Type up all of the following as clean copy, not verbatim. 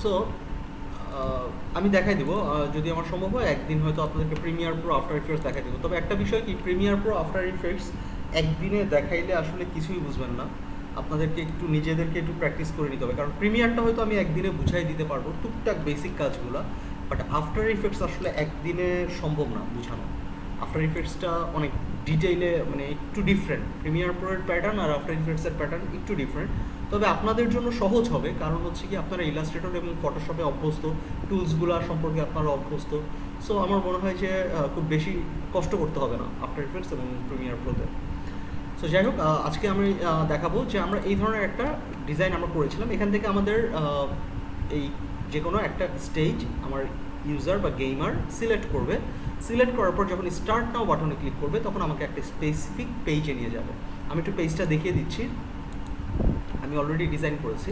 So আমি দেখাই দিব, যদি আমার সম্ভব হয় একদিন হয়তো আপনাদেরকে প্রিমিয়ার প্রো আফটার ইফেক্টস দেখাই দিব। তবে একটা বিষয় কি, প্রিমিয়ার প্রো আফটার ইফেক্টস একদিনে দেখাইলে আসলে কিছুই বুঝবেন না, আপনাদেরকে একটু নিজেদেরকে একটু প্র্যাকটিস করে নিতে হবে। কারণ প্রিমিয়ারটা হয়তো আমি একদিনে বুঝাই দিতে পারবো টুকটাক বেসিক কাজগুলো, বাট আফটার ইফেক্টস আসলে একদিনে সম্ভব না বোঝানো। আফটার ইফেক্টসটা অনেক ডিটেইলে মানে একটু ডিফারেন্ট, প্রিমিয়ার প্রোয়ের প্যাটার্ন আর আফটার ইফেক্টসের প্যাটার্ন একটু ডিফারেন্ট। তবে আপনাদের জন্য সহজ হবে, কারণ হচ্ছে কি আপনারা ইলাস্ট্রেটর এবং ফটোশপে অভ্যস্ত, টুলসগুলো সম্পর্কে আপনারা অভ্যস্ত। সো আমার মনে হয় যে খুব বেশি কষ্ট করতে হবে না আফটার ইফেক্টস এবং প্রিমিয়ার প্রোতে। সো যাই হোক, আজকে আমি দেখাবো যে আমরা এই ধরনের একটা ডিজাইন আমরা করেছিলাম। এখান থেকে আমাদের এই যে কোনো একটা স্টেজ আমার ইউজার বা গেমার সিলেক্ট করবে। সিলেক্ট করার পর যখন স্টার্ট নাও বাটনে ক্লিক করবে তখন আমাকে একটা স্পেসিফিক পেজে নিয়ে যাবে। আমি একটু পেজটা দেখিয়ে দিচ্ছি, আমি অলরেডি ডিজাইন করেছি।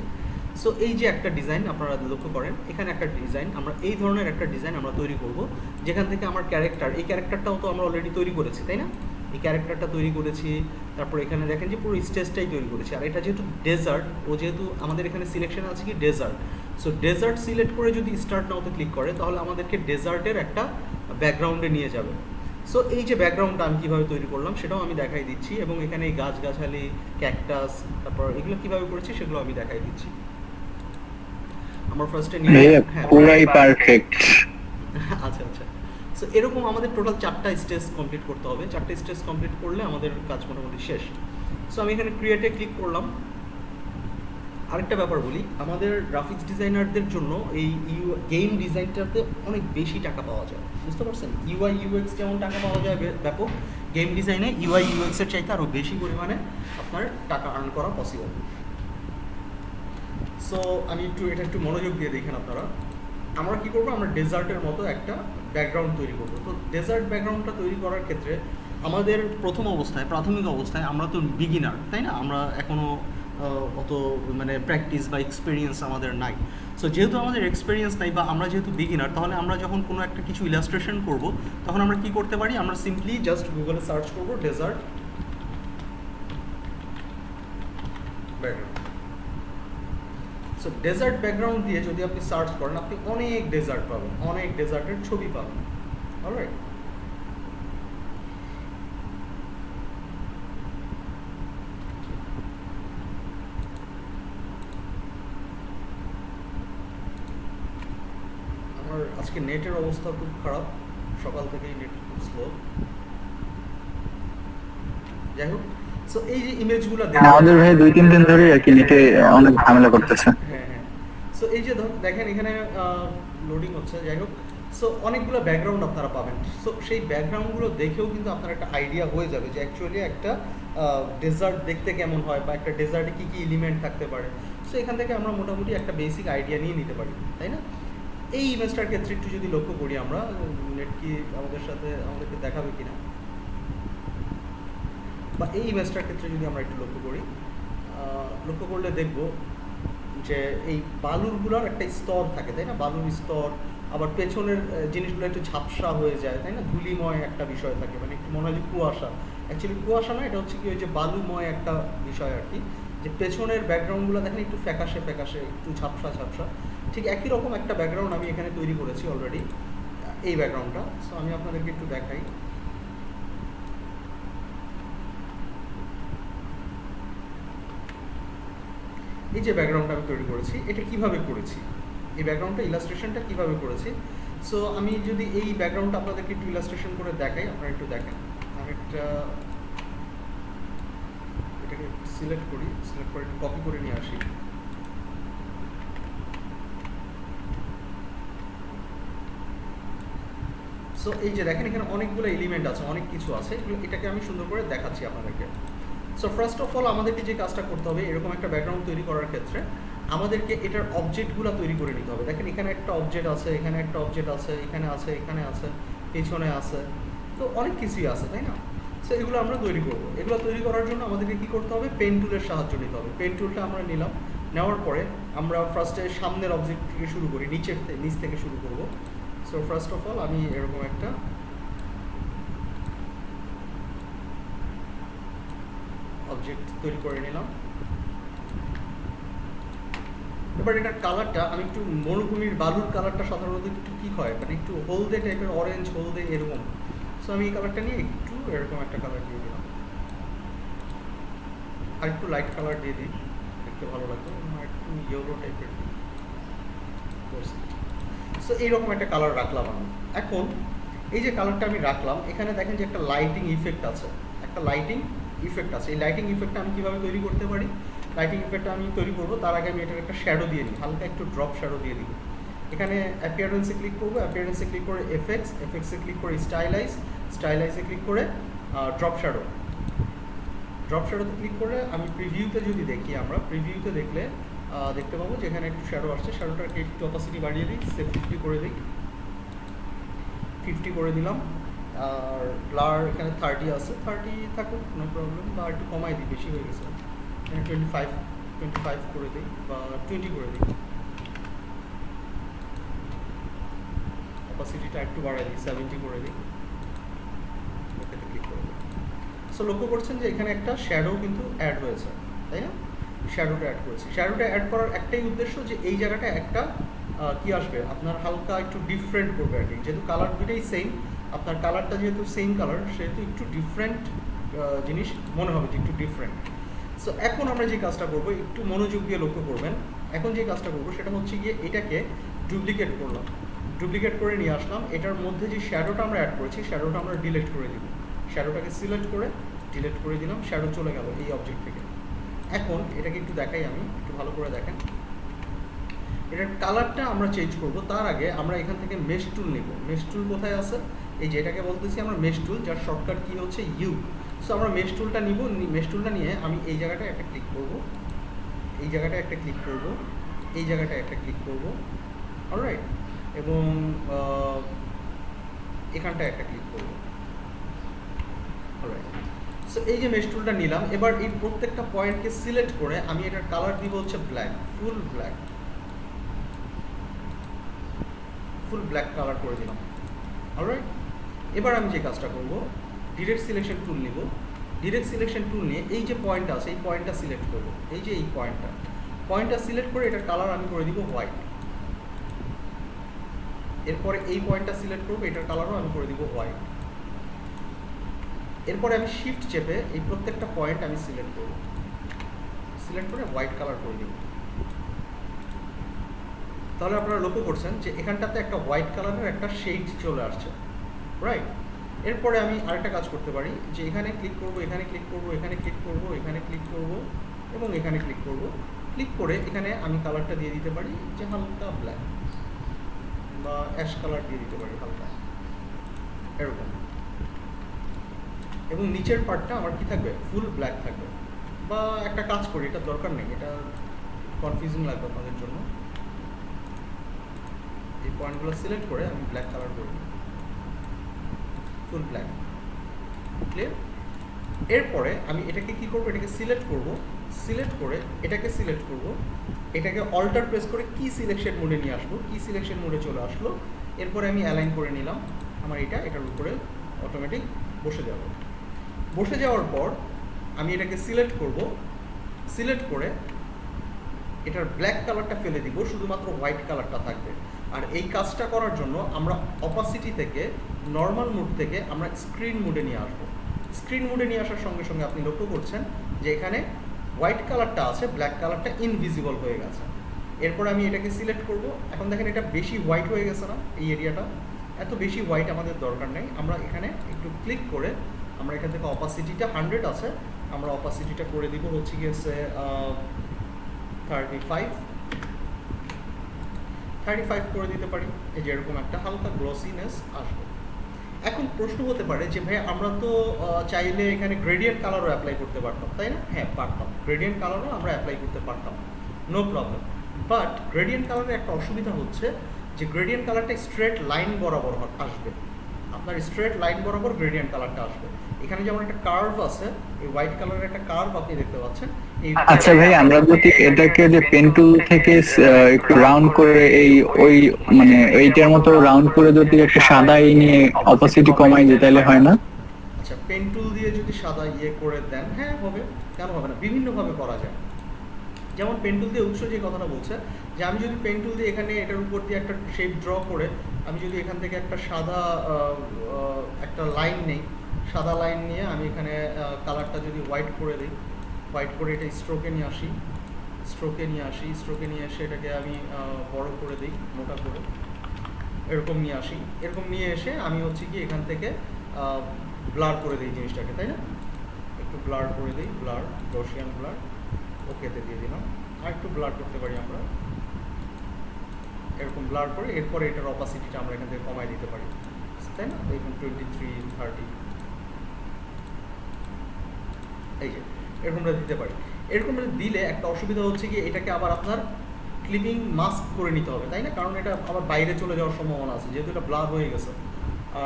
সো এই যে একটা ডিজাইন আপনারা লক্ষ্য করেন, এখানে একটা ডিজাইন, আমরা এই ধরনের একটা ডিজাইন আমরা তৈরি করব, যেখান থেকে আমার ক্যারেক্টার, এই ক্যারেক্টারটাও তো আমরা অলরেডি তৈরি করেছি তাই না, এই ক্যারেক্টারটা তৈরি করেছি। তারপর এখানে দেখেন যে পুরো স্টেজটাই তৈরি করেছি। আর এটা যেহেতু ডেজার্ট, ও যেহেতু আমাদের এখানে সিলেকশন আছে কি ডেজার্ট, সো ডেজার্ট সিলেক্ট করে যদি স্টার্ট নাওতে ক্লিক করে তাহলে আমাদেরকে ডেজার্টের একটা ব্যাকগ্রাউন্ডে নিয়ে যাবে। সো এই যে ব্যাকগ্রাউন্ডটা আমি কীভাবে তৈরি করলাম সেটাও আমি দেখাই দিচ্ছি, এবং এখানে এই গাছগাছালি, ক্যাকটাস, তারপর এগুলো কীভাবে করেছি সেগুলো আমি দেখাই দিচ্ছি। আমার ফার্স্টে পুরাই পারফেক্ট। আচ্ছা আচ্ছা, সো এরকম আমাদের টোটাল 4টা স্টেজ কমপ্লিট করতে হবে। 4টা স্টেজ কমপ্লিট করলে আমাদের কাজ মোটামুটি শেষ। সো আমি এখানে ক্রিয়েটে ক্লিক করলাম। আরেকটা ব্যাপার বলি, আমাদের গ্রাফিক্স ডিজাইনারদের জন্য এই গেম ডিজাইনটাতে অনেক বেশি টাকা পাওয়া যায়, বুঝতে পারছেন? ইউআই ইউএক্স যেমন টাকা পাওয়া যায় ব্যাপক, গেম ডিজাইনে ইউআই ইউএক্সের চাইতে আরও বেশি পরিমাণে আপনার টাকা আর্ন করা পসিবল। সো আমি এটা একটু মনোযোগ দিয়ে দেখেন আপনারা। আমরা কী করবো, আমরা ডেজার্টের মতো একটা ব্যাকগ্রাউন্ড তৈরি করবো। তো ডেজার্ট ব্যাকগ্রাউন্ডটা তৈরি করার ক্ষেত্রে আমাদের প্রথম অবস্থায়, প্রাথমিক অবস্থায় আমরা তো বিগিনার তাই না, আমরা এখনও অত মানে প্র্যাকটিস বা এক্সপিরিয়েন্স আমাদের নাই। সো যেহেতু আমাদের এক্সপিরিয়েন্স নাই বা আমরা যেহেতু বিগিনার, তাহলে আমরা যখন কোনো একটা কিছু ইলাস্ট্রেশন করব তখন আমরা কি করতে পারি, আমরা সিম্পলি জাস্ট গুগলে সার্চ করব desert background. So desert background দিয়ে যদি আপনি সার্চ করেন আপনি অনেক ডেজার্ট পাবেন, অনেক ডেজার্টের ছবি পাবেন। অলরাইট, আমার আজকে নেটের অবস্থা খুব খারাপ, সকাল থেকেই নেট খুব স্লো। যাই হোক, সো এই যে ইমেজগুলো আমাদের ভাই 2-3 দিন ধরে আর কি নেটে অনেক ঝামেলা করতেছে। হ্যাঁ হ্যাঁ, সো এই যে দেখেন এখানে লোডিং হচ্ছে। যাই হোক, সো অনেকগুলো ব্যাকগ্রাউন্ড আপনারা পাবেন। সো সেই ব্যাকগ্রাউন্ডগুলো দেখেও কিন্তু আপনার একটা আইডিয়া হয়ে যাবে যে অ্যাকচুয়ালি একটা ডেজার্ট দেখতে কেমন হয় বা একটা ডেজার্টে কী কী এলিমেন্ট থাকতে পারে। সো এখান থেকে আমরা মোটামুটি একটা বেসিক আইডিয়া নিয়ে নিতে পারি তাই না। এই ইমেজটার ক্ষেত্রে একটু যদি লক্ষ্য করি আমরা, নেট কি আমাদেরকে দেখাবে কিনা, বা এই ইমেজটার ক্ষেত্রে যদি আমরা একটু লক্ষ্য করি, লক্ষ্য করলে দেখব যে এই বালুরগুলোর একটা স্তর থাকে তাই না, বালুর স্তর, আবার পেছনের জিনিসগুলো একটু ঝাপসা হয়ে যায় তাই না, ধুলিময় একটা বিষয় থাকে, মানে একটু মনে হয় যে কুয়াশা। অ্যাকচুয়ালি কুয়াশা না, এটা হচ্ছে কি ওই যে বালুময় একটা বিষয় আর কি, যে পেছনের ব্যাকগ্রাউন্ডগুলো দেখেন একটু ফ্যাকাশে ফ্যাকাশে, একটু ঝাপসা ঝাপসা। ঠিক একই রকম একটা ব্যাকগ্রাউন্ড আমি এখানে তৈরি করেছি অলরেডি, এই ব্যাকগ্রাউন্ডটা। সো আমি আপনাদেরকে একটু দেখাই। এই যে ব্যাকগ্রাউন্ডটা আমি তৈরি করেছি, এটা কিভাবে করেছি, এই ব্যাকগ্রাউন্ডটা ইলাস্ট্রেশনটা কিভাবে করেছি। সো আমি যদি এই ব্যাকগ্রাউন্ডটা আপনাদেরকে একটু ইলাস্ট্রেশন করে দেখাই, আপনারা একটু দেখেন। আমি এটাকে সিলেক্ট করে একটু কপি করে নিয়ে আসি। সো এই যে দেখেন এখানে অনেকগুলো এলিমেন্ট আছে, অনেক কিছু আছে, এটাকে আমি সুন্দর করে দেখাচ্ছি আপনাদেরকে। সো ফার্স্ট অফ অল আমাদেরকে যে কাজটা করতে হবে, এরকম একটা ব্যাকগ্রাউন্ড তৈরি করার ক্ষেত্রে আমাদেরকে এটার অবজেক্টগুলো তৈরি করে নিতে হবে। দেখেন এখানে একটা অবজেক্ট আছে, এখানে একটা অবজেক্ট আছে, এখানে আছে, এখানে আছে, পেছনে আছে, তো অনেক কিছুই আছে তাই না। সো এগুলো আমরা তৈরি করবো। এগুলো তৈরি করার জন্য আমাদেরকে কী করতে হবে, পেন টুলের সাহায্য নিতে হবে। পেন টুলটা আমরা নিলাম, নেওয়ার পরে আমরা ফার্স্টে সামনের অবজেক্ট থেকে শুরু করি, নিচ থেকে শুরু করব। সো ফার্স্ট অফ অল আমি এরকম একটা অবজেক্ট তৈরি করে নিলাম। এবার এটার কালারটা আমি একটু মরুভূমির বালুর কালারটা সাধারণত একটু কী হয় মানে একটু হলদে টাইপের, অরেঞ্জ হলদে এরকম। সো আমি এই কালারটা নিয়ে একটু এরকম একটা কালার দিয়ে দিলাম, আর একটু লাইট কালার দিয়ে দিই, দেখতে ভালো লাগবে, আর একটু ইয়েলো টাইপের দিই। সো এইরকম একটা কালার রাখলাম আমি। এখন এই যে কালারটা আমি রাখলাম, এখানে দেখেন যে একটা লাইটিং ইফেক্ট আছে, একটা লাইটিং ইফেক্ট আছে। এই লাইটিং ইফেক্টটা আমি কীভাবে তৈরি করতে পারি? লাইটিং ইফেক্টটা আমি তৈরি করবো তার আগে আমি এটার একটা শ্যাডো দিয়ে নিই, হালকা একটু ড্রপ শ্যাডো দিয়ে দিব। এখানে অ্যাপিয়ারেন্সে ক্লিক করবো, অ্যাপিয়ারেন্সে ক্লিক করে এফএক্সে ক্লিক করে স্টাইলাইজে ক্লিক করে ড্রপ শ্যাডো, ড্রপ শ্যাডোতে ক্লিক করে আমি প্রিভিউতে যদি দেখি, আমরা প্রিভিউতে দেখলে দেখতে পাবো যে এখানে একটু শ্যাডো আসছে। শ্যাডোটাকে একটু অপাসিটি বাড়িয়ে দিই, সে 50 করে দিই, 50 করে দিলাম। আর ব্লার এখানে 30 আছে, 30 থাকুক, নো প্রবলেম, বা একটু কমাই দিই, বেশি হয়ে গেছে, এখানে 25 করে দিই বা 20 করে দিই। অপাসিটিটা একটু বাড়াই দিই, 70 করে দিই, ওকেতে ক্লিক করে দিই। সো লক্ষ্য করছেন যে এখানে একটা শ্যাডো কিন্তু অ্যাড হয়েছে, তাই না? শ্যাডোটা অ্যাড করেছি। শ্যাডোটা অ্যাড করার একটাই উদ্দেশ্য যে এই জায়গাটা একটা কি আসবে, আপনার হালকা একটু ডিফারেন্ট করবে আর কি। যেহেতু কালার দুটাই সেম, আপনার কালারটা যেহেতু সেম কালার, সেহেতু একটু ডিফারেন্ট জিনিস মনে হবে, যে একটু ডিফারেন্ট। সো এখন আমরা যে কাজটা করবো, একটু মনোযোগ দিয়ে লক্ষ্য করবেন। এখন যে কাজটা করবো সেটা হচ্ছে গিয়ে এটাকে ডুপ্লিকেট করলাম, ডুপ্লিকেট করে নিয়ে আসলাম। এটার মধ্যে যে শ্যাডোটা আমরা অ্যাড করেছি, শ্যাডোটা আমরা ডিলিট করে দিব। শ্যাডোটাকে সিলেক্ট করে ডিলিট করে দিলাম, শ্যাডো চলে গেল এই অবজেক্ট থেকে। এখন এটাকে একটু দেখাই আমি, একটু ভালো করে দেখেন। এটার কালারটা আমরা চেঞ্জ করব, তার আগে আমরা এখান থেকে মেশ টুল নেব। মেশ টুল কোথায় আছে? এই যে এটাকে বলতেছি আমরা মেশ টুল, যার শর্টকাট কি হচ্ছে ইউ। সো আমরা মেশ টুলটা নিব, মেশ টুলটা নিয়ে আমি এই জায়গাটায় একটা ক্লিক করব, এই জায়গাটায় একটা ক্লিক করব, এই জায়গাটায় একটা ক্লিক করব, অলরাইট, এবং এখানটায় একটা ক্লিক করব, অলরাইট। সো এই যে মেশ টুলটা নিলাম, এবার এই প্রত্যেকটা পয়েন্টকে সিলেক্ট করে আমি এটার কালার দিব হচ্ছে black, full black, full black colour করে দিলাম, অলরাইট। এবার আমি যে কাজটা করব, ডিরেক্ট সিলেকশন টুল নিব, ডিরেক্ট সিলেকশন টুল নিয়ে এই যে পয়েন্ট আছে এই পয়েন্টটা সিলেক্ট করব, এই যে এই পয়েন্টটা সিলেক্ট করে এটার কালার আমি করে দিব হোয়াইট। এরপরে এই পয়েন্টটা সিলেক্ট করব, এটার কালারও আমি করে দিব হোয়াইট। এরপরে আমি শিফট চেপে এই প্রত্যেকটা পয়েন্ট আমি সিলেক্ট করব, সিলেক্ট করে হোয়াইট কালার করে দিব। তাহলে আপনারা লক্ষ্য করছেন যে এখানটাতে একটা হোয়াইট কালারের একটা শেড চলে আসছে, রাইট। এরপরে আমি আরেকটা কাজ করতে পারি, যে এখানে ক্লিক করব, এখানে ক্লিক করব, এখানে ক্লিক করব, এখানে ক্লিক করব এবং এখানে ক্লিক করব। ক্লিক করে এখানে আমি কালারটা দিয়ে দিতে পারি যে হালকা ব্ল্যাক বা অ্যাশ কালার দিয়ে দিতে পারি হালকা, এরকম। এবং নিচের পার্টটা আমার কি থাকবে, ফুল ব্ল্যাক থাকবে। বা একটা কাজ করি, এটা দরকার নেই, এটা কনফিউজিং লাগবে আপনাদের জন্য। এই পয়েন্টগুলো সিলেক্ট করে আমি ব্ল্যাক কালার করব, ফুল ব্ল্যাক, ক্লিয়ার। এরপরে আমি এটাকে কি করব, এটাকে সিলেক্ট করব, সিলেক্ট করে এটাকে সিলেক্ট করব, এটাকে অল্টার প্রেস করে কি সিলেকশন মোডে নিয়ে আসবো, কি সিলেকশন মোডে চলে আসলো। এরপরে আমি অ্যালাইন করে নিলাম, আমার এটার উপরে অটোমেটিক বসে যাবে। বসে যাওয়ার পর আমি এটাকে সিলেক্ট করব, সিলেক্ট করে এটার ব্ল্যাক কালারটা ফেলে দিব, শুধুমাত্র হোয়াইট কালারটা থাকবে। আর এই কাজটা করার জন্য আমরা অপাসিটি থেকে, নর্মাল মোড থেকে আমরা স্ক্রিন মোডে নিয়ে আসবো। স্ক্রিন মোডে নিয়ে আসার সঙ্গে সঙ্গে আপনি লক্ষ্য করছেন যে এখানে হোয়াইট কালারটা আছে, ব্ল্যাক কালারটা ইনভিজিবল হয়ে গেছে। এরপর আমি এটাকে সিলেক্ট করব। এখন দেখেন এটা বেশি হোয়াইট হয়ে গেছে না, এই এরিয়াটা এত বেশি হোয়াইট আমাদের দরকার নেই। আমরা এখানে একটু ক্লিক করে আমরা এখান থেকে অপাসিটিটা 100 আছে, আমরা অপাসিটিটা করে দিব হচ্ছে গিয়েছে 35 করে দিতে পারি। এই যে এরকম একটা হালকা গ্লসিনেস আসবে। এখন প্রশ্ন হতে পারে যে ভাই আমরা তো চাইলে এখানে গ্রেডিয়েন্ট কালারও অ্যাপ্লাই করতে পারতাম, তাই না? হ্যাঁ পারতাম, গ্রেডিয়েন্ট কালারও আমরা অ্যাপ্লাই করতে পারতাম, নো প্রবলেম। বাট গ্রেডিয়েন্ট কালারের একটা অসুবিধা হচ্ছে যে গ্রেডিয়েন্ট কালারটা স্ট্রেট লাইন বরাবর আসবে, আপনার স্ট্রেট লাইন বরাবর গ্রেডিয়েন্ট কালারটা আসবে। এখানে যেমন একটা কার্ভ আছে, এই হোয়াইট কালারের একটা কার্ভ আপনি দেখতে পাচ্ছেন। আচ্ছা ভাই, আমরা যদি এটাকে যে পেন টুল থেকে একটু রাউন্ড করে ওই মানে এইটার মতো রাউন্ড করে যদি একটা সাদা নিয়ে অপোসিটি কমাই দিই তাহলে হয় না? আচ্ছা, পেন টুল দিয়ে যদি সাদা করে দেন, হ্যাঁ হবে, কেন হবে না, বিভিন্নভাবে করা যায়। যেমন পেন টুল দিয়ে উৎস যে কথাটা বলছে, যে আমি যদি পেন টুল দিয়ে এখানে এটার উপর দিয়ে একটা শেপ ড্র করে আমি যদি এখান থেকে একটা সাদা একটা লাইন নেই, সাদা লাইন নিয়ে আমি এখানে কালারটা যদি হোয়াইট করে দিই, হোয়াইট করে এটা স্ট্রোকে নিয়ে আসি, স্ট্রোকে নিয়ে এসে এটাকে আমি বড় করে দিই, মোটা করে এরকম নিয়ে আসি, এরকম নিয়ে এসে আমি হচ্ছে কি এখান থেকে ব্লার করে দিই জিনিসটাকে, তাই না? একটু ব্লার করে দিই, ব্লার, গসিয়ান ব্লার, ওকেতে দিয়ে দিলাম। আর একটু ব্লার করতে পারি আমরা, এরকম ব্লার করে এরপরে এটার অপাসিটিটা আমরা এখান থেকে কমাই দিতে পারি, তাই না? দেখুন 23, 30, এই যে এরকমটা দিতে পারি। এরকম দিলে একটা অসুবিধা হচ্ছে কি এটাকে আবার আপনার ক্লিপিং মাস্ক করে নিতে হবে, তাই না? কারণ এটা আবার বাইরে চলে যাওয়ার সম্ভাবনা আছে, যেহেতু এটা ব্লার হয়ে গেছে।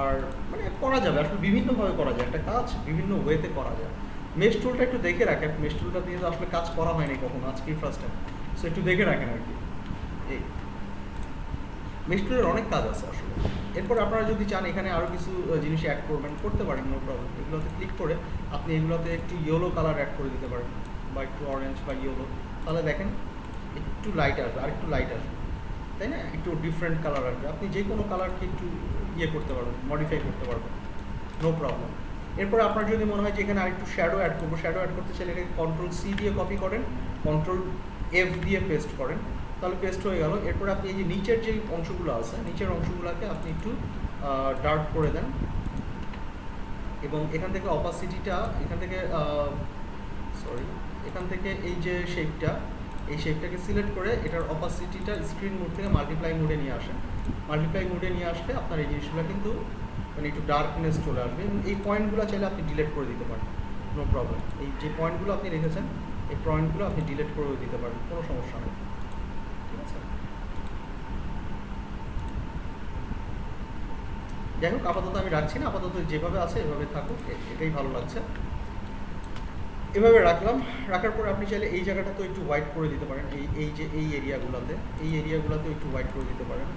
আর মানে করা যাবে আসলে বিভিন্নভাবে করা যায়, একটা কাজ বিভিন্ন ওয়েতে করা যায়। মেশ টুলটা একটু দেখে রাখেন, মেশ টুলটা দিয়ে তো আসলে কাজ করা হয়নি কখনো, আজকেই ফার্স্ট টাইম, সো একটু দেখে রাখেন আর কি। এই মেশ টুলের অনেক কাজ আছে আসলে। এরপর আপনারা যদি চান এখানে আরও কিছু জিনিস অ্যাড করবেন, করতে পারেন, নো প্রবলেম। এগুলোতে ক্লিক করে আপনি এগুলোতে একটু ইয়েলো কালার অ্যাড করে দিতে পারেন, বা একটু অরেঞ্জ বা ইয়েলো, তাহলে দেখেন একটু লাইট আসবে, আর একটু লাইট আসবে, তাই না? একটু ডিফারেন্ট কালার আসবে। আপনি যে কোনো কালারকে একটু ইয়ে করতে পারবেন, মডিফাই করতে পারবেন, নো প্রবলেম। এরপর আপনার যদি মনে হয় যে এখানে আরেকটু শ্যাডো অ্যাড করবো, শ্যাডো অ্যাড করতে চাইলে এটাকে Ctrl+C দিয়ে কপি করেন, Ctrl+F দিয়ে পেস্ট করেন, তাহলে পেস্ট হয়ে গেল। এরপর আপনি এই যে নিচের যে অংশগুলো আছে, নিচের অংশগুলোকে আপনি একটু ডার্ক করে দেন, এবং এখান থেকে অপাসিটিটা, এখান থেকে এখান থেকে এই যে শেপটা, এই শেপটাকে সিলেক্ট করে এটার অপাসিটিটা স্ক্রিন মোড থেকে মাল্টিপ্লাই মোডে নিয়ে আসেন। মাল্টিপ্লাই মোডে নিয়ে আসলে আপনার এই জিনিসগুলো কিন্তু মানে একটু ডার্কনেস চলে আসবে, এবং এই পয়েন্টগুলো চাইলে আপনি ডিলিট করে দিতে পারেন, নো প্রবলেম। এই যে পয়েন্টগুলো আপনি রেখেছেন, এই পয়েন্টগুলো আপনি ডিলিট করে দিতে পারেন, কোনো সমস্যা নেই, ঠিক আছে? যাই হোক, আপাতত আমি রাখছি না, আপাতত যেভাবে আছে এভাবে থাকুক, এটাই ভালো লাগছে। এভাবে রাখলাম, রাখার পর আপনি চাইলে এই জায়গাটা তো একটু হোয়াইট করে দিতে পারেন, এই যে এই এরিয়াগুলোতে একটু হোয়াইট করে দিতে পারেন,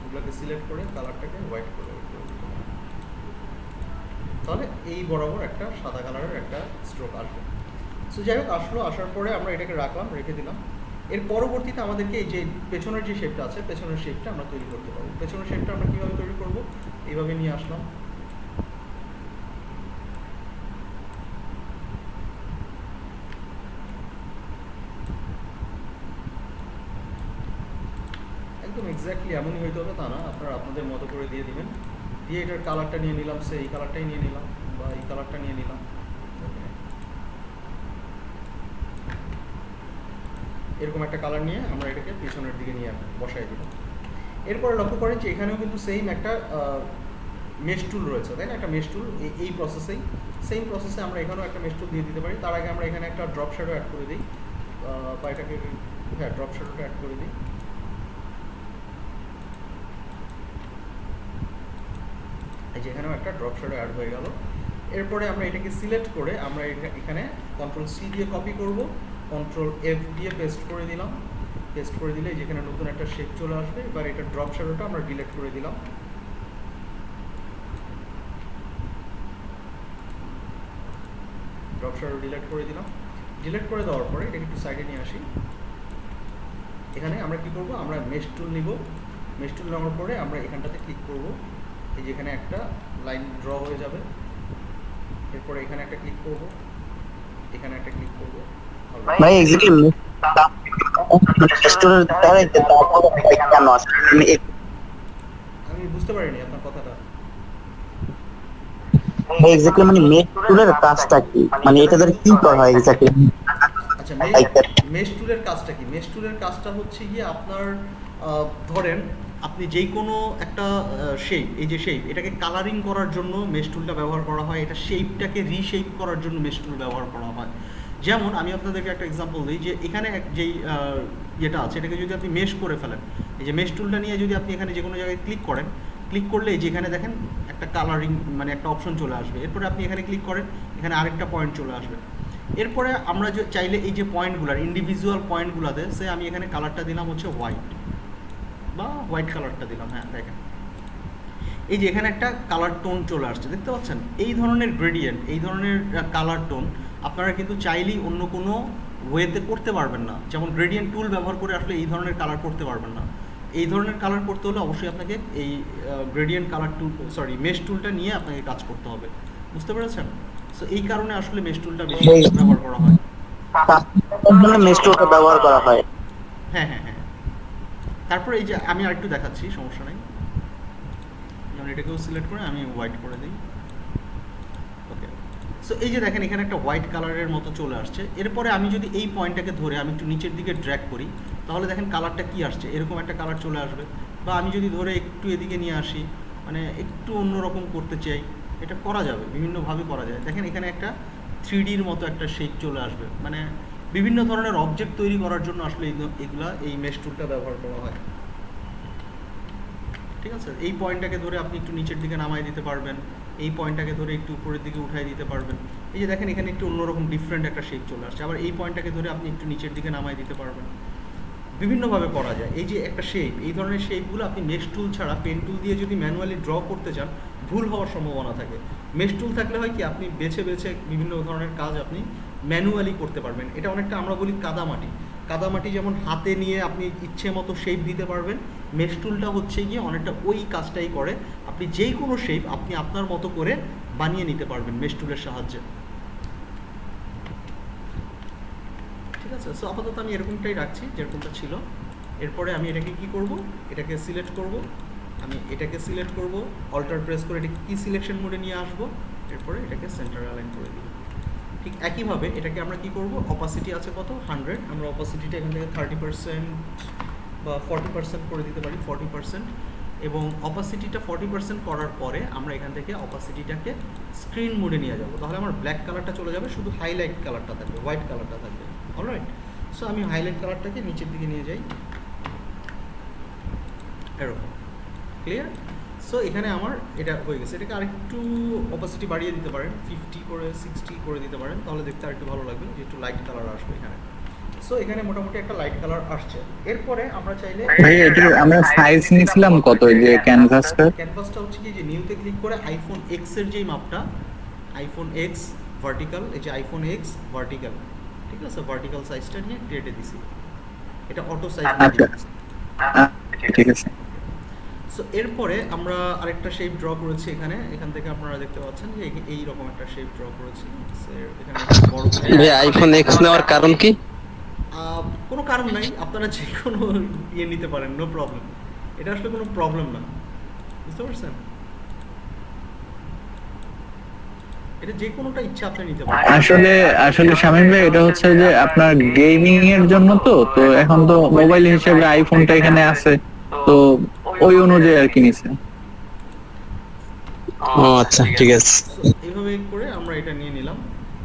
এগুলোকে সিলেক্ট করে কালারটাকে হোয়াইট করে দিতে পারেন, তাহলে এই বরাবর একটা সাদা কালারের একটা স্ট্রোক আসবে। সো যাই হোক, আসার পরে আমরা এটাকে রাখলাম, রেখে দিলাম। এর পরবর্তীতে আমাদেরকে এই যে পেছনের যে শেপটা আছে, পেছনের শেপটা আমরা তৈরি করতে পারবো। পেছনের শেপটা আমরা কীভাবে তৈরি করবো, এইভাবে নিয়ে আসলাম, একদম এক্স্যাক্টলি এমনই হইতে হবে তা না, আপনারা আপনাদের মতো করে দিয়ে দিবেন। দিয়ে এটার কালারটা নিয়ে নিলাম, এই কালারটাই নিয়ে নিলাম, বা এই কালারটা নিয়ে নিলাম, এরকম একটা কালার নিয়ে আমরা এটাকে পেছনের দিকে নিয়ে বসাই দিলাম। এরপরে লক্ষ্য করেন যে এখানেও কিন্তু সেম একটা মেশ টুল রয়েছে, তাই না? একটা মেশ টুল, এই প্রসেসেই সেম প্রসেসে আমরা এখানেও একটা মেশ টুল দিয়ে দিতে পারি। তার আগে আমরা এখানে একটা ড্রপ শ্যাডো অ্যাড করে দিই, বা এটাকে ড্রপ শ্যাডোটা অ্যাড করে দিই। এই যে এখানেও একটা ড্রপ শ্যাডো অ্যাড হয়ে গেল। এরপরে আমরা এটাকে সিলেক্ট করে আমরা এখানে Ctrl+C দিয়ে কপি করব, Ctrl+F দিয়ে পেস্ট করে দিলাম। পেস্ট করে দিলে যেখানে নতুন একটা শেপ চলে আসবে। এবার এটা ড্রপ শ্যাডোটা আমরা ডিলিট করে দিলাম। ড্রপ শ্যাডো ডিলিট করে দিলাম। ডিলিট করে দেওয়ার পরে এটাকে একটু সাইডে নিয়ে আসি। এখানে আমরা কি করব, আমরা মেশ টুল নিব। মেশ টুল নেওয়ার পরে আমরা এখানটাতে ক্লিক করব, এই যেখানে একটা লাইন ড্র হয়ে যাবে। এরপরে এখানে একটা ক্লিক করব, এখানে একটা ক্লিক করব। মানে এক্স্যাক্টলি রেস্টুরেন্ট দাঁড়াইতে তারপর কেন আসলে আমি বুঝতে পারিনি আপনার কথাটা। এক্স্যাক্টলি মানে মেক টুলের কাজটা কি, মানে এটা দ্বারা কি করা হয় এক্স্যাক্টলি? আচ্ছা, মেশ টুলের কাজটা কি? মেশ টুলের কাজটা হচ্ছে গিয়ে আপনার ধরেন আপনি যেই কোনো একটা শেপ, এই যে শেপ, এটাকে কালারিং করার জন্য মেশ টুলটা ব্যবহার করা হয়। এটা শেপটাকে রিশেপ করার জন্য মেশ টুল ব্যবহার করা হয়। যেমন আমি আপনাদেরকে একটা এক্সাম্পল দিই, যে এখানে যেই ইয়েটা আছে এটাকে যদি আপনি মেশ করে ফেলেন, এই যে মেশ টুলটা নিয়ে যদি আপনি এখানে যে কোনো জায়গায় ক্লিক করেন, ক্লিক করলে যেখানে দেখেন একটা কালারিং মানে একটা অপশন চলে আসবে। এরপরে আপনি এখানে ক্লিক করেন, এখানে আরেকটা পয়েন্ট চলে আসবে। এরপরে আমরা চাইলে এই যে পয়েন্টগুলার ইন্ডিভিজুয়াল পয়েন্টগুলোতে আমি এখানে কালারটা দিলাম হচ্ছে হোয়াইট, বা হোয়াইট কালারটা দিলাম। হ্যাঁ, দেখেন এই যে এখানে একটা কালার টোন চলে আসছে, দেখতে পাচ্ছেন? এই ধরনের গ্রেডিয়েন্ট, এই ধরনের কালার টোন আপনারা কিন্তু চাইলেই অন্য কোনো ওয়েতে করতে পারবেন না, যেমন গ্রেডিয়েন্ট টুল ব্যবহার করে আসলে এই ধরনের কালার করতে পারবেন না। এই ধরনের কালার করতে হলে অবশ্যই আপনাকে এই গ্রেডিয়েন্ট কালার টুল, সরি মেশ টুলটা নিয়ে আপনাকে কাজ করতে হবে, বুঝতে পেরেছেন? সো এই কারণে আসলে মেশ টুলটা বেশি ব্যবহার করা হয়। মেশ টুলটা ব্যবহার করা হয়। হ্যাঁ হ্যাঁ হ্যাঁ। তারপরে এই যে আমি আরেকটু দেখাচ্ছি, সমস্যা নেই। যেমন এটাকেও সিলেক্ট করে আমি হোয়াইট করে দিই। ওকে, সো এই যে দেখেন এখানে একটা হোয়াইট কালারের মতো চলে আসছে। এরপরে আমি যদি এই পয়েন্টটাকে ধরে আমি একটু নিচের দিকে ড্র্যাগ করি, তাহলে দেখেন কালারটা কি আসছে, এরকম একটা কালার চলে আসবে। বা আমি যদি ধরে একটু এদিকে নিয়ে আসি, মানে একটু অন্যরকম করতে চাই, এটা করা যাবে, বিভিন্নভাবে করা যায়। দেখেন এখানে একটা 3Dর মতো একটা শেপ চলে আসবে। মানে বিভিন্ন ধরনের অবজেক্ট তৈরি করার জন্য আসলে এগুলা এই মেশ টুলটা ব্যবহার করা হয়। ঠিক আছে, এই পয়েন্টটাকে ধরে আপনি একটু নিচের দিকে নামাই দিতে পারবেন, এই পয়েন্টটাকে ধরে একটু উপরের দিকে উঠাই দিতে পারবেন। এই যে দেখেন এখানে একটু অন্যরকম ডিফারেন্ট একটা শেপ চলে আসছে। আবার এই পয়েন্টটাকে ধরে আপনি একটু নিচের দিকে নামাই দিতে পারবেন। বিভিন্নভাবে করা যায়। এই যে একটা শেপ, এই ধরনের শেপগুলো আপনি মেশ টুল ছাড়া পেন টুল দিয়ে যদি ম্যানুয়ালি ড্র করতে চান, ভুল হওয়ার সম্ভাবনা থাকে। মেশ টুল থাকলে হয় কি, আপনি বেছে বেছে বিভিন্ন ধরনের কাজ আপনি ম্যানুয়ালি করতে পারবেন। এটা অনেকটা আমরা বলি কাদামাটি। কাদামাটি যেমন হাতে নিয়ে আপনি ইচ্ছে মতো শেপ দিতে পারবেন, মেশ টুলটা হচ্ছে গিয়ে অনেকটা ওই কাজটাই করে। আপনি যেই কোনো শেপ আপনি আপনার মতো করে বানিয়ে নিতে পারবেন মেশ টুলের সাহায্যে। ঠিক আছে, সো আপাতত আমি এরকমটাই রাখছি যেরকমটা ছিল। এরপরে আমি এটাকে কি করব, এটাকে সিলেক্ট করব, আমি এটাকে সিলেক্ট করব, অল্টার প্রেস করে এটাকে কি সিলেকশন মোডে নিয়ে আসব, এরপরে এটাকে সেন্টার অ্যালাইন করে দিব। ঠিক একইভাবে এটাকে আমরা কি করব, অপাসিটি আছে কত 100, আমরা অপাসিটিটা এখান থেকে 30% বা 40% করে দিতে পারি, 40%। এবং অপাসিটিটা 40% করার পরে আমরা এখান থেকে অপাসিটিটাকে স্ক্রিন মোডে নিয়ে যাব। তাহলে আমার ব্ল্যাক কালারটা চলে যাবে, শুধু হাইলাইট কালারটা থাকবে, হোয়াইট কালারটা থাকবে। অলরাইট, সো আমি হাইলাইট কালারটাকে নিচের দিকে নিয়ে যাই, এরকম। ক্লিয়ার? সো এখানে আমার এটা হয়ে গেছে। এটাকে আরেকটু অপাসিটি বাড়িয়ে দিতে পারেন, 50 করে 60 করে দিতে পারেন, তাহলে দেখতে আরেকটু ভালো লাগবে, যে একটু লাইট কালার আসবে এখানে। সো এখানে মোটামুটি একটা লাইট কালার আসছে। এরপরে আমরা চাইলে ভাই এটা আমরা সাইজ নিছিলাম কত, এই যে ক্যানভাসটা? ক্যানভাসটা হচ্ছে কি, যে নিউতে ক্লিক করে আইফোন এক্স এর যেই মাপটা, আইফোন এক্স ভার্টিক্যাল, এই যে আইফোন এক্স ভার্টিক্যাল, ঠিক আছে, ভার্টিক্যাল সাইজটা নিয়ে ক্রিয়েটে দিছি, এটা অটো সাইজ। আচ্ছা ঠিক আছে। সো এরপরে আমরা আরেকটা শেপ ড্র করেছি এখানে, এখান থেকে আপনারা দেখতে পাচ্ছেন যে এই রকম একটা শেপ ড্র করেছি। সো এখানে বড় ভাই আইফোন এক্স নেওয়ার কারণ কি? কোনো কারণ নাই, আপনারা যে কোনো ইয়ে নিতে পারেন, নো প্রবলেম। এটা আসলে কোনো প্রবলেম না, বুঝতে পারছেন? এটা যে কোনোটা ইচ্ছা আপনি নিতে পারেন। আসলে আসলে শামীম ভাই এটা হচ্ছে যে আপনার গেমিং এর জন্য, তো তো এখন তো মোবাইল হিসেবে আইফোনটা এখানে আছে, তো ওই অনুযায়ী আর কি নিছে। ও আচ্ছা ঠিক আছে। So, এইভাবে করে আমরা এটা নিয়ে নিলাম,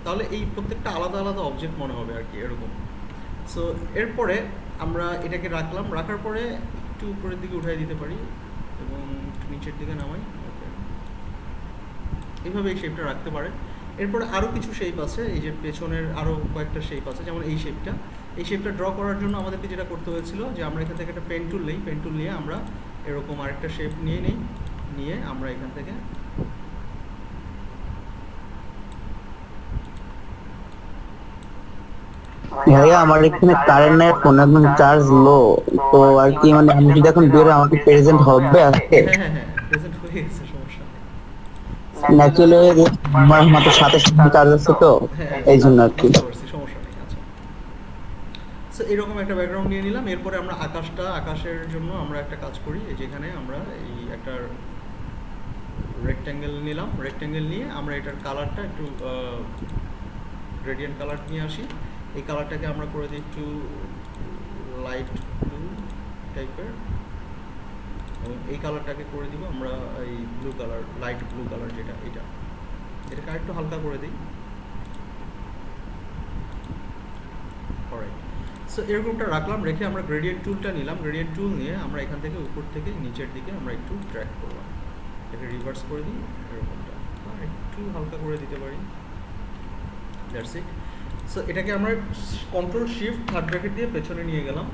তাহলে এই প্রত্যেকটা আলাদা আলাদা অবজেক্ট মনে হবে আর কি, এরকম। সো এরপরে আমরা এটাকে রাখলাম, রাখার পরে একটু উপরের দিকে উঠাই দিতে পারি এবং একটু নিচের দিকে নামাই। ওকে, এইভাবে এই শেপটা রাখতে পারে। এরপরে আরও কিছু শেপ আছে, এই যে পেছনের আরও কয়েকটা শেপ আছে, যেমন এই শেপটা। এই শেপটা ড্র করার জন্য আমাদেরকে যেটা করতে হয়েছিল, যে আমরা এখান থেকে একটা পেন টুল নিই, পেন টুল নিয়ে আমরা এরকম আরেকটা শেপ নিয়ে আমরা এখান থেকে ভাইয়া আমার এখানে কারেন্ট নাই, ফোন একদম চার্জ লো, তো আর কি মানে আমি যদি এখন বের আমাকে প্রেজেন্ট হবে আজকে? হ্যাঁ প্রেজেন্ট হয়ে গেছে, সমস্যা ন্যাচুরালি আমার মাত্র 27 চার্জ আছে, তো এই জন্য আর কি। সমস্যা নেই। আচ্ছা, সো এরকম একটা ব্যাকগ্রাউন্ড নিয়ে নিলাম। এরপরে আমরা আকাশের জন্য আমরা একটা কাজ করি, এই যেখানে আমরা এই একটা রেক্ট্যাঙ্গেল নিলাম, রেক্ট্যাঙ্গেল নিয়ে আমরা এটার কালারটা একটু গ্রেডিয়েন্ট কালার নিয়ে আসি। এই কালারটাকে আমরা করে দিই একটু লাইট ব্লু টাইপের, এবং এই কালারটাকে করে দিব আমরা এই blue colour, light blue colour, যেটা এটাকে আরেকটু হালকা করে দিই। অলরাইট, সো এরকমটা রাখলাম, রেখে আমরা গ্রেডিয়েন্ট টুলটা নিলাম, গ্রেডিয়েন্ট টুল নিয়ে আমরা এখান থেকে উপর থেকে নিচের দিকে আমরা একটু ট্র্যাক করলাম, এটাকে রিভার্স করে দিই, এরকমটা একটু হালকা করে দিতে পারি। That's it. সো এটাকে আমরা কন্ট্রোল শিফট থার্ড ব্র্যাকেট দিয়ে পেছনে নিয়ে গেলাম,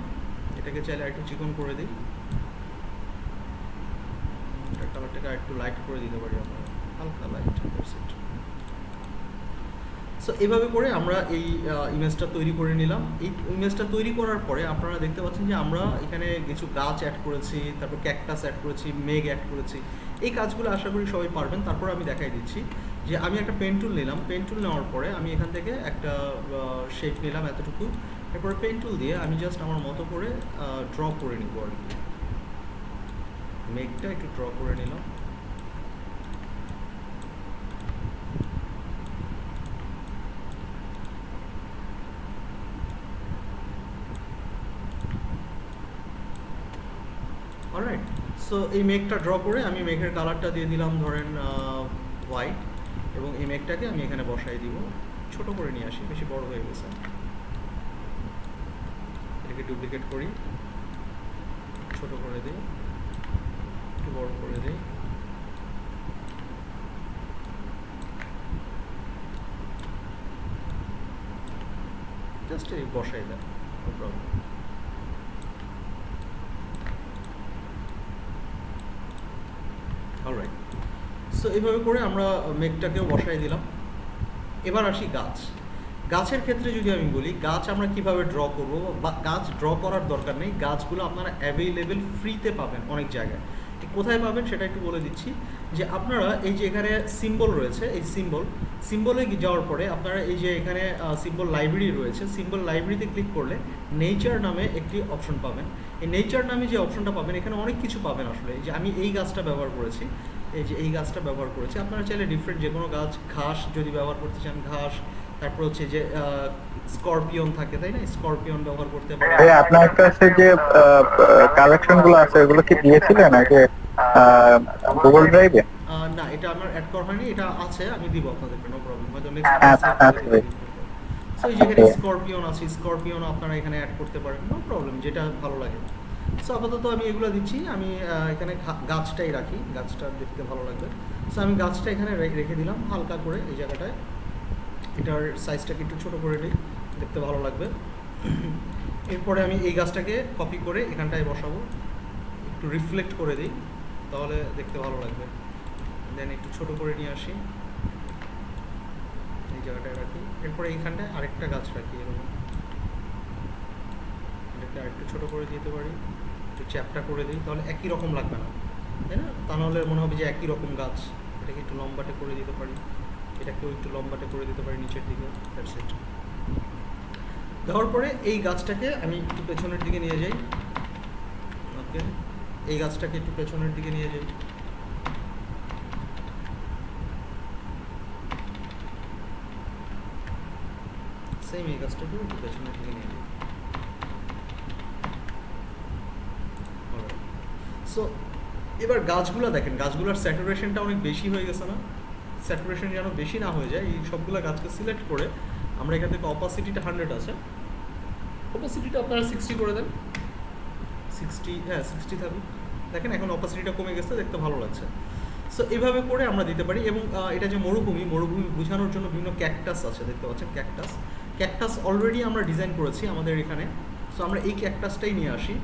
এটাকে চাইলে একটু চিকন করে দিই, এটা কালারটাকে একটু লাইট করে দিতে পারি আমরা, হালকা লাইট। That's it. সো এভাবে করে আমরা এই ইমেজটা তৈরি করে নিলাম। এই ইমেজটা তৈরি করার পরে আপনারা দেখতে পাচ্ছেন যে আমরা এখানে কিছু গাছ অ্যাড করেছি, তারপর ক্যাকটাস অ্যাড করেছি, মেঘ অ্যাড করেছি। এই কাজগুলো আশা করি সবাই পারবেন। তারপর আমি দেখাই দিচ্ছি যে আমি একটা পেন টুল নিলাম। পেন টুল নেওয়ার পরে আমি এখান থেকে একটা শেপ নিলাম এতটুকু। এরপরে পেন টুল দিয়ে আমি জাস্ট আমার মতো করে ড্র করে নিব আর কি। মেঘটা একটু ড্র করে নিলাম। অলরাইট, সো এই মেঘটা ড্র করে আমি মেঘের কালারটা দিয়ে দিলাম ধরেন হোয়াইট, এবং এই মেঘটাকে আমি এখানে বসাই দিব। ছোট করে নিয়ে আসি, বেশি বড় হয়ে গেছে। এটাকে ডুপ্লিকেট করি, ছোট করে দিই, একটু বড় করে দিই। জাস্ট এই বসাই দেন, নো প্রবলেম। অলরাইট, সো এইভাবে করে আমরা মেঘটাকেও বসাই দিলাম। এবার আসি গাছ। গাছের ক্ষেত্রে যদি আমি বলি, গাছ আমরা কিভাবে ড্র করব, বা গাছ ড্র করার দরকার নেই, গাছগুলো আপনারা অ্যাভেইলেবল ফ্রিতে পাবেন অনেক জায়গায়। কোথায় পাবেন সেটা একটু বলে দিচ্ছি, যে আপনারা এই যে এখানে সিম্বল রয়েছে, এই সিম্বলে যাওয়ার পরে আপনারা এই যে এখানে সিম্বল লাইব্রেরি রয়েছে, সিম্বল লাইব্রেরিতে ক্লিক করলে নেচার নামে একটি অপশন পাবেন। এই নেচার নামে যে অপশনটা পাবেন, এখানে অনেক কিছু পাবেন আসলে। এই যে আমি এই গাছটা ব্যবহার করেছি, এই যে এই গাছটা ব্যবহার করেছি। আপনারা চাইলে ডিফারেন্ট যে কোনো গাছ, ঘাস যদি ব্যবহার করতে চান ঘাস, তারপর হচ্ছে যে স্করপিয়ন থাকে, তাই না, স্করপিয়ন ব্যবহার করতে পারেন। ভাই আপনার কাছে যে কালেকশন গুলো আছে ওগুলো কি দিয়েছিলেন আগে গুগল ড্রাইভে? না, এটা আমার অ্যাড করা হয়নি, এটা আছে, আমি দিব আপনাদেরকে, নো প্রবলেম। হয়তো আচ্ছা, আচ্ছা ভাই। সো এই যেখানে স্করপিয়ন আছে, স্করপিয়ন আপনারা এখানে অ্যাড করতে পারেন, নো প্রবলেম, যেটা ভালো লাগে। সো আপাতত আমি এগুলো দিচ্ছি। আমি এখানে গাছটাই রাখি, গাছটা দেখতে ভালো লাগবে। সো আমি গাছটা এখানে রেখে দিলাম হালকা করে এই জায়গাটায়। এটার সাইজটাকে একটু ছোটো করে নিই, দেখতে ভালো লাগবে। এরপরে আমি এই গাছটাকে কপি করে এখানটায় বসাবো, একটু রিফ্লেক্ট করে দিই, তাহলে দেখতে ভালো লাগবে। দেন একটু ছোট করে নিয়ে আসি, এই জায়গাটায় রাখি। এরপরে এইখানটায় আরেকটা গাছ রাখি এরকম, এটাকে আরেকটু ছোটো করে দিতে পারি, একটু চ্যাপটা করে দিই, তাহলে একই রকম লাগবে না, তাই না? তা নাহলে মনে হবে যে একই রকম গাছ। এটাকে একটু লম্বাটে করে দিতে পারি, এটাকেও একটু লম্বাটে করে দিতে পারি নিচের দিকে। That's it. দেওয়ার পরে এই গাছটাকে আমি একটু পেছনের দিকে নিয়ে যাই। ওকে, এই গাছটাকে একটু পেছনের দিকে নিয়ে যাই। সেম এই গাছটাকেও একটু পেছনের দিকে নিয়ে যাই। সো এবার গাছগুলো দেখেন, গাছগুলোর স্যাচুরেশনটা অনেক বেশি হয়ে গেছে না? স্যাচুরেশন যেন বেশি না হয়ে যায়, এই সবগুলো গাছকে সিলেক্ট করে আমরা এখান থেকে অপাসিটিটা 100 আছে, অপাসিটিটা আপনারা 60 করে দেন। 60, হ্যাঁ 60 থাকুক। দেখেন এখন অপাসিটিটা কমে গেছে, দেখতে ভালো লাগছে। সো এইভাবে করে আমরা দিতে পারি। এবং এটা যে মরুভূমি বোঝানোর জন্য বিভিন্ন ক্যাকটাস আছে, দেখতে পাচ্ছেন ক্যাকটাস অলরেডি আমরা ডিজাইন করেছি আমাদের এখানে। সো আমরা এই ক্যাকটাসটাই নিয়ে আসি,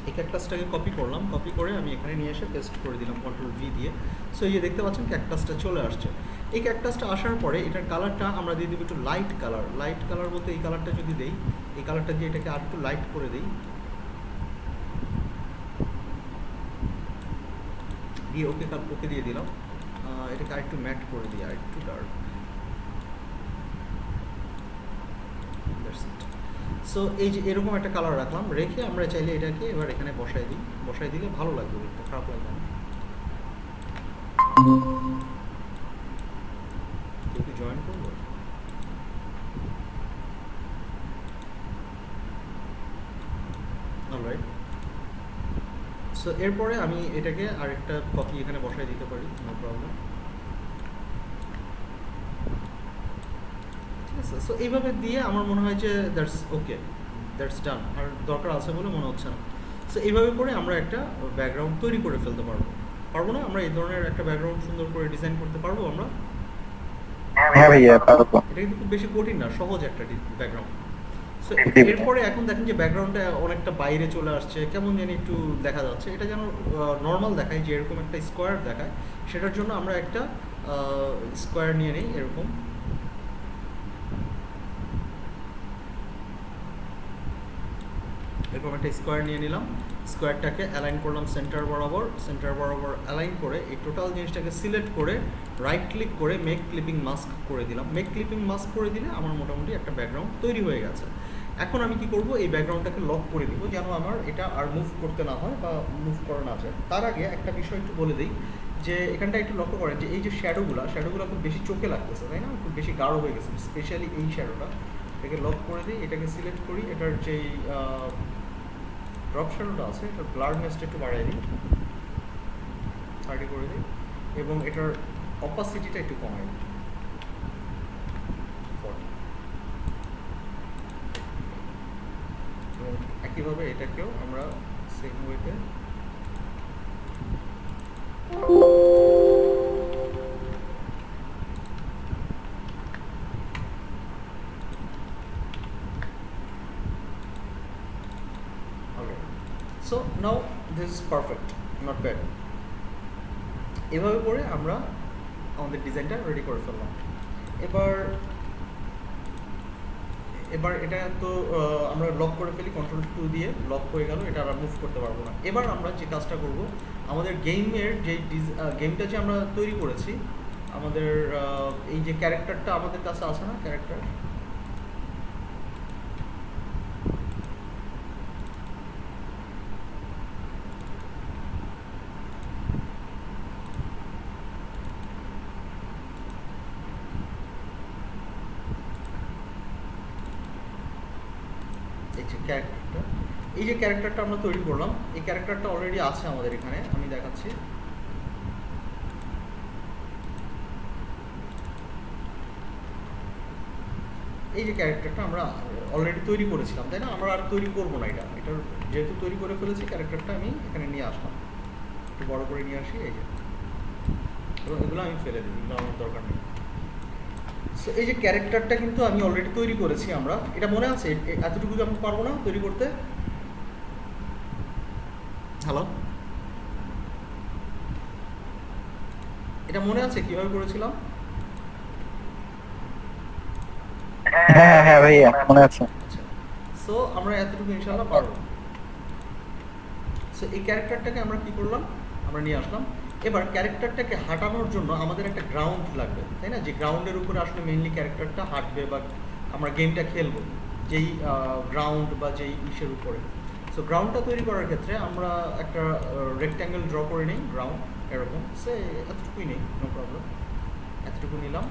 এই ক্যাকটাসটাকে কপি করলাম, কপি করে আমি এখানে নিয়ে এসে পেস্ট করে দিলাম Ctrl+V দিয়ে। সো এই যে দেখতে পাচ্ছেন ক্যাকটাসটা চলে আসছে। এই ক্যাকটাসটা আসার পরে এটার কালারটা আমরা দিয়ে দেবো একটু লাইট কালার বলতে এই কালারটা যদি দেই, এই কালারটা দিয়ে এটাকে আর একটু লাইট করে দিই, দিয়ে ওকে দিয়ে দিলাম। এটাকে আর একটু ম্যাট করে দিই, আর একটু ডার্ক। সো এই যে এরকম একটা কালার রাখলাম, রেখে আমরা চাইলে এটাকে এবার এখানে বসাই দিলে ভালো লাগবে দেখতে, খারাপ লাগবে না। কেউ কি জয়েন করবো? অলরাইট, সো এরপরে আমি এটাকে আরেকটা কপি এখানে বসাই দিতে পারি, নো প্রবলেম। ঠিক আছে, সো এইভাবে দিয়ে আমার মনে হয় যে দ্যাটস ডান। আর দরকার আছে বলে মনে হচ্ছে না। সো এইভাবে করে আমরা একটা ব্যাকগ্রাউন্ড তৈরি করে ফেলতে পারবো না? আমরা এই ধরনের একটা ব্যাকগ্রাউন্ড সুন্দর করে ডিজাইন করতে পারবো আমরা? হ্যাঁ ভাইয়া পারবো। এটা কিন্তু খুব বেশি কঠিন না, সহজ একটা ব্যাকগ্রাউন্ড। সো এরপরে এখন দেখেন যে ব্যাকগ্রাউন্ডটা অনেকটা বাইরে চলে আসছে, কেমন জানি একটু দেখা যাচ্ছে। এটা যেন নর্মাল দেখায়, যে এরকম একটা স্কোয়ার দেখায়, সেটার জন্য আমরা একটা স্কোয়ার নিয়ে নিই এরকম। এরকম একটা স্কোয়ার নিয়ে নিলাম, স্কোয়ারটাকে অ্যালাইন করলাম সেন্টার বরাবর অ্যালাইন করে এই টোটাল জিনিসটাকে সিলেক্ট করে রাইট ক্লিক করে মেক ক্লিপিং মাস্ক করে দিলাম। মেক ক্লিপিং মাস্ক করে দিলে আমার মোটামুটি একটা ব্যাকগ্রাউন্ড তৈরি হয়ে গেছে। এখন আমি কি করব, এই ব্যাকগ্রাউন্ডটাকে লক করে দিব যেন আমার এটা আর মুভ করতে না হয় বা মুভ করা না যায়। তার আগে একটা বিষয় একটু বলে দিই যে এখানটা একটু লক্ষ্য করেন যে এই যে শ্যাডোগুলো খুব বেশি চোখে লাগতেছে, তাই না? খুব বেশি গাঢ় হয়ে গেছে, স্পেশালি এই শ্যাডোটা। এটাকে লক করে দিই, এটাকে সিলেক্ট করি, এটার যেই ড্রপ শ্যাডোটা আছে এটার ব্লারনেসটা একটু বাড়িয়ে দিই, 30 করে দিই, এবং এটার অপাসিটিটা একটু কমাই দিই, 40। এবং একইভাবে এটাকেও আমরা সেম ওয়েতে so now this is perfect, not bad. এভাবে করে আমরা আমাদের ডিজাইনটা রেডি করে ফেললাম। এবার এটা তো আমরা লক করে ফেলি, Ctrl+2 দিয়ে লক হয়ে গেল, এটা আমরা মুভ করতে পারবো না। এবার আমরা যে কাজটা করব, আমাদের গেমের যে গেমটা যে আমরা তৈরি করেছি, আমাদের এই যে ক্যারেক্টারটা আমাদের কাছে আছে না, ক্যারেক্টার, এই যে ক্যারেক্টারটা আমরা তৈরি করলাম, এই ক্যারেক্টারটা অলরেডি আছে আমাদের এখানে, আমি দেখাচ্ছি। এই যে ক্যারেক্টারটা আমরা অলরেডি তৈরি করেছিলাম, তাই না? আমরা আর তৈরি করবো না, এটা যেহেতু তৈরি করে ফেলেছি, ক্যারেক্টারটা আমি এখানে নিয়ে আসলাম, একটু বড় করে নিয়ে আসি, এই যে, এবং এগুলো আমি ফেলে দিই, এগুলো আমার দরকার নেই। সো এই যে ক্যারেক্টারটা কিন্তু আমি অলরেডি তৈরি করেছি, আমরা এটা মনে আছে, এতটুকু আমি পারবো না তৈরি করতে। হ্যালো, এটা মনে আছে কিভাবে করেছিলাম? হ্যাঁ হ্যাঁ ভাইয়া মনে আছে। আচ্ছা, সো আমরা এতটুকু ইনশাআল্লাহ পারবো। সো এই ক্যারেক্টারটাকে আমরা কি করলাম, আমরা নিয়ে আসলাম। এবার ক্যারেক্টারটাকে হাঁটানোর জন্য আমাদের একটা গ্রাউন্ড লাগবে, তাই না? যে গ্রাউন্ডের উপরে আসলে মেইনলি ক্যারেক্টারটা হাঁটবে বা আমরা গেমটা খেলবো, যেই গ্রাউন্ড বা যেই ইসের উপরে। সো গ্রাউন্ডটা তৈরি করার ক্ষেত্রে আমরা একটা রেক্ট্যাঙ্গেল ড্র করে নিই, গ্রাউন্ড এরকম, সে এতটুকুই নেই, নো প্রবলেম, এতটুকু নিলাম।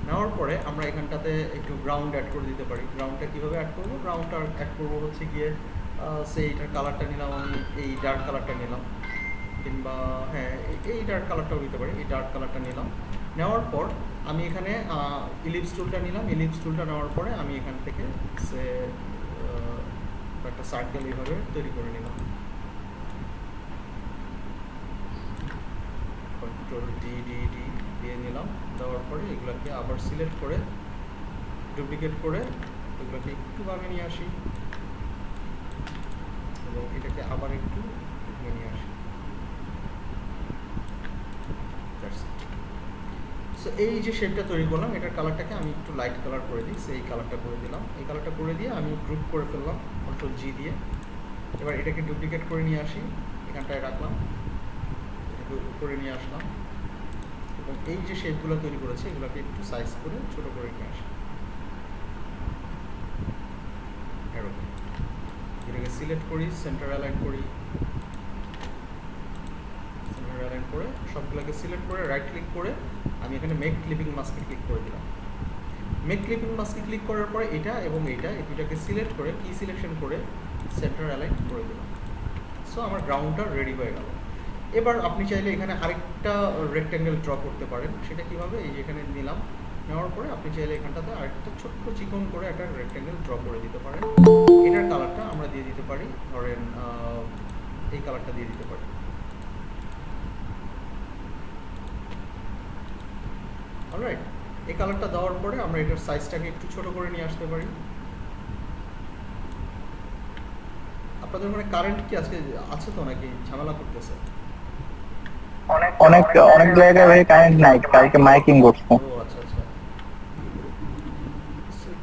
নেওয়ার পরে আমরা এখানটাতে একটু গ্রাউন্ড অ্যাড করে দিতে পারি। গ্রাউন্ডটা কীভাবে অ্যাড করবো? গ্রাউন্ডটা অ্যাড করবো হচ্ছে গিয়ে এইটার কালারটা নিলাম আমি, এই ডার্ক কালারটা নিলাম, কিংবা হ্যাঁ এই ডার্ক কালারটাও দিতে পারি, এই ডার্ক কালারটা নিলাম। নেওয়ার পর আমি এখানে ইলিপস টুলটা নিলাম, ইলিপস টুলটা নেওয়ার পরে আমি এখান থেকে সে একটা সার্কেল এইভাবে তৈরি করে নিলাম, Ctrl+D দিয়ে নিলাম। দেওয়ার পরে এগুলোকে আবার সিলেক্ট করে ডুপ্লিকেট করে এগুলোকে একটু বামে নিয়ে আসি এবং এটাকে আবার একটু নিয়ে আসি। সো এই যে শেপটা তৈরি করলাম, এটার কালারটাকে আমি একটু লাইট কালার করে দিই, সেই কালারটা করে দিলাম। এই কালারটা করে দিয়ে আমি গ্রুপ করে ফেললাম Ctrl+G দিয়ে। এবার এটাকে ডুপ্লিকেট করে নিয়ে আসি, এখানটায় রাখলাম, এটাকে উপরে নিয়ে আসলাম এবং এই যে শেপগুলো তৈরি করেছি এগুলোকে একটু সাইজ করে ছোট করে নিয়ে আসি, এরকম। এটাকে সিলেক্ট করি, সেন্টার অ্যালাইন করি, সেন্টার অ্যালাইন করে সবগুলোকে সিলেক্ট করে রাইট ক্লিক করে আমি এখানে মেক ক্লিপিং মাস্কে ক্লিক করে দিলাম। মেক ক্লিপিং মাস্কে ক্লিক করার পরে এটা এবং এইটা এই দুটাকে সিলেক্ট করে কি সিলেকশন করে সেন্টার অ্যালাইন করে দিলাম। সো আমার গ্রাউন্ডটা রেডি হয়ে গেল। এবার আপনি চাইলে এখানে আরেকটা রেক্ট্যাঙ্গেল ড্র করতে পারেন। সেটা কিভাবে? এই যে এখানে নিলাম, নেওয়ার পরে আপনি চাইলে এখানটাতে আরেকটা ছোট্ট চিকন করে একটা রেক্ট্যাঙ্গেল ড্র করে দিতে পারেন। এটার কালারটা আমরা দিয়ে দিতে পারি, ধরেন এই কালারটা দিয়ে দিতে পারি। অলরাইট, এই কালারটা দেওয়ার পরে আমরা এটার সাইজটাকে একটু ছোট করে নিয়ে আসতে পারি। আপনাদের ওখানে কারেন্ট কি আজকে আছে তো নাকি ঝামেলা করতেছে? অনেক অনেক জায়গায় ভাই কারেন্ট নাই, কালকে মাইকিং করছে। ও আচ্ছা আচ্ছা,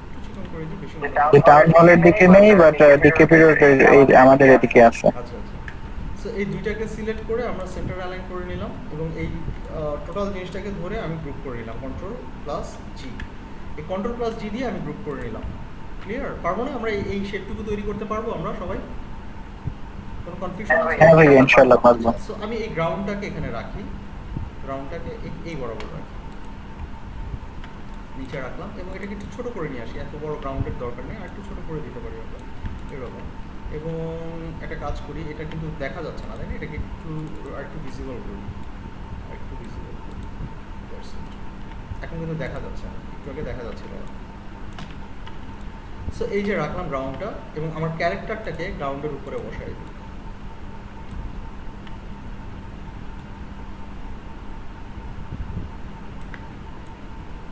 একটু চিকন করে দিই, বেশি না। যে টাউন হলের দিকে নেই, বাট ডিকেপি রোডের এই আমাদের এদিকে আছে। আচ্ছা আচ্ছা। সো এই দুইটাকে সিলেক্ট করে আমরা সেন্টার অ্যালাইন করে নিলাম এবং এই টোটাল জিনিসটাকে ধরে আমি গ্রুপ করে নিলাম কন্ট্রোল প্লাস জি। এই কন্ট্রোল প্লাস জি দিয়ে আমি গ্রুপ করে নিলাম। ক্লিয়ার? পারবো না আমরা এই শেপটুকু তৈরি করতে পারবো আমরা সবাই? কোনো কনফিউশন আছে? হ্যাঁ ভাই, ইনশাআল্লাহ পারবো। সো আমি এই গ্রাউন্ডটাকে এখানে রাখি, গ্রাউন্ডটাকে এই বরাবর রাখি, নিচে রাখলাম এবং এটাকে একটু ছোট করে নিয়ে আসি। এত বড় গ্রাউন্ডের দরকার নেই, আর একটু ছোট করে দিতে পারি আমরা এরকম। এবং একটা কাজ করি, এটা কিন্তু দেখা যাচ্ছে না, তাই না? এটাকে একটু ভিজিবল করি, একটু ভিজিবল করি। এখন কিন্তু দেখা যাচ্ছে না, একটু আগে দেখা যাচ্ছিল। সো এই যে রাখলাম গ্রাউন্ডটা এবং আমার ক্যারেক্টারটাকে গ্রাউন্ডের উপরে বসাই দিই।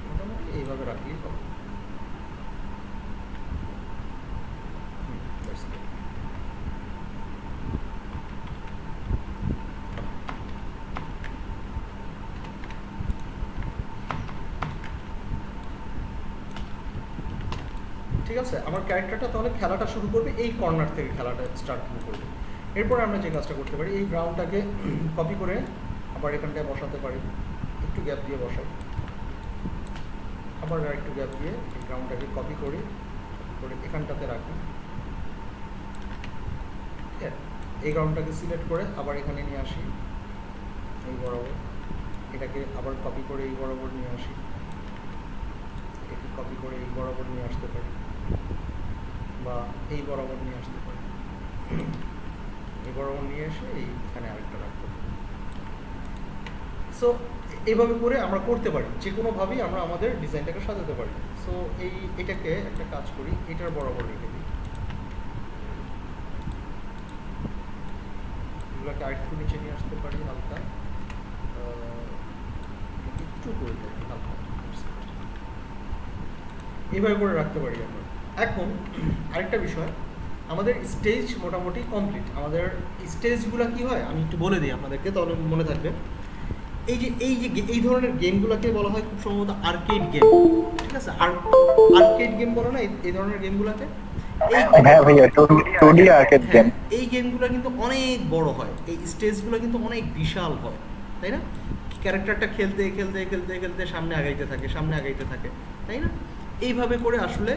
মোটামুটি এইভাবে রাখলেই হবে। ঠিক আছে, আমার ক্যারেক্টারটা তাহলে খেলাটা শুরু করবে এই কর্নার থেকে, খেলাটা স্টার্ট করবে। এরপরে আমরা যে কাজটা করতে পারি, এই গ্রাউন্ডটাকে কপি করে আবার এখানটায় বসাতে পারি, একটু গ্যাপ দিয়ে বসাই, আবার একটু গ্যাপ দিয়ে এই গ্রাউন্ডটাকে কপি করে এখানটাতে রাখি। এই গ্রাউন্ডটাকে সিলেক্ট করে আবার এখানে নিয়ে আসি এই বরাবর, এটাকে আবার কপি করে এই বরাবর নিয়ে আসি, এটাকে কপি করে এই বরাবর নিয়ে আসতে পারি বা এই বরাবর নিয়ে আসতে পারি, এই বরাবর নিয়ে এসে এইখানে আরেকটা রাখতে পারি। সো এইভাবে করে আমরা করতে পারি, যে কোনোভাবেই আমরা আমাদের ডিজাইনটাকে সাজাতে পারি। সো এটাকে একটা কাজ করি, এটার বরাবর রেখে দিই, এগুলোকে আরেকটু নিচে নিয়ে আসতে পারি হালকা, একটু করে থাকি হালকা, এইভাবে করে রাখতে পারি আমরা। এখন আরেকটা বিষয়, আমাদের স্টেজ মোটামুটি কমপ্লিট। আমাদের স্টেজগুলো কি হয় আমি একটু বলে দিই আপনাদেরকে, তাহলে মনে থাকবে। এই ধরনের গেমগুলোকে বলা হয় খুব সম্ভবত আর্কেড গেম, ঠিক আছে? আর্কেড গেম বলো না এই ধরনের গেমগুলোকে? হ্যাঁ ভাইয়া, 2D আর্কেড গেম। এই গেমগুলো কিন্তু অনেক বড় হয়, এই স্টেজগুলো কিন্তু অনেক বিশাল হয়, তাই না? ক্যারেক্টারটা খেলতে খেলতে খেলতে খেলতে সামনে আগাইতে থাকে, সামনে আগাইতে থাকে, তাই না? এইভাবে করে আসলে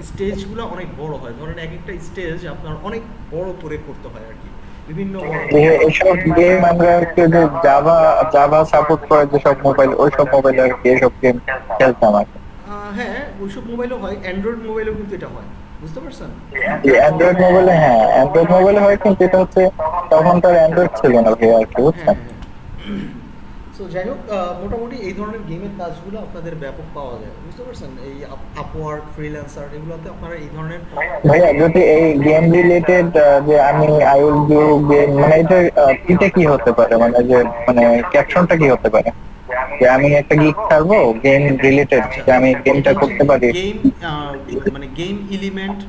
স্টেজগুলো অনেক বড় হয়। ধরেন এক একটা স্টেজ আপনার অনেক বড় করে করতে হয় আর কি, বিভিন্ন এইসব গেম আমরা একটু যে জাভা সাপোর্ট করে যেসব মোবাইল, ওইসব মোবাইলে আর কি এসব গেম খেলতাম আর কি। হ্যাঁ, ওইসব মোবাইলও হয়, অ্যান্ড্রয়েড মোবাইলেও কিন্তু এটা হয়, বুঝতে পারছেন? অ্যান্ড্রয়েড মোবাইলে, হ্যাঁ অ্যান্ড্রয়েড মোবাইলে হয়, কিন্তু এটা হচ্ছে তখন তো অ্যান্ড্রয়েড ছিল না ভাই আর কি, বুঝছেন? সো যাই হোক, মোটামুটি এই ধরনের গেমের কাজগুলো আপনাদের ব্যাপক পাওয়া যায়, বুঝতে পারছেন? এই আপওয়ার্ক, ফ্রিল্যান্সার, এগুলোতে আপনারা এই ধরনের ভাইয়া যদি এই গেম রিলেটেড যে আমি আই উইল ডু গেম, মানে এটা কি হতে পারে, মানে যে মানে ক্যাপশনটা কি হতে পারে যে আমি একটা গিগ ছাড়বো গেম রিলেটেড, যে আমি গেমটা করতে পারি? গেম মানে game element,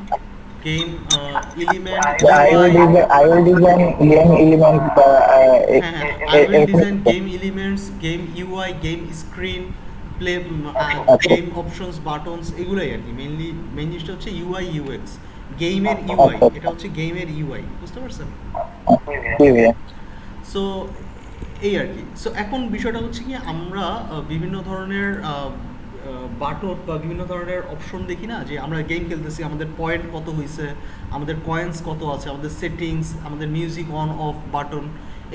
game I will design game element বা I will design game elements, game UI, game screen, play, game options, buttons, এগুলাই আর কি। মেইন জিনিসটা হচ্ছে UI UX, গেমের UI, এটা হচ্ছে গেমের UI, বুঝতে পারছেন? সো এই আর কি। সো এখন বিষয়টা হচ্ছে কি, আমরা বিভিন্ন ধরনের বাটন বা বিভিন্ন ধরনের অপশন দেখি না, যে আমরা গেম খেলতেছি, আমাদের পয়েন্ট কত হয়েছে, আমাদের কয়েন্স কত আছে, আমাদের সেটিংস, আমাদের মিউজিক অন অফ বাটন,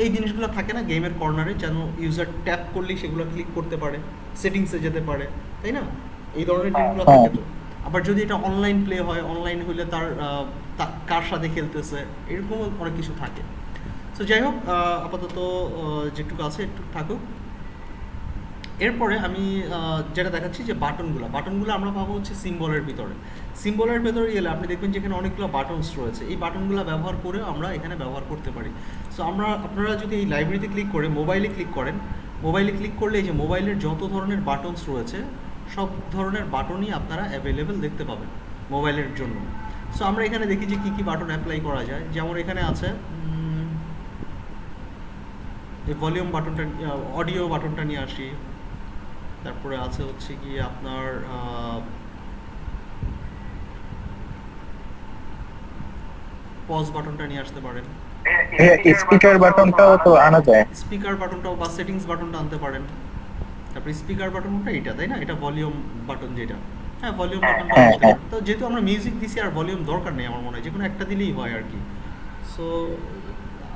এই জিনিসগুলো থাকে না গেমের কর্নারে, যেন ইউজার ট্যাপ করলেই সেগুলো ক্লিক করতে পারে, সেটিংসে যেতে পারে, তাই না? এই ধরনের জিনিসগুলো থাকে। তো আবার যদি এটা অনলাইন প্লে হয়, অনলাইন হলে তার কার সাথে খেলতেছে, এরকম অনেক কিছু থাকে। সো যাই হোক, আপাতত যেটুকু আছে একটু থাকুক। এরপরে আমি যেটা দেখাচ্ছি যে বাটনগুলো আমরা পাবো হচ্ছে সিম্বলের ভিতরে গেলে আপনি দেখবেন যে এখানে অনেকগুলো বাটনস রয়েছে। এই বাটনগুলো ব্যবহার করে আমরা এখানে ব্যবহার করতে পারি। সো আপনারা যদি এই লাইব্রেরিতে ক্লিক করে মোবাইলে ক্লিক করেন, মোবাইলে ক্লিক করলে এই যে মোবাইলের যত ধরনের বাটনস রয়েছে সব ধরনের বাটনই আপনারা অ্যাভেলেবেল দেখতে পাবেন মোবাইলের জন্য। সো আমরা এখানে দেখি যে কী বাটন অ্যাপ্লাই করা যায়। যেমন এখানে আছে এই ভলিউম বাটনটা, অডিও বাটনটা নিয়ে আসি। তারপরে আছে হচ্ছে কি আপনার পজ বাটনটা নিয়ে আসতে পারেন, স্পিকার বাটনটাও তো আনা যায়। স্পিকার বাটনটাও বা সেটিংস বাটনটা আনতে পারেন। তারপর স্পিকার বাটনটা এটা, তাই না? এটা ভলিউম বাটন যেটা, হ্যাঁ ভলিউম বাটনটা হ্যাঁ, দিতে হ্যাঁ। পারেন। তো যেহেতু আমরা মিউজিক দিছি আর ভলিউম দরকার নেই আমার মনে হয়, যে কোনো একটা দিলেই হয় আর কি। সো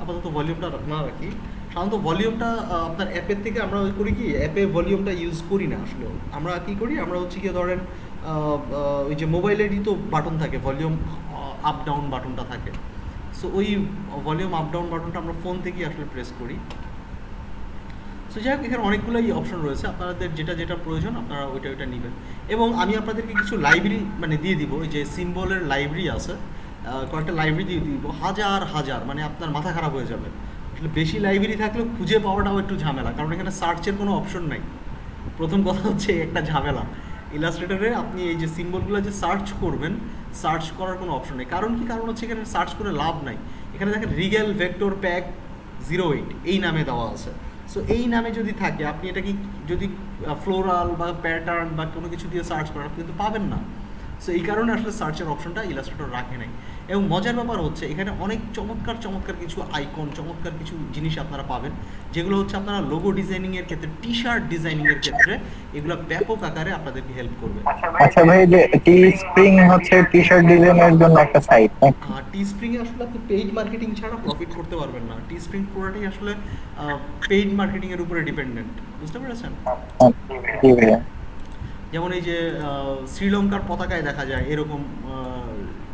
আপাতত ভলিউমটা না রাখি। সাধারণত ভলিউমটা আপনার অ্যাপের থেকে আমরা ওই করি কি, অ্যাপে ভলিউমটা ইউজ করি না আসলে। আমরা কি করি, আমরা হচ্ছে গিয়ে ধরেন ওই যে মোবাইলেরই তো বাটন থাকে, ভলিউম আপ ডাউন বাটনটা থাকে। সো ওই ভলিউম আপ ডাউন বাটনটা আমরা ফোন থেকেই আসলে প্রেস করি। সো যাই হোক, এখানে অনেকগুলোই অপশন রয়েছে, আপনাদের যেটা যেটা প্রয়োজন আপনারা ওইটা ওইটা নেবেন। এবং আমি আপনাদেরকে কিছু লাইব্রেরি মানে দিয়ে দিব, ওই যে সিম্বলের লাইব্রেরি আছে, কয়েকটা লাইব্রেরি দিয়ে দিব, হাজার হাজার, মানে আপনার মাথা খারাপ হয়ে যাবে। আসলে বেশি লাইব্রেরি থাকলেও খুঁজে পাওয়াটাও একটু ঝামেলা, কারণ এখানে সার্চের কোনো অপশন নাই। প্রথম কথা হচ্ছে একটা ঝামেলা, ইলাস্ট্রেটরে আপনি এই যে সিম্বলগুলো যে সার্চ করবেন, সার্চ করার কোনো অপশন নেই। কারণ কি, কারণ হচ্ছে এখানে সার্চ করে লাভ নাই। এখানে দেখেন রিগেল ভেক্টর প্যাক 08 এই নামে দেওয়া আছে। সো এই নামে যদি থাকে, আপনি এটাকে যদি ফ্লোরাল বা প্যাটার্ন বা কোনো কিছু দিয়ে সার্চ করেন, আপনি কিন্তু পাবেন না। সো এই কারণে আসলে সার্চের অপশনটা ইলাস্ট্রেটর রাখে নাই। এবং মজার ব্যাপার হচ্ছে, এখানে অনেক চমৎকার চমৎকার কিছু আইকন, চমৎকার কিছু জিনিস আপনারা পাবেন, যেগুলো হচ্ছে আপনারা লোগো ডিজাইনিংয়ের ক্ষেত্রে, টি শার্ট ডিজাইনিংয়ের ক্ষেত্রে এগুলো ব্যাপক আকারে আপনাদেরকে হেল্প করবে। আচ্ছা ভাই, যে টি স্প্রিং হচ্ছে টি শার্ট ডিজাইনের জন্য একটা সাইট, টি স্প্রিংয়ে আসলে আপনি পেইড মার্কেটিং ছাড়া প্রফিট করতে পারবেন না। টি স্প্রিং পুরোটাই আসলে পেইড মার্কেটিংয়ের উপরে ডিপেন্ডেন্ট, বুঝতে পেরেছেন? জি ভাইয়া। যেমন এই যে শ্রীলঙ্কার পতাকায় দেখা যায় এরকম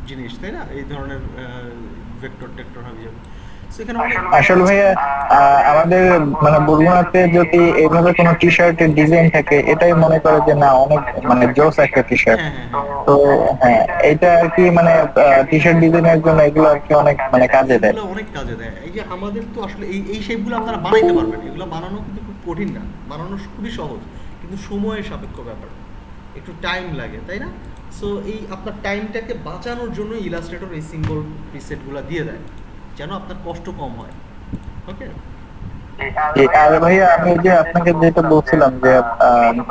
জিনিস, তাই না? এই ধরনের ভেক্টর টেক্টর হবে যাবে। সেখানে আসলে ভাইয়া আমাদের মানে বরগুনাতে যদি এইভাবে কোনো টি শার্টের ডিজাইন থাকে, এটাই মনে করে যে না অনেক মানে জোস একটা টি শার্ট। হ্যাঁ হ্যাঁ হ্যাঁ, তো হ্যাঁ, এটা আর কি মানে টি শার্ট ডিজাইনের জন্য এগুলো আর কি অনেক মানে কাজে দেয়। এগুলো অনেক কাজে দেয়। এই যে আমাদের তো আসলে এই শেপগুলো আপনারা বানাইতে পারবেন, এগুলো বানানো কিন্তু খুব কঠিন না, বানানো খুবই সহজ, কিন্তু সময়ের সাপেক্ষ ব্যাপার, একটু টাইম লাগে, তাই না? সো এই আপনার টাইমটাকে বাঁচানোর জন্য ইলাস্ট্রেটর এই সিম্বল প্রিসেটগুলো দিয়ে দেয়, যেন আপনার কষ্ট কম হয়। ওকে, আর ভাইয়া আমি যে আপনাকে যেটা বলছিলাম যে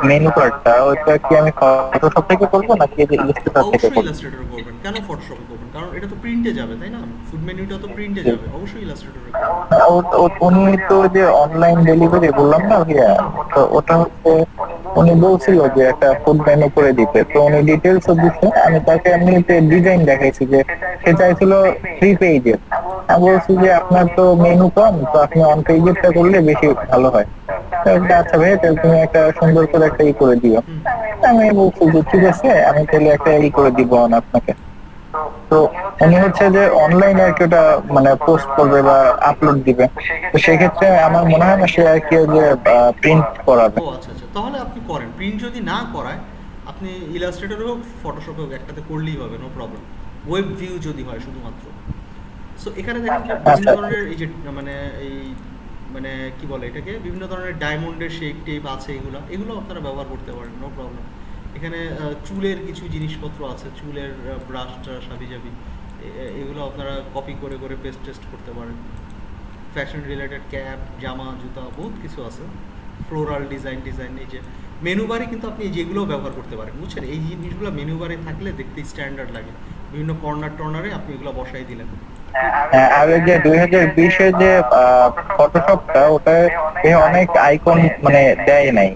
মেনু কার্ডটা, ওইটা কি আমি ফটোশপ থেকে করবো নাকি ইলাস্ট্রেটর থেকে অবশ্যই করবো? ইলাস্ট্রেটর করবেন। কেন ফটোশপে করবেন? কারণ এটা তো প্রিন্টে যাবে, তাই না? ফুড মেনুটা তো প্রিন্টে যাবে, অবশ্যই ইলাস্ট্রেটরে করবেন। উনি তো যে অনলাইন ডেলিভারি বললাম না ভাইয়া, তো ওটা হচ্ছে উনি বলছিল যে একটা ফুড মেনু করে দিতে, তো উনি ডিটেলস দিচ্ছে। আমি তাকে এমনিতে ডিজাইন দেখাইছি যে সে চাইছিল 3 পেজের। আমি বলছি যে আপনার তো মেনু কম, তো আপনি 1 পেজেরটা করলে বেশি ভালো হয়। তো আচ্ছা ভাইয়া, তাহলে তুমি একটা সুন্দর করে একটা করে দিও। আমি বলছি যে ঠিক আছে, আমি তাহলে একটা করে দিব আপনাকে। তো উনি হচ্ছে যে অনলাইনে আর কি ওটা মানে পোস্ট করবে বা আপলোড দিবে, তো সেক্ষেত্রে আমার মনে হয় না সে আর কি যে প্রিন্ট করাবে। ও আচ্ছা আচ্ছা, তাহলে আপনি করেন। প্রিন্ট যদি না করায়, আপনি ইলাস্ট্রেটরে হোক ফটোশপে হোক একটাতে করলেই হবে, নো প্রবলেম। ওয়েব ভিউ যদি হয় শুধুমাত্র। সো এখানে দেখেন যে বিভিন্ন ধরনের এই যে মানে এই মানে কি বলে এটাকে, বিভিন্ন ধরনের ডায়মন্ডের শেপ টেপ আছে, এগুলো আপনারা ব্যবহার করতে পারেন, নো প্রবলেম। এখানে চুলের কিছু জিনিসপত্র আছে, চুলের ব্রাশ ট্রাশ হাবি জাবি, এগুলো আপনারা কপি করে করে পেস্ট টেস্ট করতে পারেন। ফ্যাশন রিলেটেড ক্যাপ, জামা, জুতা, বহুত কিছু আছে। ফ্লোরাল ডিজাইন, এই যে মেনু বারে কিন্তু আপনি যেগুলো ব্যবহার করতে পারেন, বুঝছেন? এই জিনিসগুলো মেনু বারে থাকলে দেখতে স্ট্যান্ডার্ড লাগে। বিভিন্ন কর্নার টর্নারে আপনি এগুলো বসাই দিলেন। হ্যাঁ, আর ওই যে 2020-এর যে ফটোশপটা, ওটা অনেক আইকন মানে দেয় নাই।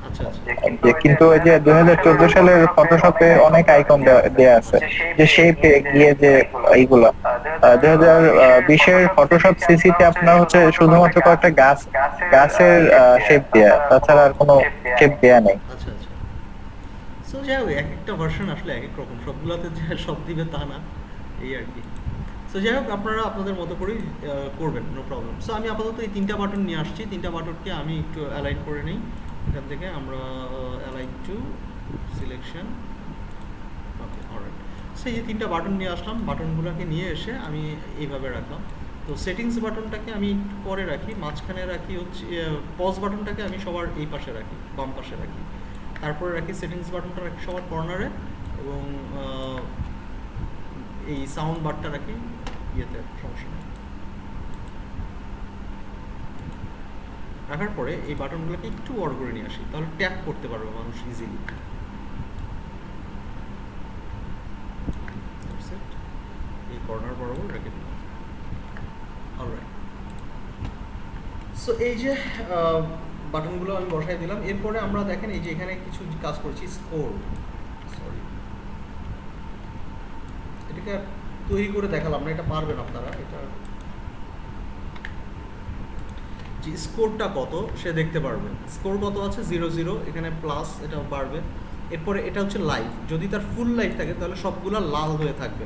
আচ্ছা আচ্ছা, কিন্তু ওই যে 2014 সালের ফটোশপে অনেক আইকন দেয়া আছে, যে শেপে গিয়ে যে এইগুলা। 2020-এর ফটোশপ সিসিতে আপনার হচ্ছে শুধুমাত্র কয়েকটা গাছের শেপ দেয়া, তাছাড়া আর কোনো শেপ দেয়া নেই। আচ্ছা আচ্ছা। সো যাই হোক, এক একটা ভার্সন আসলে এক এক রকম, সবগুলোতে যে সব দিবে তা না, এই আর কি। সো যাই হোক, আপনারা আপনাদের মতো করেই করবেন, নো প্রবলেম। সো আমি আপাতত এই 3টা বাটন নিয়ে আসছি, 3টা বাটনকে আমি একটু অ্যালাইন করে নিই। এখান থেকে আমরা align two selection, okay alright. So এই যে 3টা বাটন নিয়ে আসলাম, বাটনগুলোকে নিয়ে এসে আমি এইভাবে রাখলাম। তো সেটিংস বাটনটাকে আমি একটু পরে রাখি, মাঝখানে রাখি হচ্ছে পজ বাটনটাকে আমি সবার এই পাশে রাখি, বাম পাশে রাখি। তারপরে রাখি সেটিংস বাটনটা রাখি সবার কর্নারে, এবং এই সাউন্ড বারটা রাখি ইয়েতে, সমস্যা নেই। রাখার পরে এই বাটনগুলোকে একটু বড় করে নিয়ে আসি, তাহলে ট্যাপ করতে পারবে মানুষ ইজিলি। এই কর্নার বরাবর রেখে দিলাম। অলরাইট, সো এই যে বাটনগুলো আমি বসাই দিলাম। এরপরে আমরা দেখেন এই যে এখানে কিছু কাজ করছি, স্কোর, সরি এটাকে আর তৈরি করে দেখালাম না, এটা পারবেন আপনারা। এটা যে স্কোরটা কত সে দেখতে পারবে, স্কোর কত আছে 0 এখানে প্লাস, এটা বাড়বে। এরপরে এটা হচ্ছে লাইফ, যদি তার ফুল লাইফ থাকে তাহলে সবগুলা লাল হয়ে থাকবে,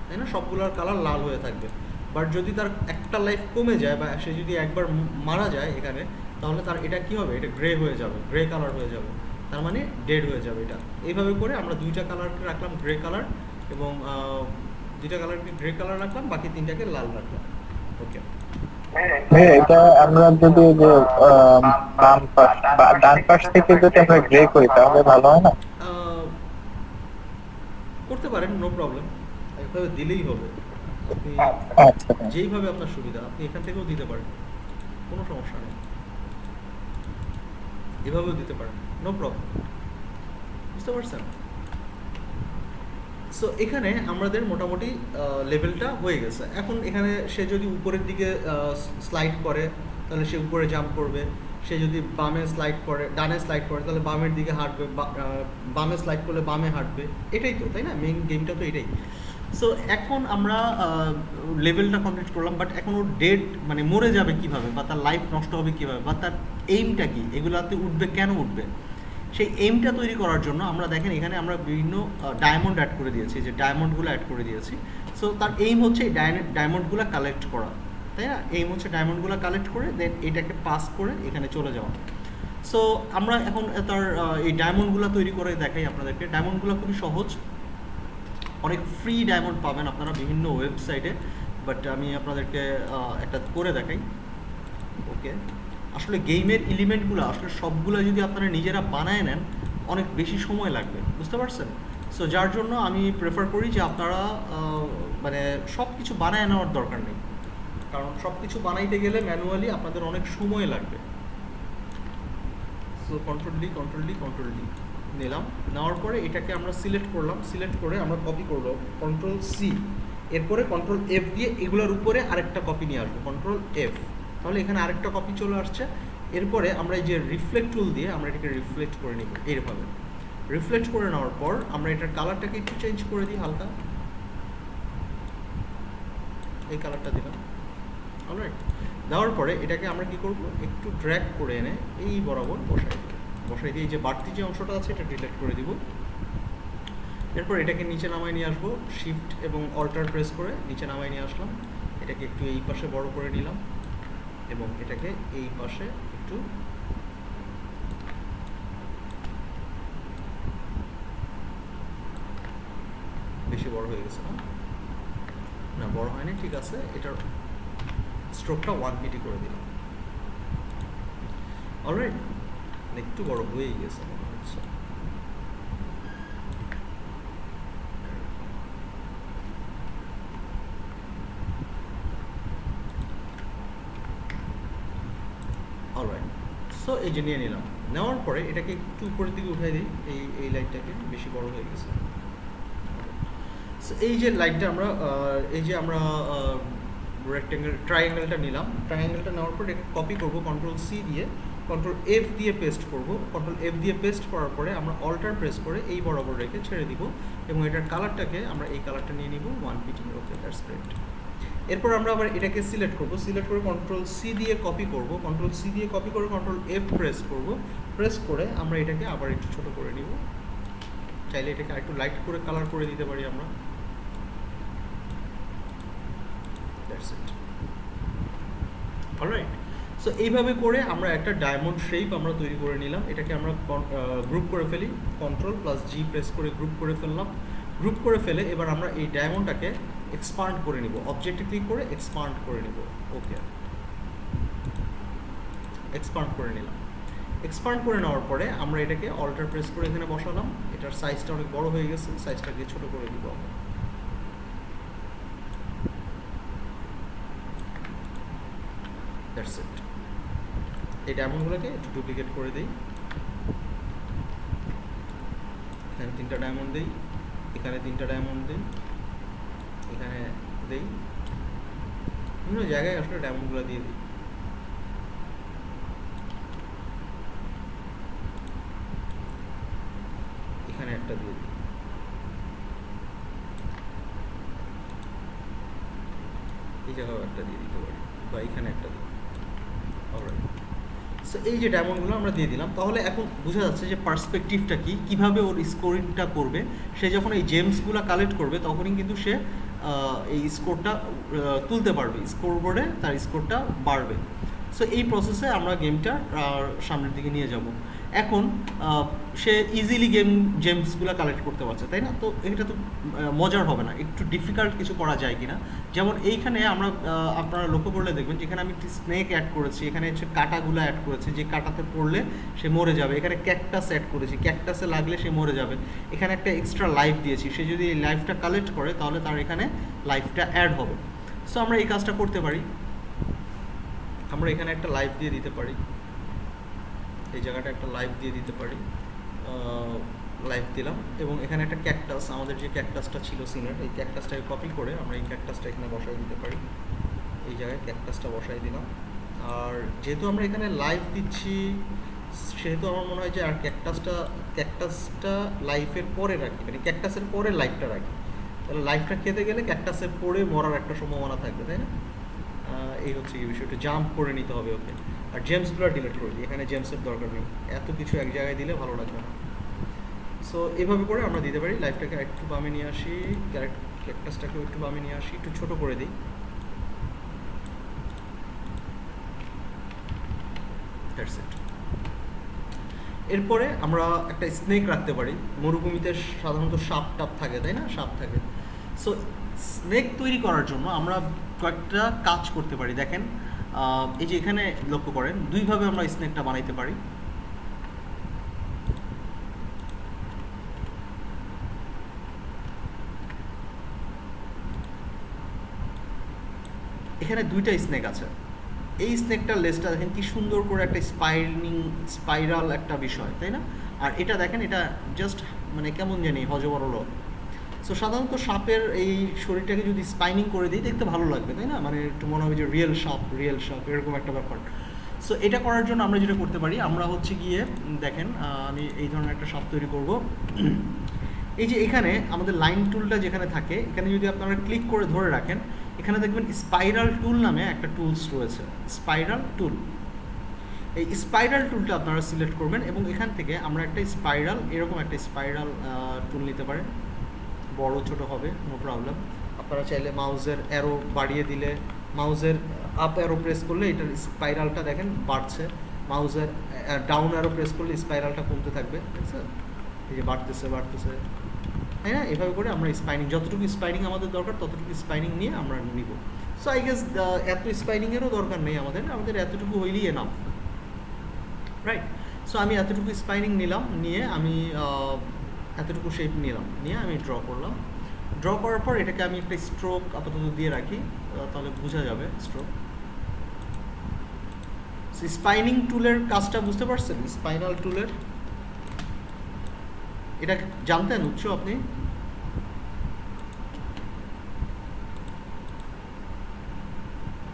তাই না, সবগুলার কালার লাল হয়ে থাকবে। বাট যদি তার একটা লাইফ কমে যায় বা সে যদি একবার মারা যায় এখানে, তাহলে তার এটা কি হবে, এটা গ্রে হয়ে যাবে, গ্রে কালার হয়ে যাবে, তার মানে ডেড হয়ে যাবে এটা। এইভাবে করে আমরা দুইটা কালারকে রাখলাম গ্রে কালার, এবং দুইটা কালারকে গ্রে কালার রাখলাম, বাকি তিনটাকে লাল রাখলাম। ওকে, ভাই এটা আমরা যদি যে বাম পাশ বা ডান পাশ থেকে যদি আমরা গ্রে করি তাহলে ভালো হয় না? করতে পারেন, নো প্রবলেম, একভাবে দিলেই হবে। আপনি আচ্ছা যেইভাবে আপনার সুবিধা আপনি এখান থেকেও দিতে পারেন, কোনো সমস্যা নেই, এভাবেও দিতে পারেন, নো প্রবলেম, বুঝতে পারছেন? সো এখানে আমাদের মোটামুটি লেভেলটা হয়ে গেছে। এখন এখানে সে যদি উপরের দিকে স্লাইড করে তাহলে সে উপরে জাম্প করবে, সে যদি বামে স্লাইড করে, ডানে স্লাইড করে তাহলে বামের দিকে হাঁটবে, বামে স্লাইড করলে বামে হাঁটবে, এটাই তো, তাই না, মেইন গেমটা তো এটাই। সো এখন আমরা লেভেলটা কমপ্লিট করলাম, বাট এখন ও ডেড মানে মরে যাবে কিভাবে, বা তার লাইফ নষ্ট হবে কিভাবে, বা তার এইমটা কি, এগুলাতে উঠবে, কেন উঠবে, সেই এইমটা তৈরি করার জন্য আমরা দেখেন এখানে আমরা বিভিন্ন ডায়মন্ড অ্যাড করে দিয়েছি, যে ডায়মন্ডগুলো অ্যাড করে দিয়েছি। সো তার এইম হচ্ছে এই ডায়মন্ডগুলো কালেক্ট করা, তাই না, এইম হচ্ছে ডায়মন্ডগুলো কালেক্ট করে দেন এটাকে পাস করে এখানে চলে যাওয়া। সো আমরা এখন তার এই ডায়মন্ডগুলো তৈরি করে দেখাই আপনাদেরকে। ডায়মন্ডগুলো খুবই সহজ, অনেক ফ্রি ডায়মন্ড পাবেন আপনারা বিভিন্ন ওয়েবসাইটে, বাট আমি আপনাদেরকে একটা করে দেখাই। ওকে, আসলে গেমের এলিমেন্টগুলো আসলে সবগুলো যদি আপনারা নিজেরা বানায় নেন অনেক বেশি সময় লাগবে, বুঝতে পারছেন? সো যার জন্য আমি প্রেফার করি যে আপনারা মানে সব কিছু বানায় নেওয়ার দরকার নেই, কারণ সব কিছু বানাইতে গেলে ম্যানুয়ালি আপনাদের অনেক সময় লাগবে। সো কন্ট্রোল ডি নিলাম, নেওয়ার পরে এটাকে আমরা সিলেক্ট করলাম, সিলেক্ট করে আমরা কপি করব কন্ট্রোল সি, এরপরে কন্ট্রোল এফ দিয়ে এগুলোর উপরে আরেকটা কপি নিয়ে আসবো, কন্ট্রোল এফ, তাহলে এখানে আরেকটা কপি চলে আসছে। এরপরে আমরা এই যে রিফ্লেক্ট টুল দিয়ে আমরা এটাকে রিফ্লেক্ট করে নিব, এইভাবে রিফ্লেক্ট করে নেওয়ার পর আমরা এটার কালারটাকে একটু চেঞ্জ করে দিই হালকা, এই কালারটা দিলাম। অলরাইট, দেওয়ার পরে এটাকে আমরা কি করব, একটু ড্র্যাগ করে এনে এই বরাবর বসাই দিয়ে এই যে বাড়তি যে অংশটা আছে এটা ডিলিট করে দিব। এরপর এটাকে নিচে নামায় নিয়ে আসবো, শিফট এবং অল্টার প্রেস করে নিচে নামায় নিয়ে আসলাম, এটাকে একটু এই পাশে বড় করে নিলাম এবং এটাকে এই পাশে একটু বেশি বড় হয়ে গেছে, না বড় হয়নি, ঠিক আছে, এটার স্ট্রোকটা 180 করে দিলাম। অলরাইট, একটু বড় হয়েই গেছে মনে হচ্ছে। অলরাইট, সো এই যে নিয়ে নিলাম, নেওয়ার পরে এটাকে একটু উপরের দিকে উঠাই দিই, এই লাইটটাকে, বেশি বড় হয়ে গেছে। সো এই যে লাইটটা আমরা ট্রায়াঙ্গেলটা নিলাম, ট্রায়াঙ্গেলটা নেওয়ার পর এটা কপি করব কন্ট্রোল সি দিয়ে, কন্ট্রোল এফ দিয়ে পেস্ট করব, কন্ট্রোল এফ দিয়ে পেস্ট করার পরে আমরা অল্টার প্রেস করে এই বরাবর রেখে ছেড়ে দিব এবং এটার কালারটাকে আমরা এই কালারটা নিয়ে নিব 1pt। Okay, that's great. এরপর আমরা আবার এটাকে সিলেক্ট করব, সিলেক্ট করে কন্ট্রোল সি দিয়ে কপি করব, কন্ট্রোল সি দিয়ে কপি করে কন্ট্রোল এফ প্রেস করব, প্রেস করে আমরা এটাকে আবার একটু ছোট করে নিব, চাইলে এটাকে আরেকটু লাইট করে কালার করে দিতে পারি আমরা। That's it, alright. সো এইভাবে করে আমরা একটা ডায়মন্ড শেপ আমরা তৈরি করে নিলাম, এটাকে আমরা গ্রুপ করে ফেলি, কন্ট্রোল প্লাস জি প্রেস করে গ্রুপ করে ফেললাম। গ্রুপ করে ফেলে এবার আমরা এই ডায়মন্ডটাকে এক্সপান্ড করে নিব, অবজেক্টে ক্লিক করে এক্সপান্ড করে নিব। ওকে, এক্সপান্ড করে নিলাম। এক্সপান্ড করে নেওয়ার পরে আমরা এটাকে অল্টার প্রেস করে এখানে বসালাম, এটার সাইজটা অনেক বড় হয়ে গেছে, সাইজটাকে ছোট করে দিব আমরা। That's it. এই ডায়মন্ডগুলোকে একটু ডুপ্লিকেট করে দিই, এখানে 3টা ডায়মন্ড দিই, এখানে 3টা ডায়মন্ড দিই, এখানে দেই, বিভিন্ন জায়গায় আসলে ডায়মন্ডগুলো দিয়ে দিই। এখানে একটা দিয়ে দিই, এই জায়গাও একটা দিয়ে দিতে পারি, বা এখানে একটা দিই। অলরাইট, সো এই যে ডায়মন্ডগুলো আমরা দিয়ে দিলাম, তাহলে এখন বোঝা যাচ্ছে যে পার্সপেক্টিভটা কি, কীভাবে ওর স্কোরিংটা করবে। সে যখন এই জেমসগুলো কালেক্ট করবে তখনই কিন্তু সে এই স্কোরটা তুলতে পারবে, স্কোর বোর্ডে তার স্কোরটা বাড়বে। সো এই প্রসেসে আমরা গেমটা সামনের দিকে নিয়ে যাব। এখন সে ইজিলি জেমসগুলো কালেক্ট করতে পারছে, তাই না? তো এটা তো মজার হবে না, একটু ডিফিকাল্ট কিছু করা যায় কিনা। যেমন এইখানে আমরা আপনারা লক্ষ্য করলে দেখবেন যেখানে আমি একটি স্নেক অ্যাড করেছি, এখানে হচ্ছে কাঁটাগুলো অ্যাড করেছি, যে কাঁটাতে পড়লে সে মরে যাবে। এখানে ক্যাকটাস অ্যাড করেছি, ক্যাকটাসে লাগলে সে মরে যাবে। এখানে একটা এক্সট্রা লাইফ দিয়েছি, সে যদি এই লাইফটা কালেক্ট করে তাহলে তার এখানে লাইফটা অ্যাড হবে। সো আমরা এই কাজটা করতে পারি, আমরা এখানে একটা লাইফ দিয়ে দিতে পারি, এই জায়গাটা একটা লাইফ দিয়ে দিতে পারি, লাইফ দিলাম। এবং এখানে একটা ক্যাকটাস, আমাদের যে ক্যাকটাসটা ছিল সিনের, এই ক্যাকটাসটাকে কপি করে আমরা এই ক্যাকটাসটা এখানে বসাই দিতে পারি, এই জায়গায় ক্যাকটাসটা বসাই দিলাম। আর যেহেতু আমরা এখানে লাইফ দিচ্ছি সেহেতু আমার মনে হয় যে আর ক্যাকটাসটা লাইফের পরে রাখি, মানে ক্যাকটাসের পরে লাইফটা রাখি, তাহলে লাইফটা খেতে গেলে ক্যাকটাসের পরে মরার একটা সম্ভাবনা থাকবে, তাই না? এই হচ্ছে এই বিষয়টা, জাম্প করে নিতে হবে ওকে। আর জেমসগুলো ডিলিট করে দিই, এখানে জেমসের দরকার নেই, এত কিছু এক জায়গায় দিলে ভালো লাগবে না। সো এভাবে করে আমরা দিতে পারি। লাইফটাকে একটু বামে নিয়ে আসি, ক্যাকটাসটাকেও একটু বামে নিয়ে আসি, একটু ছোট করে দিই, দ্যাটস ইট। এরপরে আমরা একটা স্নেক রাখতে পারি, মরুভূমিতে সাধারণত সাপ টাপ থাকে, তাই না? সাপ থাকে। সো স্নেক তৈরি করার জন্য আমরা কয়েকটা কাজ করতে পারি। দেখেন এই যে এখানে লক্ষ্য করেন, দুইভাবে আমরা স্নেকটা বানাইতে পারি। এখানে দুইটা স্নেক আছে, এই স্নেকটার লেজটা দেখেন কি সুন্দর করে একটা স্পাইরাল একটা বিষয়, তাই না? আর এটা দেখেন, এটা জাস্ট মানে কেমন জানি হজবরল। সো সাধারণত সাপের এই শরীরটাকে যদি স্পাইনিং করে দিই দেখতে ভালো লাগবে, তাই না? মানে একটু মনে হবে যে রিয়েল সাপ এরকম একটা ব্যাপার। সো এটা করার জন্য আমরা যেটা করতে পারি, আমরা হচ্ছে গিয়ে দেখেন আমি এই ধরনের একটা সাপ তৈরি করব। এই যে এখানে আমাদের লাইন টুলটা যেখানে থাকে, এখানে যদি আপনারা ক্লিক করে ধরে রাখেন, এখানে দেখবেন স্পাইরাল টুল নামে একটা টুলস রয়েছে, স্পাইরাল টুল। এই স্পাইরাল টুলটা আপনারা সিলেক্ট করবেন এবং এখান থেকে আমরা একটা স্পাইরাল, এরকম একটা স্পাইরাল টুল নিতে পারেন, বড় ছোট হবে, নো প্রবলেম। আপনারা চাইলে মাউসের অ্যারো বাড়িয়ে দিলে, মাউসের আপ অ্যারো প্রেস করলে এটার স্পাইরালটা দেখেন বাড়ছে, মাউসের ডাউন অ্যারো প্রেস করলে স্পাইরালটা কমতে থাকবে, ঠিক আছে? এই যে বাড়তেছে, তাই না? এভাবে করে আমরা স্পাইনিং, যতটুকু স্পাইনিং আমাদের দরকার ততটুকু স্পাইনিং নিয়ে আমরা নিব। সো আই গেস এত স্পাইনিংয়েরও দরকার নেই আমাদের এতটুকু হইলেই এনাফ, রাইট? সো আমি এতটুকু স্পাইনিং নিলাম, নিয়ে আমি এতটুকু শেপ নিলাম, নিয়ে আমি ড্র করলাম। ড্র করার পর এটাকে আমি একটা স্ট্রোক আপাতত দিয়ে রাখি, তাহলে বোঝা যাবে স্ট্রোক। স্পাইনিং টুলের কাজটা বুঝতে পারছেন? স্পাইনাল টুলের এটা জানতেন উৎস আপনি?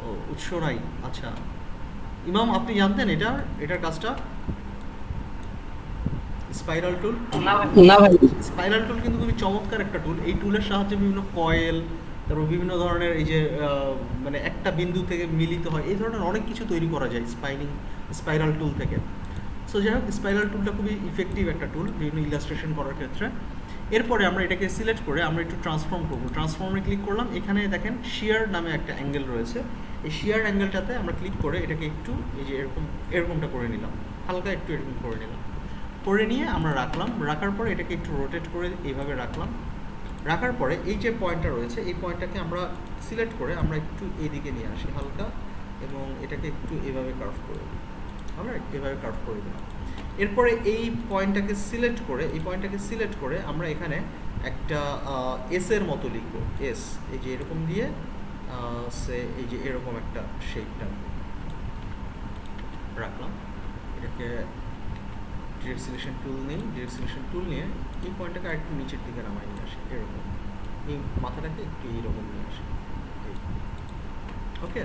ও, উৎস নাই, আচ্ছা। ইমাম আপনি জানতেন এটার কাজটা? স্পাইরাল টুল, না ভাই, স্পাইরাল টুল কিন্তু খুবই চমৎকার একটা টুল। এই টুলের সাহায্যে বিভিন্ন কয়েল, তারপর বিভিন্ন ধরনের এই যে মানে একটা বিন্দু থেকে মিলিত হয়, এই ধরনের অনেক কিছু তৈরি করা যায় স্পাইরাল টুল থেকে। সো যাই হোক, স্পাইরাল টুলটা খুবই ইফেক্টিভ একটা টুল বিভিন্ন ইলাস্ট্রেশন করার ক্ষেত্রে। এরপরে আমরা এটাকে সিলেক্ট করে আমরা একটু ট্রান্সফর্ম করবো, ট্রান্সফর্মে ক্লিক করলাম, এখানে দেখেন শিয়ার নামে একটা অ্যাঙ্গেল রয়েছে, এই শিয়ার অ্যাঙ্গেলটাতে আমরা ক্লিক করে এটাকে একটু এই যে এরকমটা করে নিলাম, হালকা একটু এরকম করে নিলাম, করে নিয়ে আমরা রাখার পরে এটাকে একটু রোটেট করে এইভাবে রাখার পরে এই যে পয়েন্টটা রয়েছে, এই পয়েন্টটাকে আমরা সিলেক্ট করে আমরা একটু এইদিকে নিয়ে আসি হালকা, এবং এটাকে একটু এভাবে কার্ভ করে দিই, আমরা এভাবে কার্ভ করে দিলাম। এরপরে এই পয়েন্টটাকে সিলেক্ট করে আমরা এখানে একটা এসের মতো লিখব, এস, এই যে এরকম দিয়ে এই যে এরকম একটা শেপটা রাখলাম। এটাকে ডিরেক্ট সিলেকশন টুল নিয়ে এই পয়েন্টটাকে আরেকটু নিচের দিকে নামাই নিয়ে আসি, এরকম এই মাথাটাকে একটু এইরকম নিয়ে আসি, ওকে,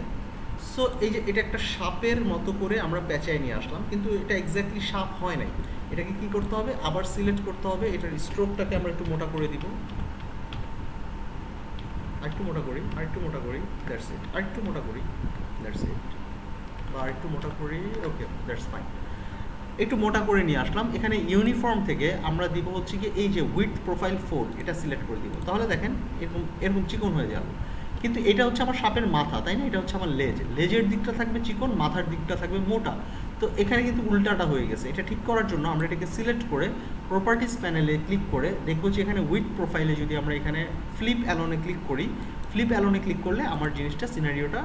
সো এই যে এটা একটা সাপের মতো করে আমরা প্যাঁচায় নিয়ে আসলাম, কিন্তু এটা এক্স্যাক্টলি সাপ হয় নাই। এটাকে কি করতে হবে, আবার সিলেক্ট করতে হবে, এটার স্ট্রোকটাকে আমরা একটু মোটা করে দিব, আরেকটু মোটা করি, আরেকটু মোটা করি, দ্যাটস ইট, আরেকটু মোটা করি, দ্যাটস ইট, বা আরেকটু মোটা করি, ওকে দ্যাটস ফাইন। একটু মোটা করে নিয়ে আসলাম। এখানে ইউনিফর্ম থেকে আমরা দিব হচ্ছে কি এই যে উইডথ প্রোফাইল 4, এটা সিলেক্ট করে দিব। তাহলে দেখেন এরকম এরকম চিকন হয়ে যাবে। কিন্তু এটা হচ্ছে আমার সাপের মাথা, তাই না? এটা হচ্ছে আমার লেজ, লেজের দিকটা থাকবে চিকন, মাথার দিকটা থাকবে মোটা। তো এখানে কিন্তু উল্টাটা হয়ে গেছে। এটা ঠিক করার জন্য আমরা এটাকে সিলেক্ট করে প্রপার্টিস প্যানেলে ক্লিক করে দেখবো যে এখানে উইথ প্রোফাইলে যদি আমরা এখানে ফ্লিপ অ্যালোনে ক্লিক করি, ফ্লিপ অ্যালোনে ক্লিক করলে আমার জিনিসটা সিনারিওটা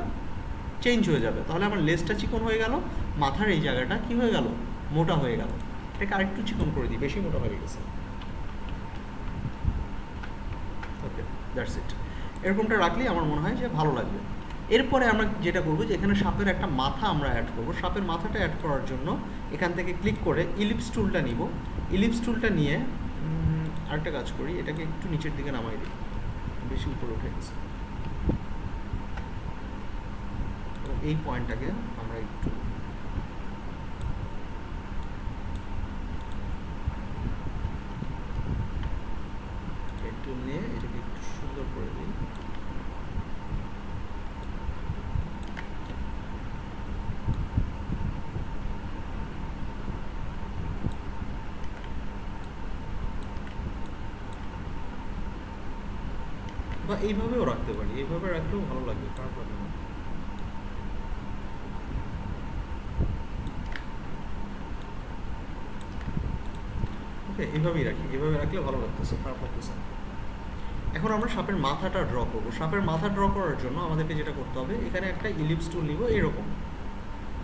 চেঞ্জ হয়ে যাবে। তাহলে আমার লেজটা চিকন হয়ে গেল, মাথার এই জায়গাটা কি হয়ে গেল, মোটা হয়ে গেল। এটাকে আরেকটু চিকন করে দিই, বেশি মোটা হয়ে গেছে। Okay that's it. এরকমটা রাখলেই আমার মনে হয় যে ভালো লাগবে। এরপরে আমরা যেটা করবো যে এখানে সাপের একটা মাথা আমরা অ্যাড করবো। সাপের মাথাটা অ্যাড করার জন্য এখান থেকে ক্লিক করে ইলিপস টুলটা নিব। ইলিপস টুলটা নিয়ে আরেকটা কাজ করি, এটাকে একটু নিচের দিকে নামাই দিই, বেশি উপরে উঠে গেছে। এই পয়েন্টটাকে আমরা একটু নিয়ে এটাকে একটু সুন্দর করে দিই। বা এইভাবেও রাখতে পারি, এইভাবে রাখলেও ভালো লাগবে, খারাপ লাগবে না। ওকে এইভাবেই রাখি, এইভাবে রাখলে ভালো লাগতেছে, খারাপ লাগতেছে না। এখন আমরা সাপের মাথাটা ড্র করবো। সাপের মাথা ড্র করার জন্য আমাদেরকে যেটা করতে হবে, এখানে একটা ইলিপস টুল নিব, এরকম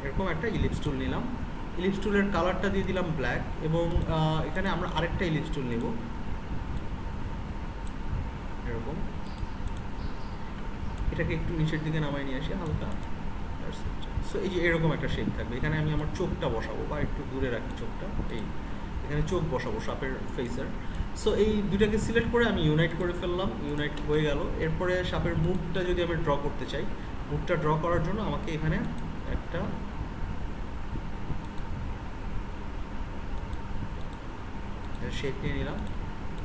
এরকম একটা ইলিপস টুল নিলাম। ইলিপস টুলের কালারটা দিয়ে দিলাম ব্ল্যাক, এবং এখানে আমরা আরেকটা ইলিপস টুল নিব, এরকম। এটাকে একটু নিচের দিকে নামাই নিয়ে আসি হালকা। সো এই যে এরকম একটা শেপ থাকবে। এখানে আমি আমার চোখটা বসাবো, বা একটু দূরে রাখি চোখটা, এই এখানে চোখ বসাবো সাপের ফেসের। সো এই দুটাকে সিলেক্ট করে আমি ইউনাইট করে ফেললাম, ইউনাইট হয়ে গেল। এরপরে সাপের মুখটা যদি আমি ড্র করতে চাই, মুখটা ড্র করার জন্য আমাকে এখানে একটা শেপ নিয়ে নিলাম,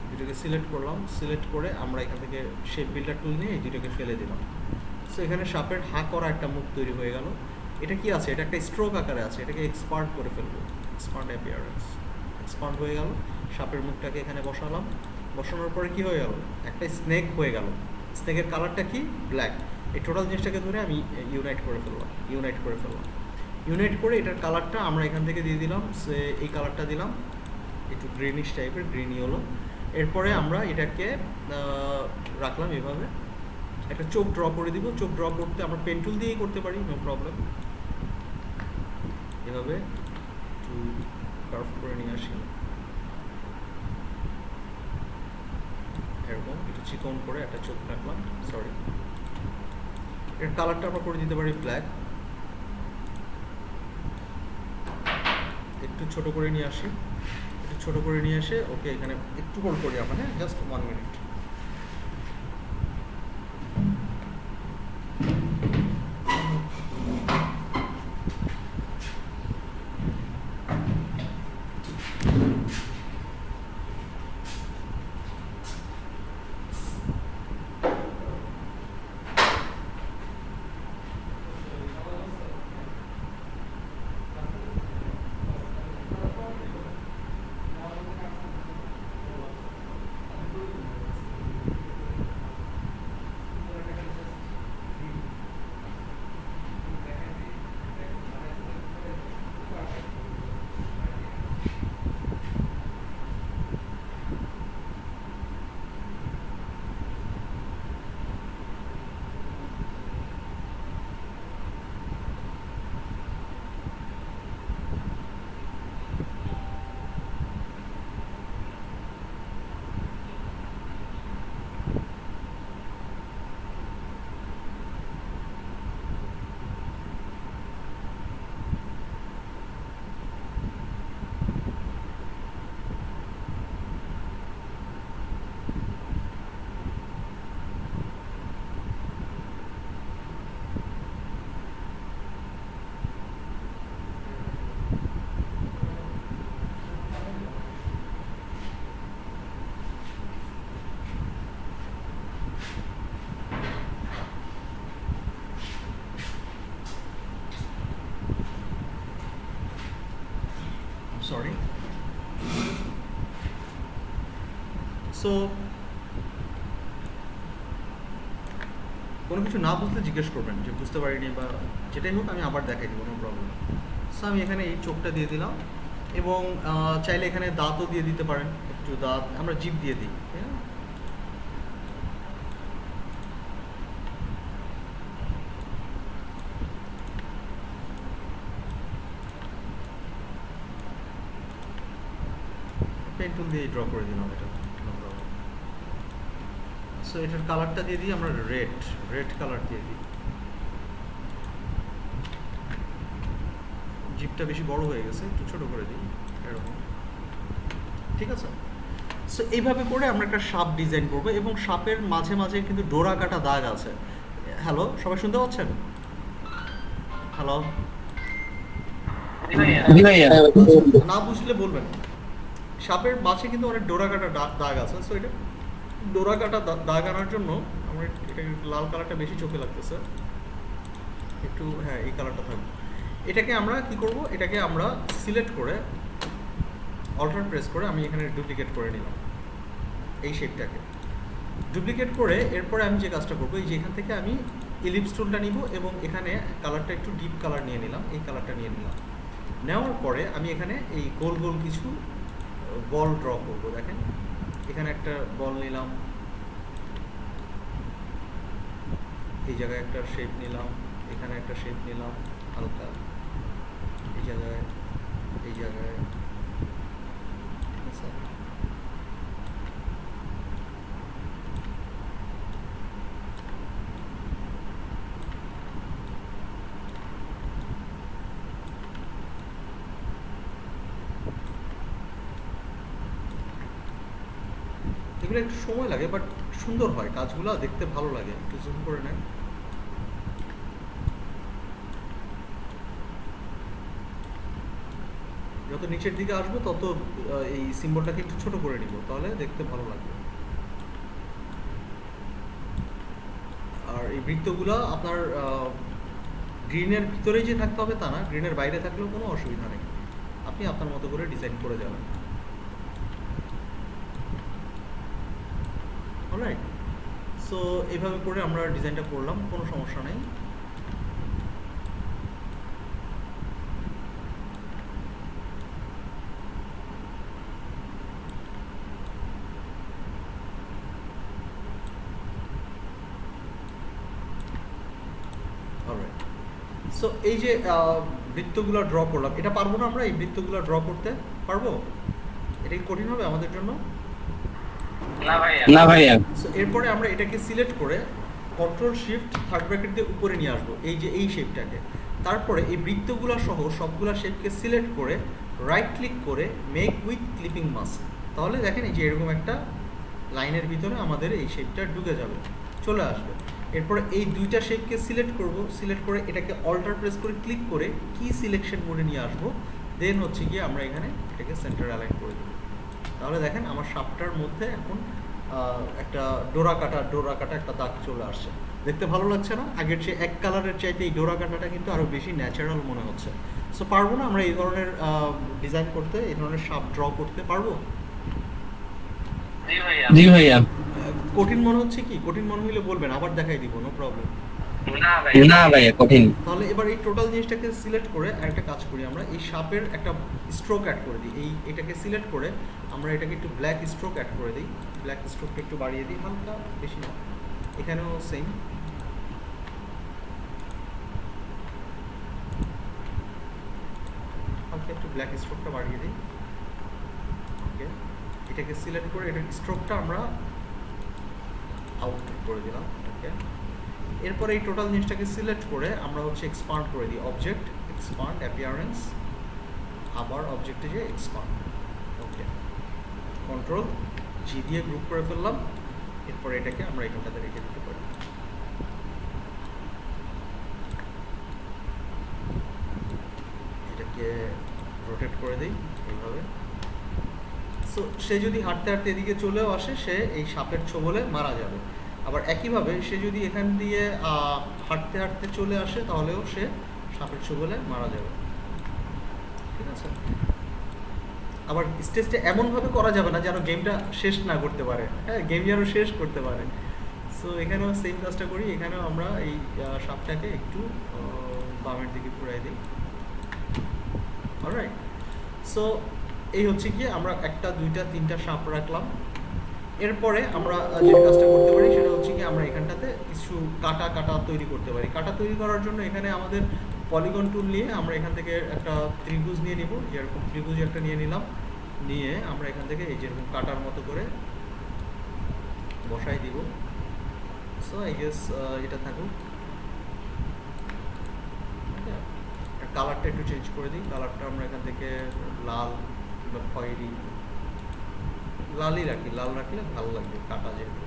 দুটোকে সিলেক্ট করলাম, সিলেক্ট করে আমরা এখান থেকে শেপ বিল্ডার টুল নিয়ে এই দুটোকে ফেলে দিলাম। সো এখানে সাপের হা করা একটা মুখ তৈরি হয়ে গেল। এটা কি আছে, এটা একটা স্ট্রোক আকারে আছে, এটাকে এক্সপান্ড করে ফেলবো, এক্সপান্ড অ্যাপিয়ারেন্স, এক্সপান্ড হয়ে গেল। সাপের মুখটাকে এখানে বসালাম, বসানোর পরে কি হয়ে গেল, একটা স্নেক হয়ে গেল। স্নেকের কালারটা কি, ব্ল্যাক। এই টোটাল জিনিসটাকে ধরে আমি ইউনাইট করে ফেললাম, ইউনাইট করে ফেললাম। ইউনাইট করে এটার কালারটা আমরা এখান থেকে দিয়ে দিলাম, সে এই কালারটা দিলাম, একটু গ্রিনিশ টাইপের, গ্রিন ইয়েলো। এরপরে আমরা এটাকে রাখলাম এভাবে, একটা চোখ ড্র করে দিব। চোখ ড্র করতে আমরা পেন টুল দিয়েই করতে পারি, নো প্রবলেম। এভাবে একটু কার্ভ করে নিয়ে আসি, এরকম একটু চিকন করে একটা চোখ রাখলাম। সরি, এর কালারটা আমরা করে দিতে পারি ব্ল্যাক। একটু ছোট করে নিয়ে আসি, একটু ছোট করে নিয়ে এসে ওকে এখানে একটু হোল্ড করি আমরা, হ্যাঁ, জাস্ট 1 মিনিট। সো কোনো কিছু না বুঝলে জিজ্ঞেস করবেন যে বুঝতে পারিনি বা যেটাই হোক, আমি আবার দেখাই দিব, নো প্রবলেম। সো আমি এখানে এই চোখটা দিয়ে দিলাম এবং চাইলে এখানে দাঁতও দিয়ে দিতে পারেন, একটু দাঁত আমরা জিভ দিয়ে দিই, তাই না? পেন টুল দিয়ে ড্র করে দিলাম এটা, নো প্রবলেম। সো এটার কালারটা দিয়ে দিই আমরা রেড কালার দিয়ে দিই। জিপটা বেশি বড় হয়ে গেছে, একটু ছোট করে দিই এরকম, ঠিক আছে? সো এইভাবে করে আমরা একটা সাপ ডিজাইন করব এবং সাপের মাঝে মাঝে কিন্তু ডোরা কাটা দাগ আছে। হ্যালো, সবাই শুনতে পাচ্ছেন? হ্যালো, জি ভাইয়া। না বুঝলে বলবেন। সাপের মাঝে কিন্তু অনেক ডোরা কাটা দাগ আছে। সো এটা ডোরা কাটা দাগ আনার জন্য আমরা এটা লাল কালারটা বেশি চোখে লাগতেছে, একটু হ্যাঁ এই কালারটা থাকবে। এটাকে আমরা কি করব, এটাকে আমরা সিলেক্ট করে অল্টার প্রেস করে আমি এখানে ডুপ্লিকেট করে নিলাম এই শেপটাকে। ডুপ্লিকেট করে এরপরে আমি যে কাজটা করবো, এই যে এখান থেকে আমি ইলিপস টুলটা নিব এবং এখানে কালারটা একটু ডিপ কালার নিয়ে নিলাম, এই কালারটা নিয়ে নিলাম। নেওয়ার পরে আমি এখানে এই গোল গোল কিছু বল ড্র করবো। দেখেন এখানে একটা বল নিলাম, এই জায়গায় একটা শেপ নিলাম, এখানে একটা শেপ নিলাম হালকা, এই জায়গায়, এই জায়গায়, ঠিক আছে? এগুলো একটু সময় লাগে বাট সুন্দর হয়, কাজগুলো দেখতে ভালো লাগে। একটু জুম করে নেন। যত নিচের দিকে আসবো তত এই সিম্বলটাকে একটু ছোট করে নিব, তাহলে দেখতে ভালো লাগবে। আর এই বৃত্তগুলো আপনার গ্রিনের ভিতরেই যে থাকতে হবে তা না, গ্রিনের বাইরে থাকলেও কোনো অসুবিধা নেই, আপনি আপনার মতো করে ডিজাইন করে যাবেন। অলরাইট, সো এইভাবে করে আমরা ডিজাইনটা করলাম, কোনো সমস্যা নেই। সো এই যে বৃত্তগুলো ড্র করলাম, এটা পারবো না আমরা এই বৃত্তগুলো ড্র করতে পারবো? এটা কি কঠিন হবে আমাদের জন্য? না ভাইয়া। সো এরপরে আমরা এটাকে সিলেক্ট করে কন্ট্রোল শিফট থার্ড ব্র্যাকেট দিয়ে উপরে নিয়ে আসবো, এই যে এই শেপটাকে। তারপরে এই বৃত্তগুলো সহ সবগুলা শেপকে সিলেক্ট করে রাইট ক্লিক করে মেক উইথ ক্লিপিং মাস্ক। তাহলে দেখেন এই যে এরকম একটা লাইনের ভিতরে আমাদের এই শেপটা ঢুকে যাবে, চলে আসবে। এরপরে এই দুইটা শেপকে সিলেক্ট করব, সিলেক্ট করে এটাকে অল্টার প্রেস করে ক্লিক করে কি সিলেকশন মোডে নিয়ে আসবো, দেন হচ্ছে গিয়ে আমরা এখানে এটাকে সেন্টার অ্যালাইন করে দেবো। তাহলে দেখেন আমার সাপটার মধ্যে এখন একটা ডোরা কাটা একটা দাগ চলে আসছে, দেখতে ভালো লাগছে না? আগের যে এক কালারের চাইতে এই ডোরা কাটাটা কিন্তু আরও বেশি ন্যাচারাল মনে হচ্ছে। সো পারবো না আমরা এই ধরনের ডিজাইন করতে, এই ধরনের সাপ ড্র করতে পারবো? জি ভাইয়া। কঠিন মনে হচ্ছে কি? কঠিন মনে হলে বলবেন, আবার দেখাই দিব, নো প্রবলেম। না ভাইয়া কঠিন। তাহলে এবার এই টোটাল জিনিসটাকে সিলেক্ট করে একটা কাজ করি, আমরা এই সাপের একটা স্ট্রোক অ্যাড করে দিই। এটাকে সিলেক্ট করে আমরা এটাকে একটু ব্ল্যাক স্ট্রোক অ্যাড করে দিই, ব্ল্যাক স্ট্রোকটা একটু বাড়িয়ে দিই হালকা, বেশি না। এখানেও সেম, হালকা একটু ব্ল্যাক স্ট্রোকটা বাড়িয়ে দিই। ওকে, এটাকে সিলেক্ট করে এটার স্ট্রোকটা আমরা আউট করে দিলাম। ওকে, এরপরে এই টোটাল জিনিসটাকে সিলেক্ট করে আমরা হচ্ছে এক্সপান্ড করে দিই, অবজেক্ট এক্সপান্ড অ্যাপিয়ারেন্স, আবার অবজেক্টে যে এক্সপান্ড। ওকে, কন্ট্রোল জি দিয়ে গ্রুপ করে ফেললাম। এরপরে এটাকে আমরা এখানটাতে রেখে দিতে পারি। এটাকে রোটেট করে দিই এইভাবে। সো সে যদি হাঁটতে হাঁটতে এদিকে চলেও আসে, সে এই সাপের ছোবলে মারা যাবে। আবার একইভাবে সে যদি এখান দিয়ে হাঁটতে হাঁটতে চলে আসে, তাহলেও সে সাপের ছোবলে মারা যাবে। ঠিক আছে, আবার স্টেজটা এমনভাবে করা যাবে না যেন গেমটা শেষ না করতে পারে, হ্যাঁ গেম যেন শেষ করতে পারে। সো এখানেও সেম কাজটা করি, এখানেও আমরা এই সাপটাকে একটু বামের দিকে ঘুরাই দিই। অলরাইট, সো এই হচ্ছে কি আমরা একটা দুইটা তিনটা সাপ রাখলাম। এরপরে আমরা যে কাজটা করতে পারি সেটা হচ্ছে কি আমরা এখানটাতে কিছু কাটা কাটা তৈরি করতে পারি। কাটা তৈরি করার জন্য এখানে আমাদের পলিগন টুল নিয়ে আমরা এখান থেকে একটা ত্রিভুজ নিয়ে নিব, যেরকম ত্রিভুজ একটা নিয়ে নিলাম, নিয়ে আমরা এখান থেকে এই যেরকম কাটার মতো করে বসাই দিব। সো আই গেস এটা থাকুক। কালারটা একটু চেঞ্জ করে দিই, কালারটা আমরা এখান থেকে লাল কিংবা খয়েরি, লালই রাখি, লাল রাখলে ভালো লাগবে কাটা যেহেতু।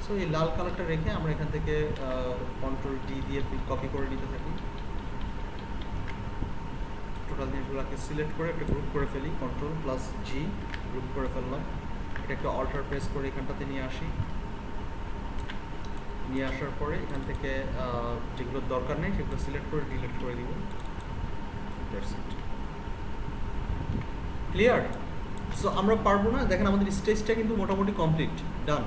সো এই লাল কালারটা রেখে আমরা এখান থেকে কন্ট্রোল ডি দিয়ে কপি করে নিতে থাকি। টোটাল জিনিসগুলোকে সিলেক্ট করে একটা গ্রুপ করে ফেলি, কন্ট্রোল প্লাস জি গ্রুপ করে ফেললাম। এটা একটা অল্টার প্রেস করে এখানটাতে নিয়ে আসি, নিয়ে আসার পরে এখান থেকে যেগুলোর দরকার নেই সেগুলো সিলেক্ট করে ডিলিট করে দিব। ক্লিয়ার? সো আমরা পারবো না, দেখেন আমাদের স্টেজটা কিন্তু মোটামুটি কমপ্লিট, ডান।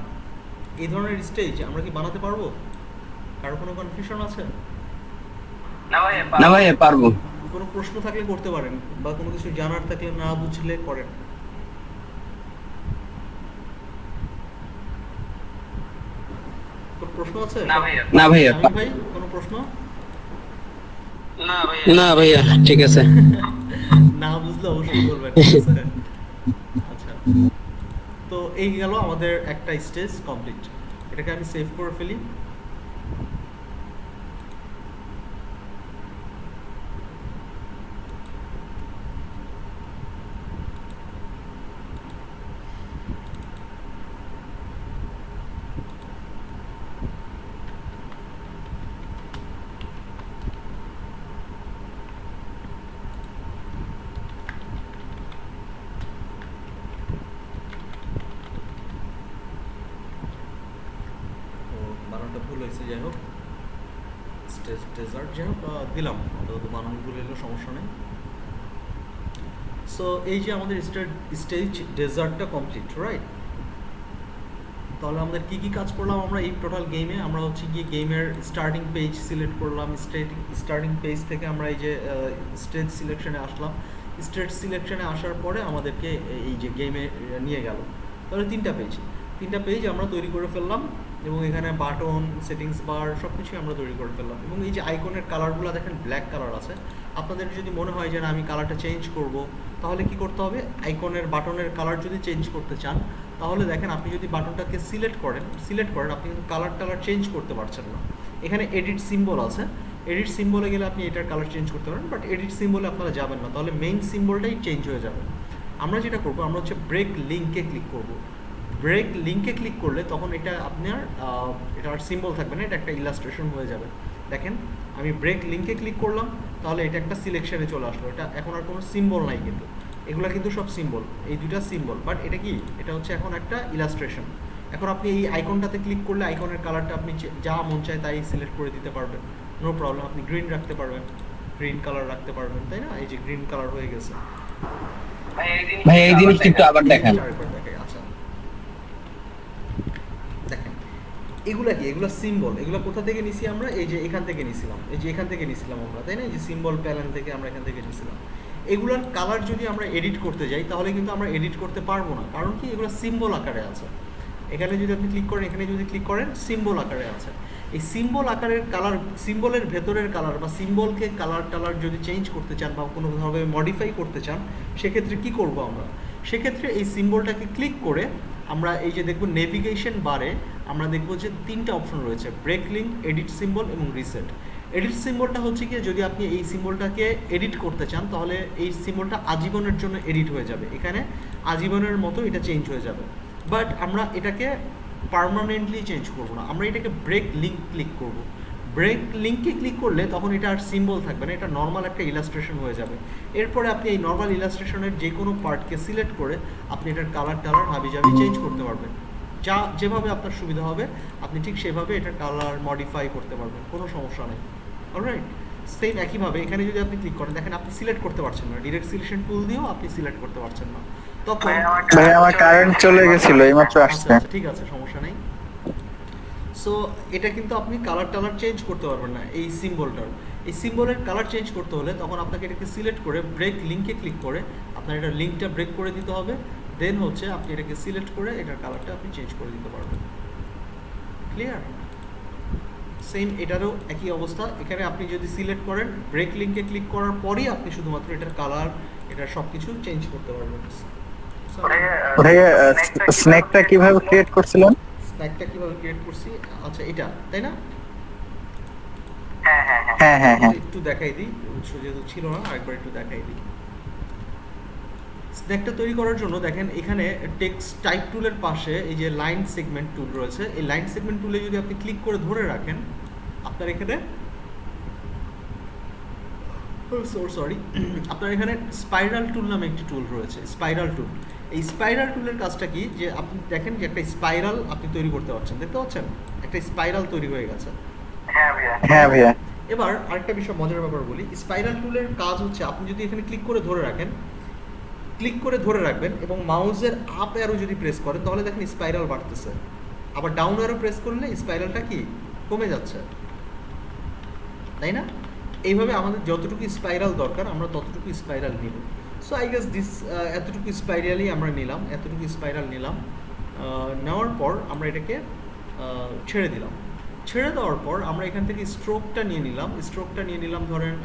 এই ধরনের স্টেজ আমরা কি বানাতে পারবো? কারো কোনো কনফিউশন আছে? না ভাই পারবো। কোনো প্রশ্ন থাকলে করতে পারেন, বা কোনো কিছু জানার থাকলে না বুঝলে করেন। কোনো প্রশ্ন আছে? না ভাইয়া। শামীম ভাই কোনো প্রশ্ন? না ভাইয়া ঠিক আছে। না বুঝলে অবশ্যই বলবেন, ঠিক আছে? আচ্ছা, তো এই গেল আমাদের একটা স্টেজ কমপ্লিট। এটাকে আমি সেভ করে ফেলি। বানানটা ভুল হয়েছে, যাই হোক স্টেজ ডেজার্ট যাই হোক দিলাম, অন্তত বানান ভুল এলো সমস্যা নেই। সো এই যে আমাদের স্টেজ ডেজার্টটা কমপ্লিট, রাইট? তাহলে আমাদের কি কি কাজ করলাম আমরা এই টোটাল গেমে? আমরা হচ্ছে গিয়ে গেমের স্টার্টিং পেজ সিলেক্ট করলাম, স্টার্টিং পেজ থেকে আমরা এই যে স্টেজ সিলেকশনে আসলাম। স্টেজ সিলেকশনে আসার পরে আমাদেরকে এই যে গেমে নিয়ে গেল। তাহলে তিনটা পেজ আমরা তৈরি করে ফেললাম, এবং এখানে বাটন, সেটিংস বার সব কিছুই আমরা তৈরি করে ফেললাম। এবং এই যে আইকনের কালারগুলো দেখেন ব্ল্যাক কালার আছে। আপনাদের যদি মনে হয় যে না আমি কালারটা চেঞ্জ করব, তাহলে কি করতে হবে? আইকনের বাটনের কালার যদি চেঞ্জ করতে চান, তাহলে দেখেন আপনি যদি বাটনটাকে সিলেক্ট করেন আপনি কিন্তু কালার চেঞ্জ করতে পারছেন না। এখানে এডিট সিম্বল আছে, এডিট সিম্বলে গেলে আপনি এটার কালার চেঞ্জ করতে পারেন, বাট এডিট সিম্বলে আপনারা যাবেন না, তাহলে মেইন সিম্বলটাই চেঞ্জ হয়ে যাবে। আমরা যেটা করব, আমরা হচ্ছে ব্রেক লিঙ্কে ক্লিক করব। ব্রেক লিঙ্কে ক্লিক করলে তখন এটা আপনার এটা আর সিম্বল থাকবে না, এটা একটা ইলাস্ট্রেশন হয়ে যাবে। দেখেন আমি ব্রেক লিঙ্কে ক্লিক করলাম, তাহলে এটা একটা সিলেকশনে চলে আসলো। এটা এখন আর কোনো সিম্বল নাই, কিন্তু এগুলো কিন্তু সব সিম্বল, এই দুইটা সিম্বল, বাট এটা কি? এটা হচ্ছে এখন একটা ইলাস্ট্রেশন। এখন আপনি এই আইকনটাতে ক্লিক করলে আইকনের কালারটা আপনি যা মন চায় তাই সিলেক্ট করে দিতে পারবেন, নো প্রবলেম। আপনি গ্রিন রাখতে পারবেন, গ্রিন কালার রাখতে পারবেন, তাই না? এই যে গ্রিন কালার হয়ে গেছে। ভাই এই জিনিসটা একটু আবার দেখান। আচ্ছা দেখেন এগুলা কি? এগুলো সিম্বল। এগুলো কোথা থেকে নিছি আমরা? এই যে এখান থেকে নিছিলাম, এই যে এখান থেকে নিছিলাম আমরা, তাই না? এই যে সিম্বল প্যানেল থেকে আমরা এখান থেকে নিছিলাম। এগুলার কালার যদি আমরা এডিট করতে যাই, তাহলে কিন্তু আমরা এডিট করতে পারবো না, কারণ কি? এগুলো সিম্বল আকারে আছে। এখানে যদি আপনি ক্লিক করেন, এখানে যদি ক্লিক করেন, সিম্বল আকারে আছে। এই সিম্বল আকারের কালার, সিম্বলের ভেতরের কালার বা সিম্বলকে কালার টালার যদি চেঞ্জ করতে চান বা কোনোভাবে মডিফাই করতে চান, সেক্ষেত্রে কি করব আমরা? সেক্ষেত্রে এই সিম্বলটাকে ক্লিক করে আমরা এই যে দেখব নেভিগেশন বারে আমরা দেখব যে তিনটা অপশন রয়েছে, ব্রেক লিঙ্ক, এডিট সিম্বল এবং রিসেট। এডিট সিম্বলটা হচ্ছে কি, যদি আপনি এই সিম্বলটাকে এডিট করতে চান, তাহলে এই সিম্বলটা আজীবনের জন্য এডিট হয়ে যাবে, এখানে আজীবনের মতো এটা চেঞ্জ হয়ে যাবে। বাট আমরা এটাকে পার্মানেন্টলি চেঞ্জ করব না, আমরা এটাকে ব্রেক লিঙ্ক ক্লিক করব। ব্রেক লিঙ্কে ক্লিক করলে তখন এটা আর সিম্বল থাকবে না, এটা নর্মাল একটা ইলাস্ট্রেশন হয়ে যাবে। এরপরে আপনি এই নর্মাল ইলাস্ট্রেশনের যে কোনো পার্টকে সিলেক্ট করে আপনি এটার কালার টালার হাবিজাবি চেঞ্জ করতে পারবেন, যেভাবে আপনার সুবিধা হবে আপনি ঠিক সেভাবে এটার কালার মডিফাই করতে পারবেন, কোনো সমস্যা নেই। অলরাইট, সেম একইভাবে এখানে যদি আপনি ক্লিক করেন, দেখেন আপনি সিলেক্ট করতে পারছেন না, ডিরেক্ট সিলেকশন টুল দিয়েও আপনি সিলেক্ট করতে পারছেন না। তখন ভাই আমার কারেন্ট চলে গেছিল এইমাত্র আসছে। আচ্ছা ঠিক আছে, সমস্যা নেই। সো এটা কিন্তু আপনি কালার টালার চেঞ্জ করতে পারবেন না এই সিম্বলটার। এই সিম্বলের কালার চেঞ্জ করতে হলে তখন আপনাকে এটাকে সিলেক্ট করে ব্রেক লিঙ্কে ক্লিক করে আপনার এটা লিঙ্কটা ব্রেক করে দিতে হবে। দেন হচ্ছে আপনি এটাকে সিলেক্ট করে এটার কালারটা আপনি চেঞ্জ করে দিতে পারবেন। ক্লিয়ার? সেম এটারও একই অবস্থা। এখানে আপনি যদি সিলেক্ট করেন, ব্রেক লিঙ্কে ক্লিক করার পরই আপনি শুধুমাত্র এটার কালার, এটার সব কিছু চেঞ্জ করতে পারবেন। ভাইয়া স্ন্যাকটা কিভাবে ক্রিয়েট করছিলেন? স্ন্যাকটা কিভাবে ক্রিয়েট করছি, আচ্ছা এটা তাই না? হ্যাঁ হ্যাঁ হ্যাঁ। একটু দেখাই দিই, উৎস যেহেতু ছিল না আরেকবার একটু দেখাই দিই। স্ন্যাকটা তৈরি করার জন্য দেখেন এখানে টেক্সট টাইপ টুলের পাশে এই যে লাইন সেগমেন্ট টুল রয়েছে, এই লাইন সেগমেন্ট টুলে যদি আপনি ক্লিক করে ধরে রাখেন, আপনার এখানে সরি আপনার এখানে স্পাইরাল টুল নামে একটি টুল রয়েছে, স্পাইরাল টুল। এই স্পাইরাল টুলের কাজটা কি, যে আপনি দেখেন যে একটা স্পাইরাল আপনি তৈরি করতে পারছেন, দেখতে পাচ্ছেন একটা স্পাইরাল তৈরি হয়ে গেছে। হ্যাঁ ভাইয়া। এবার আরেকটা বিষয় মজার ব্যাপার বলি, স্পাইরাল টুলের কাজ হচ্ছে আপনি যদি এখানে ক্লিক করে ধরে রাখেন, ক্লিক করে ধরে রাখবেন এবং মাউসের আপ অ্যারো যদি প্রেস করেন তাহলে দেখেন স্পাইরাল বাড়তেছে, আবার ডাউন অ্যারো প্রেস করলে স্পাইরালটা কি কমে যাচ্ছে, তাই না? এইভাবে আমাদের যতটুকু স্পাইরাল দরকার আমরা ততটুকু স্পাইরাল নিব। সো আই গেস দিস এতটুকু স্পাইরালই আমরা নিলাম, এতটুকু স্পাইরাল নিলাম। নেওয়ার পর আমরা এটাকে ছেড়ে দিলাম। ছেড়ে দেওয়ার পর আমরা এখান থেকে স্ট্রোকটা নিয়ে নিলাম, স্ট্রোকটা নিয়ে নিলাম ধরেন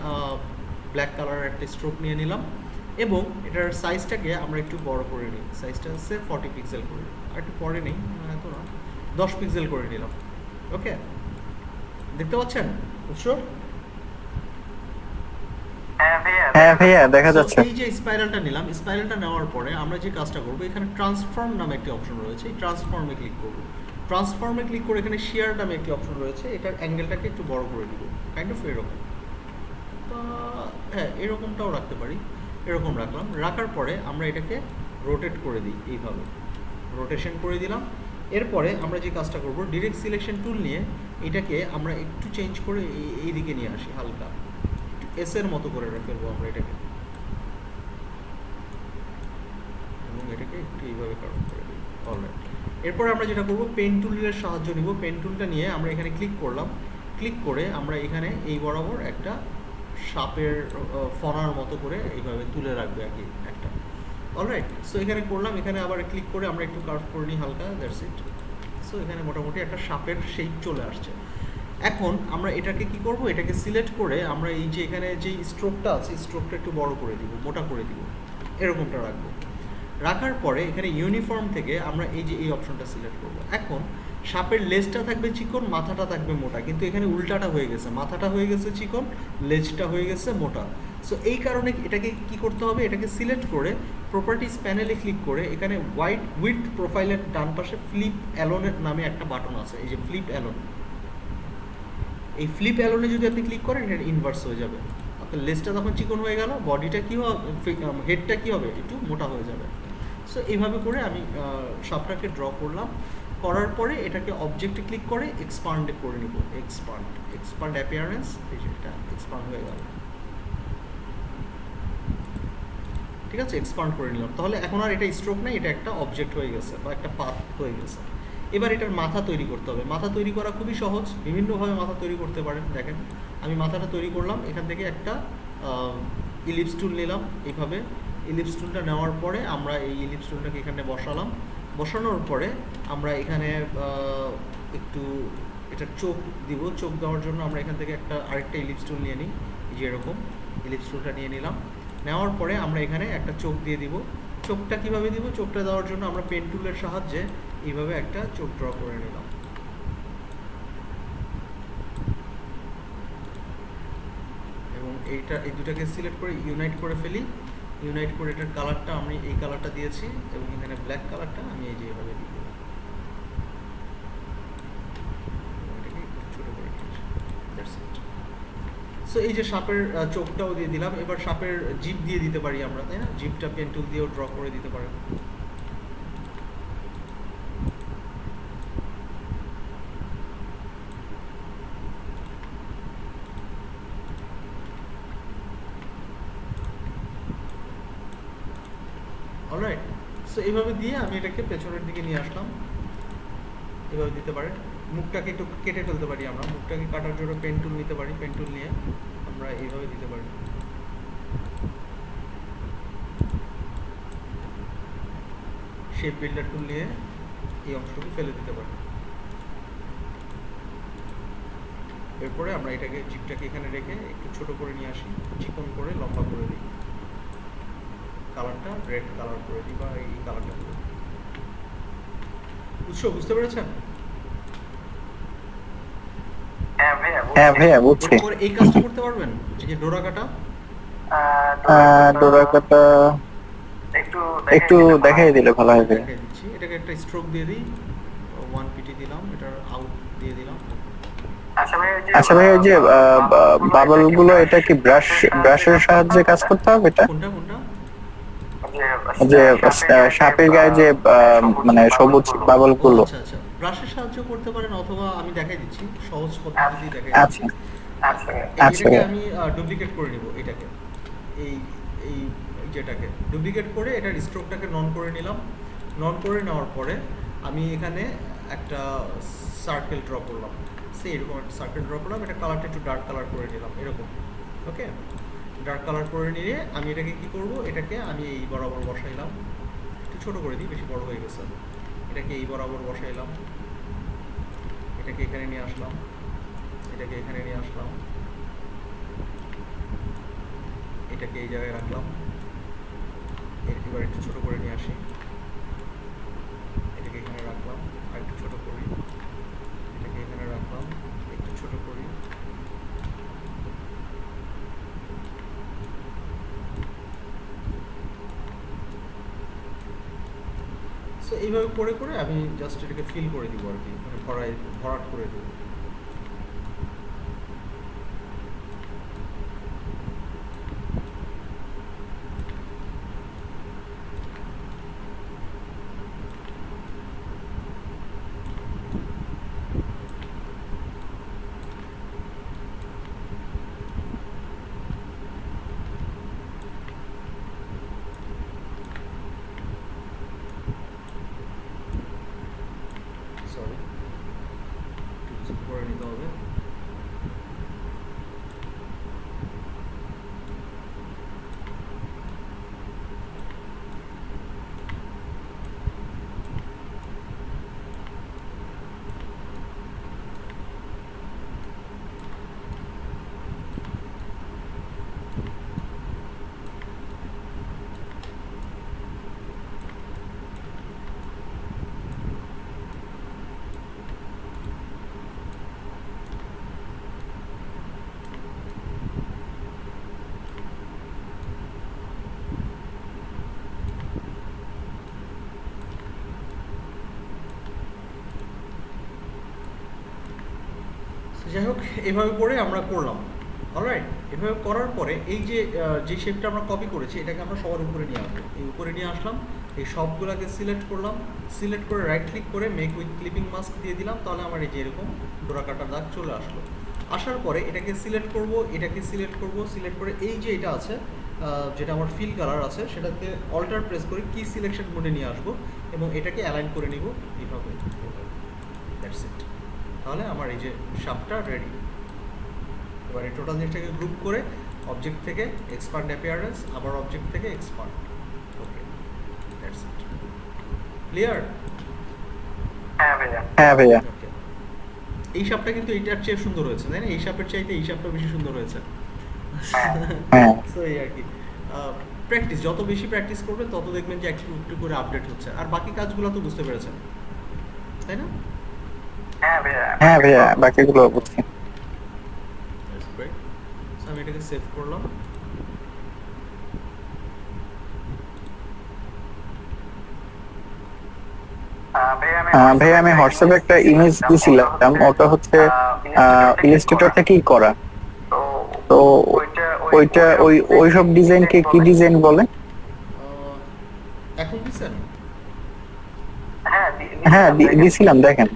ব্ল্যাক কালারের একটা স্ট্রোক নিয়ে নিলাম এবং এটার সাইজটাকে আমরা একটু বড় করে নিই, সাইজটা হচ্ছে 40 পিক্সেল করে নিই, আর একটু পরে নেই এত না, 10 পিক্সেল করে নিলাম। ওকে, দেখতে পাচ্ছেন উৎস? হ্যাঁ ভাইয়া দেখা So, যাচ্ছে। এই যে স্পাইরালটা নিলাম, স্পাইরালটা নেওয়ার পরে আমরা যে কাজটা করব, এখানে ট্রান্সফর্ম নামে একটি অপশন রয়েছে, এই ট্রান্সফর্মে ক্লিক করব। ট্রান্সফর্মে ক্লিক করে এখানে শেয়ার নামে একটি অপশন রয়েছে, এটার অ্যাঙ্গেলটাকে একটু বড় করে দিব, কাইন্ড অফ এরকম। হ্যাঁ এরকমটাও রাখতে পারি, এরকম রাখলাম। রাখার পরে আমরা এটাকে রোটেট করে দিই, এইভাবে রোটেশন করে দিলাম। এরপরে আমরা যে কাজটা করব, ডিরেক্ট সিলেকশন টুল নিয়ে এটাকে আমরা একটু চেঞ্জ করে এই দিকে নিয়ে আসি, হালকা এস এর মতো করে ফেলবো আমরা এটাকে, এবং এটাকে একটু এইভাবে কার্ভ করে দিই। অলরাইট, এরপর আমরা যেটা করব, পেন টুলের সাহায্য নিব। পেন টুলটা নিয়ে আমরা এখানে ক্লিক করলাম, ক্লিক করে আমরা এখানে এই বরাবর একটা সাপের ফনার মতো করে এইভাবে তুলে রাখবে আর কি একটা। অলরাইট, সো এখানে করলাম, এখানে আবার ক্লিক করে আমরা একটু কার্ভ করে নিই হালকা, দ্যাটস ইট। সো এখানে মোটামুটি একটা সাপের শেপ চলে আসছে। এখন আমরা এটাকে কি করব, এটাকে সিলেক্ট করে আমরা এই যে এখানে যে স্ট্রোকটা আছে, স্ট্রোকটা একটু বড় করে দিব, মোটা করে দিব, এরকমটা রাখবো। রাখার পরে এখানে ইউনিফর্ম থেকে আমরা এই যে এই অপশনটা সিলেক্ট করব। এখন সাপের লেজটা থাকবে চিকন, মাথাটা থাকবে মোটা, কিন্তু এখানে উল্টাটা হয়ে গেছে, মাথাটা হয়ে গেছে চিকন, লেজটা হয়ে গেছে মোটা। সো এই কারণে এটাকে কি করতে হবে, এটাকে সিলেক্ট করে প্রপার্টিজ প্যানেলে ক্লিক করে এখানে উইডথ প্রোফাইলের ডান পাশে ফ্লিপ অ্যালোনের নামে একটা বাটন আছে, এই যে ফ্লিপ অ্যালোন, এই ফ্লিপ অ্যালোনে যদি আপনি ক্লিক করেন এটা ইনভার্স হয়ে যাবে, আপনার লেজটা তখন চিকন হয়ে গেল, বডিটা কী হবে, হেডটা কী হবে, একটু মোটা হয়ে যাবে। সো এইভাবে করে আমি সাপটাকে ড্র করলাম, করার পরে এটাকে অবজেক্টে ক্লিক করে এক্সপান্ডে করে নিব, এক্সপান্ড অ্যাপিয়ারেন্স, এই যে এটা এক্সপান্ড হয়ে গেল, ঠিক আছে, এক্সপান্ড করে নিলাম। তাহলে এখন আর এটা স্ট্রোক নেই, এটা একটা অবজেক্ট হয়ে গেছে বা একটা পাথ হয়ে গেছে। এবার এটার মাথা তৈরি করতে হবে। মাথা তৈরি করা খুবই সহজ, বিভিন্নভাবে মাথা তৈরি করতে পারেন। দেখেন আমি মাথাটা তৈরি করলাম, এখান থেকে একটা ইলিপস টুল নিলাম, এইভাবে ইলিপস টুলটা নেওয়ার পরে আমরা এই ইলিপস টুলটাকে এখানে বসালাম, বসানোর পরে আমরা এখানে একটু এটার চোখ দিব। চোখ দেওয়ার জন্য আমরা এখান থেকে আরেকটা ইলিপস টুল নিয়ে নিই, এই যে এরকম ইলিপস টুলটা নিয়ে নিলাম। নেওয়ার পরে আমরা এখানে একটা চোখ দিয়ে দিব। চোখটা কিভাবে দিব, চোখটা দেওয়ার জন্য আমরা পেন টুলের সাহায্যে এইভাবে একটা চোখ ড্র করে নিলাম, এবং এই দুটাকে সিলেক্ট করে ইউনাইট করে ফেলি। ইউনাইট করে এটার কালারটা আমি এই কালারটা দিয়েছি এবং এখানে ব্ল্যাক কালারটা আমি এই যে এভাবে দিয়ে দিলাম, এটাকে একটু ছোট করে নিয়েছি, দ্যাটস ইট। সো এই যে সাপের চোখটাও দিয়ে দিলাম। এবার সাপের জিভ দিয়ে দিতে পারি আমরা, তাই না? জিভটা পেন টুল দিয়েও ড্র করে দিতে পারেন। অলরাইট, সো এইভাবে দিয়ে আমি এটাকে পেছনের দিকে নিয়ে আসলাম। এভাবে দিতে পারেন। মুখটাকে একটু কেটে ফেলতে পারি আমরা, মুখটাকে কাটার জন্য পেন টুল নিতে পারি, পেন টুল নিয়ে আমরা এইভাবে দিতে পারি। শেপ বিল্ডার টুল নিয়ে এই অংশটুকু ফেলে দিতে পারি। এরপরে আমরা এটাকে জিপটাকে এখানে রেখে একটু ছোট করে নিয়ে আসি, চিকন করে লম্বা করে দিই, কালারটা রেড কালার করে দিই বা এই কালারটা করে দিই। বুঝতে পেরেছেন? হ্যাঁ ভাইয়া বুঝছি। এরপর এই কাজটা করতে পারবেন, এই যে ডোরা কাটা। ডোরা কাটা একটু দেখাই দিলে ভালো হবে। দেখাই দিচ্ছি, এটাকে একটা স্ট্রোক দিয়ে দিই, 1 পিটি দিলাম, এটার আউট দিয়ে দিলাম। আচ্ছা ভাই, ওই যে বাবল গুলো, এটা কি ব্রাশের সাহায্যে কাজ করতে হবে? এটা কোনটা কোনটা? যে সাপের গায়ে যে মানে সবুজ বাবল গুলো। আচ্ছা আচ্ছা, ব্রাশের সাহায্য করতে পারেন অথবা আমি দেখাই দিচ্ছি, সহজ পদ্ধতি দেখাই দিচ্ছি। আচ্ছা এটাকে আমি ডুপ্লিকেট করে নিব, এটাকে এই এই যেটাকে ডুপ্লিকেট করে এটার স্ট্রোকটাকে নন করে নিলাম। নন করে নেওয়ার পরে আমি এখানে একটা সার্কেল ড্র করলাম, সেই এরকম একটা সার্কেল ড্র করলাম, এটা কালারটা একটু ডার্ক কালার করে নিলাম এরকম। ওকে, ডার্ক কালার করে নিয়ে আমি এটাকে কি করব, এটাকে আমি এই বরাবর বসাইলাম, একটু ছোট করে দিই, বেশি বড় হয়ে গেছে। এটাকে এই বরাবর বসাইলাম, এটাকে এখানে নিয়ে আসলাম, এটাকে এখানে নিয়ে আসলাম, এটাকে এই জায়গায় রাখলাম। এবার একটু ছোট করে নিয়ে আসি, এটাকে এখানে রাখলাম, আর একটু ছোট করি, এটাকে এখানে রাখলাম, একটু ছোট করি। সো এইভাবে করে করে আমি জাস্ট এটাকে ফিল করে দিব আর কি, মানে ভরাট করে দেবো। সরি, একটু করে নিতে হবে। যাই হোক, এভাবে করে আমরা করলাম। অলরাইট, এভাবে করার পরে এই যে যে শেপটা আমরা কপি করেছি, এটাকে আমরা সবার উপরে নিয়ে আসবো। এই উপরে নিয়ে আসলাম, এই সবগুলোকে সিলেক্ট করলাম, সিলেক্ট করে রাইট ক্লিক করে মেক উইথ ক্লিপিং মাস্ক দিয়ে দিলাম, তাহলে আমার এই যে এরকম ডোরা কাটার দাগ চলে আসলো। আসার পরে এটাকে সিলেক্ট করব, এটাকে সিলেক্ট করব, সিলেক্ট করে এই যে এটা আছে যেটা আমার ফিল কালার আছে, সেটাতে অল্টার প্রেস করে কি সিলেকশন মোডে নিয়ে আসবো এবং এটাকে অ্যালাইন করে নিব এইভাবে। দ্যাটস ইট, তাহলে আমার এই যে শাপটা রেডি। এবার এই টোটাল জিনিসটাকে গ্রুপ করে অবজেক্ট থেকে এক্সপান্ড অ্যাপিয়ারেন্স, আবার অবজেক্ট থেকে expand. Okay, that's it. Clear? হ্যাঁ ভাইয়া। ওকে, এই শাপটা কিন্তু এইটার চেয়ে সুন্দর হয়েছে, তাই না? এই শাপের চাইতে এই শাপটা বেশি সুন্দর হয়েছে। হ্যাঁ সো এই আর কি, প্র্যাকটিস, যত বেশি প্র্যাকটিস করবেন তত দেখবেন যে একটু একটু করে আপডেট হচ্ছে। আর বাকি কাজগুলো তো বুঝতে পেরেছেন, তাই না? হ্যাঁ ভাইয়া, বাকিগুলো বুঝছি। That's great. So আমি এটাকে সেভ করলাম। ভাইয়া, আমি হোয়াটসঅ্যাপে একটা ইমেজ দিছিলাম, ওটা হচ্ছে ইলাস্ট্রেটর থেকেই করা। তো ওইটা ওই সব ডিজাইনকে কি ডিজাইন বলে? এখন দিছেন? হ্যাঁ দিছিলাম, দেখেন।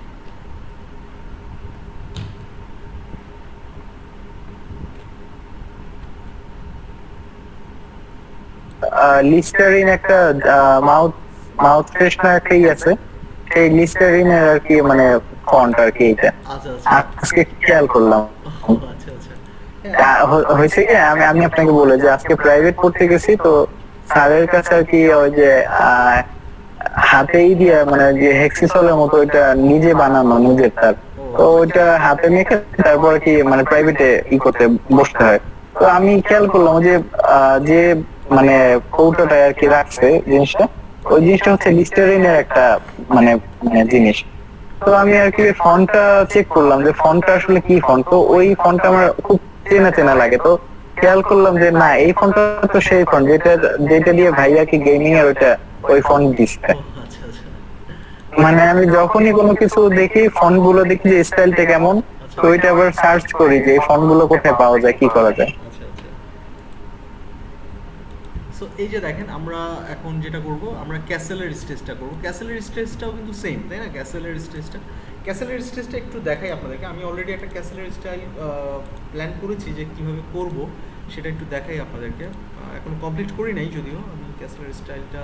লিস্টারিন একটা মাউথ মাউথ ফ্রেশনার একটাই আছে, সেই লিস্টারিনের আর কি মানে ফন্ট আর কি এটা আচ্ছা আচ্ছা আজকে খেয়াল করলাম। ও, আচ্ছা আচ্ছা হ্যাঁ হয়েছে কি আমি আমি আপনাকে বলে যে আজকে প্রাইভেট পড়তে গেছি তো স্যারের কাছে আর কি ওই যে হাতেই দিয়ে মানে যে হেক্সিসলের মতো ওইটা নিজে বানানো নিজের তার, তো ওইটা হাতে মেখে তারপরে কি মানে প্রাইভেটে ই করতে বসতে হয়। তো আমি খেয়াল করলাম যে যে মানে কৌটোটা আর কি রাখছে জিনিসটা, ওই জিনিসটা হচ্ছে লিস্টারিনের একটা মানে মানে জিনিস। তো আমি আর কি ফন্টটা চেক করলাম যে ফন্টটা আসলে কি ফন্ট, তো ওই ফন্টটা আমার খুব চেনা চেনা লাগে। তো খেয়াল করলাম যে না এই ফন্টটা তো সেই ফন্ট যেটা যেটা দিয়ে ভাইয়া কি গেমিং এর ওই ফন্ট দিচ্ছে। ও আচ্ছা আচ্ছা মানে আমি যখনই কোনো কিছু দেখি ফন্ট গুলো দেখি যে স্টাইলটা কেমন, তো ওইটা আবার সার্চ করি যে এই ফন্ট গুলো কোথায় পাওয়া যায় কি করা যায়। আচ্ছা আচ্ছা সো এই যে দেখেন আমরা এখন যেটা করব আমরা ক্যাসেলের স্টেজটা করব। ক্যাসেলের স্টেজটাও কিন্তু সেম তাই না? ক্যাসেলের স্টেজটা একটু দেখাই আপনাদেরকে। আমি অলরেডি একটা ক্যাসেলের স্টাইল প্ল্যান করেছি যে কিভাবে করব সেটা একটু দেখাই আপনাদেরকে। এখন কমপ্লিট করি নাই যদিও, আমি ক্যাসেলের স্টাইলটা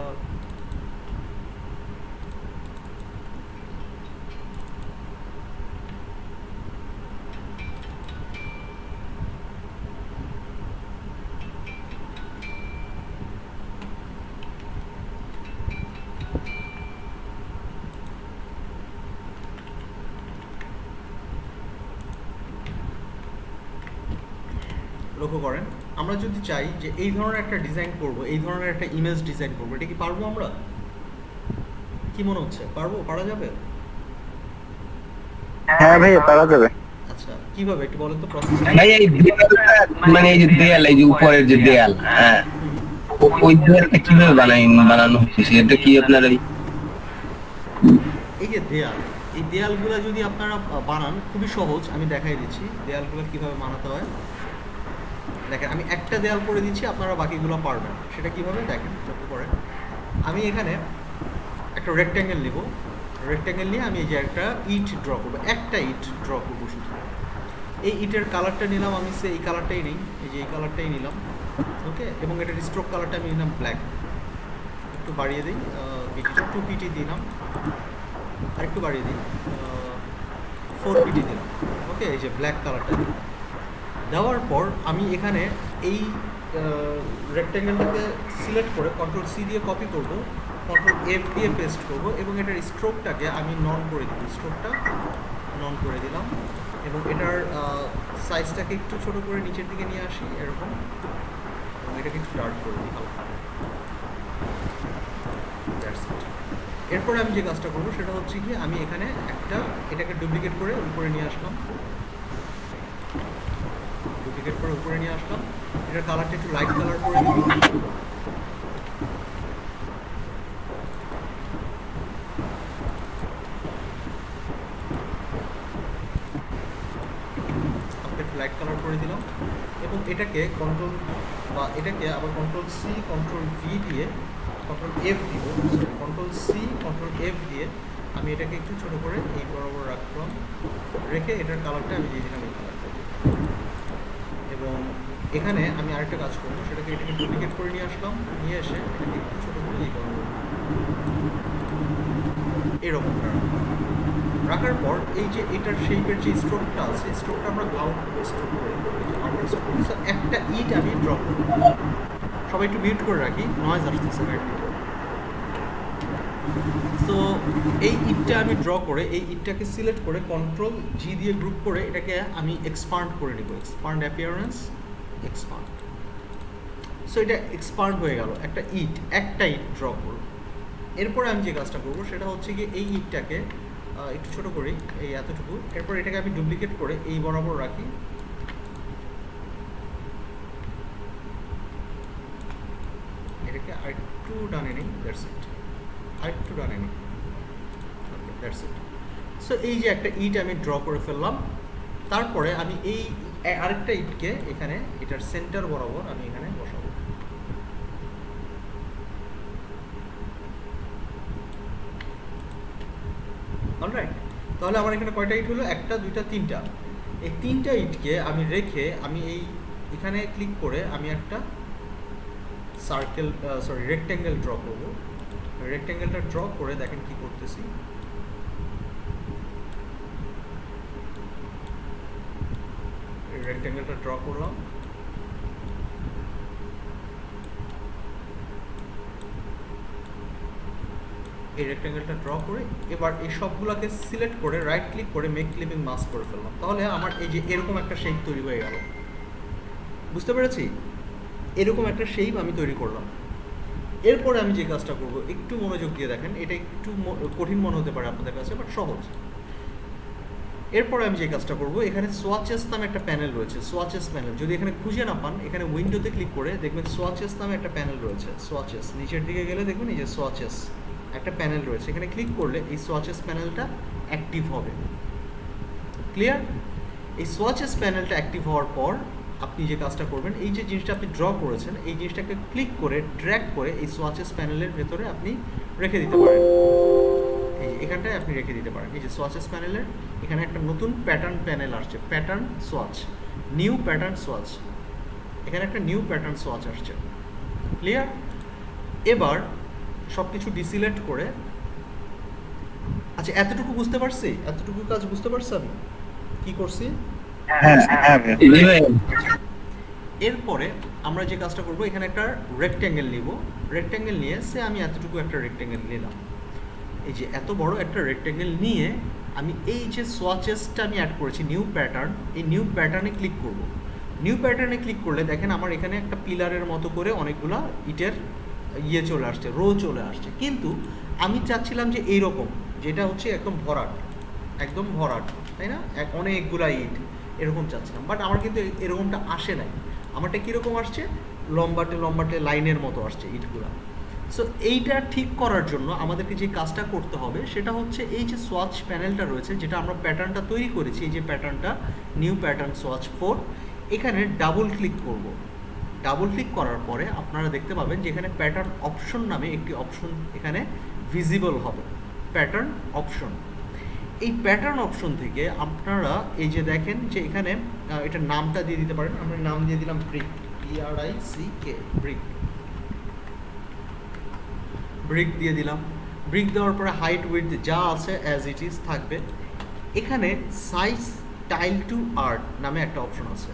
লক্ষ্য করেন। আমরা যদি চাই যে এই ধরনের একটা ডিজাইন করব, এই ধরনের একটা ইমেজ ডিজাইন করব, এটা কি পারবো আমরা? কি মনে হচ্ছে পারবো? পারা যাবে? হ্যাঁ ভাই পারা যাবে। আচ্ছা কিভাবে একটু বলেন তো প্রসেস। ভাই এই দেয়ালটা মানে এই যে দেয়াল, এই যে উপরের যে দেয়াল, হ্যাঁ ওই দেয়ালটা কিভাবে বানানো হচ্ছে? এটা কি আপনার এই যে দেয়াল, এই দেয়ালগুলো যদি আপনারা বানান খুবই সহজ, আমি দেখাই দিচ্ছি দেয়ালগুলো কিভাবে বানাতে হয়। দেখেন আমি একটা দেয়াল করে দিচ্ছি, আপনারা বাকিগুলো পারবেন। সেটা কিভাবে দেখেন লক্ষ্য করেন। আমি এখানে একটা রেক্ট্যাঙ্গেল নিব, রেক্ট্যাঙ্গেল নিয়ে আমি এই যে একটা ইট ড্র করবো, একটা ইট ড্র করবো শুধু। এই ইটের কালারটা নিলাম আমি, এই কালারটাই নেই, এই যে এই কালারটাই নিলাম, ওকে। এবং এটার স্ট্রোক কালারটা আমি নিলাম ব্ল্যাক, একটু বাড়িয়ে দিই, পিটিটা 2 পিটি দিলাম, আর একটু বাড়িয়ে দিই, 4 পিটি দিলাম, ওকে। এই যে ব্ল্যাক কালারটা দিলাম, দেওয়ার পর আমি এখানে এই রেক্ট্যাঙ্গেলটাকে সিলেক্ট করে কন্ট্রোল সি দিয়ে কপি করব, কন্ট্রোল এফ দিয়ে পেস্ট করব, এবং এটার স্ট্রোকটাকে আমি নন করে দিব, স্ট্রোকটা নন করে দিলাম, এবং এটার সাইজটাকে একটু ছোট করে নিচের দিকে নিয়ে আসি এরকম, এবং এটাকে একটু ডার্ক করে দিই হালকা। That's it. এরপরে আমি যে কাজটা করবো সেটা হচ্ছে কি আমি এখানে একটা এটাকে ডুপ্লিকেট করে উপরে নিয়ে আসলাম, ডুপ্লিকেট করে উপরে নিয়ে আসলাম, এটার কালারটা একটু লাইট কালার করে দিব, একটু লাইট কালার করে দিলাম, এবং এটাকে কন্ট্রোল বা এটাকে আবার কন্ট্রোল সি কন্ট্রোল ভি দিয়ে কন্ট্রোল এফ দিব, কন্ট্রোল সি কন্ট্রোল এফ দিয়ে আমি এটাকে একটু ছোট করে এই বরাবর রাখলাম, রেখে এটার কালারটা আমি দিয়ে দিলাম এই কালারটা। এবং এখানে আমি আরেকটা কাজ করবো, সেটাকে এটাকে ডুপ্লিকেট করে নিয়ে আসলাম, নিয়ে এসে এটাকে একটু ছোটো করে এই বরাবর এরকম রাখার পর এই যে এটার শেপের যে স্ট্রোকটা আছে, স্ট্রোকটা আমরা আউট স্ট্রোক করে আউটার স্ট্রোক, একটা ইট আমি ড্র করব। সবাই একটু মিউট করে রাখি, নয়েজ আসতেছে গাড়িতে। তো এই ইটটা আমি ড্র করে এই ইটটাকে সিলেক্ট করে কন্ট্রোল জি দিয়ে গ্রুপ করে এটাকে আমি এক্সপান্ড করে নিব, এক্সপান্ড অ্যাপিয়ারেন্স, এক্সপান্ড। সো এটা এক্সপান্ড হয়ে গেল, একটা ইট ড্র করব। এরপরে আমি যে কাজটা করবো সেটা হচ্ছে কি এই ইটটাকে একটু ছোট করি, এই এতটুকু, এরপর এটাকে আমি ডুপ্লিকেট করে এই বরাবর রাখি, এটাকে আরেকটু ডানে নিই, দ্যাটস ইট, আরেকটু ডানে নিই, ওকে দ্যাটস ইট। সো এই যে একটা ইট আমি ড্র করে ফেললাম, তারপরে আমি এই আরেকটা ইটকে এখানে এটার সেন্টার বরাবর আমি এখানে বসাবো। অলরাইট, তাহলে আমার এখানে কয়টা ইট হলো? একটা, দুইটা, তিনটা। এই তিনটা ইটকে আমি রেখে আমি এই এখানে ক্লিক করে আমি একটা সার্কেল সরি রেক্ট্যাঙ্গেল ড্র করবো। রেক্ট্যাঙ্গেলটা ড্র করে দেখেন কি করতেছি। রেক্ট্যাঙ্গেলটা ড্র করলাম, এই রেক্ট্যাঙ্গেলটা ড্র করে এবার এই সবগুলোকে সিলেক্ট করে রাইট ক্লিক করে মেক ক্লিপিং মাস্ক করে ফেললাম। তাহলে আমার এই যে এরকম একটা শেপ তৈরি হয়ে গেল। বুঝতে পেরেছি? এরকম একটা শেপ আমি তৈরি করলাম। এরপরে আমি যে কাজটা করব, একটু মনোযোগ দিয়ে দেখেন, এটা একটু কঠিন মনে হতে পারে আপনাদের কাছে, বাট সহজ। এরপরে আমি যে কাজটা করব, এখানে সোয়াচেস নামে একটা প্যানেল রয়েছে, সোয়াচেস প্যানেল। যদি এখানে খুঁজে না পান, এখানে উইন্ডোতে ক্লিক করে দেখবেন সোয়াচেস নামে একটা প্যানেল রয়েছে। সোয়াচেস নিচের দিকে গেলে দেখবেন এই যে সোয়াচেস একটা প্যানেল রয়েছে, এখানে ক্লিক করলে এই সোয়াচেস প্যানেলটা অ্যাক্টিভ হবে। ক্লিয়ার? এই সোয়াচেস প্যানেলটা অ্যাক্টিভ হওয়ার পর আপনি যে কাজটা করবেন, এই যে জিনিসটা আপনি ড্র করেছেন, এই জিনিসটাকে ক্লিক করে ড্র্যাগ করে এই সোয়াচেস প্যানেলের ভেতরে আপনি রেখে দিতে পারেন। এই যে এখানটায় আপনি রেখে দিতে পারেন। এই যে সোয়াচেস প্যানেলের এখানে একটা নতুন প্যাটার্ন প্যানেল আসছে, pattern swatch, new pattern swatch. এখানে একটা নিউ প্যাটার্ন সোয়াচ আসছে। ক্লিয়ার? এবার সব কিছু ডিসিলেক্ট করে, আচ্ছা এতটুকু বুঝতে পারছি, এতটুকু কাজ বুঝতে পারছি আমি কি করছি। হ্যাঁ হ্যাঁ ভাইয়া। জি ভাইয়া। এরপরে আমরা যে কাজটা করব, এখানে একটা রেক্ট্যাঙ্গেল নিব। রেক্ট্যাঙ্গেল নিয়ে আমি এতটুকু একটা রেক্ট্যাঙ্গেল নিলাম। এই যে এত বড় একটা রেক্ট্যাঙ্গেল নিয়ে আমি এই যে সোয়াচেসটা আমি অ্যাড করেছি নিউ প্যাটার্ন, এই নিউ প্যাটার্নে ক্লিক করব। নিউ প্যাটার্নে ক্লিক করলে দেখেন আমার এখানে একটা পিলারের মতো করে অনেকগুলা ইটের চলে আসছে, রো চলে আসছে। কিন্তু আমি চাচ্ছিলাম যে এইরকম, যেটা হচ্ছে একদম ভরাট, একদম ভরাট, তাই না, অনেকগুলা ইট এরকম চাচ্ছিলাম। বাট আমার কিন্তু এরকমটা আসে নাই। আমারটা কীরকম আসছে, লম্বাটে লম্বাটে লাইনের মতো আসছে ইটগুলা। সো এইটা ঠিক করার জন্য আমাদেরকে যে কাজটা করতে হবে সেটা হচ্ছে এই যে সোয়াচ প্যানেলটা রয়েছে, যেটা আমরা প্যাটার্নটা তৈরি করেছি, এই যে প্যাটার্নটা নিউ প্যাটার্ন সোয়াচ 4, এখানে ডাবল ক্লিক করব। ডাবল ক্লিক করার পরে আপনারা দেখতে পাবেন যে এখানে প্যাটার্ন অপশন নামে একটি অপশন এখানে ভিজিবল হবে, প্যাটার্ন অপশন। এই প্যাটার্ন অপশন থেকে আপনারা এই যে দেখেন যে এখানে এটার নামটা দিয়ে দিতে পারেন। আমরা নাম দিয়ে দিলাম ব্রিক, BRICK, ব্রিক। ব্রিক দিয়ে দিলাম। ব্রিক দেওয়ার পরে হাইট উইডথ যা আছে অ্যাজ ইট ইজ থাকবে। এখানে সাইজ টাইল টু আর্ট নামে একটা অপশন আছে,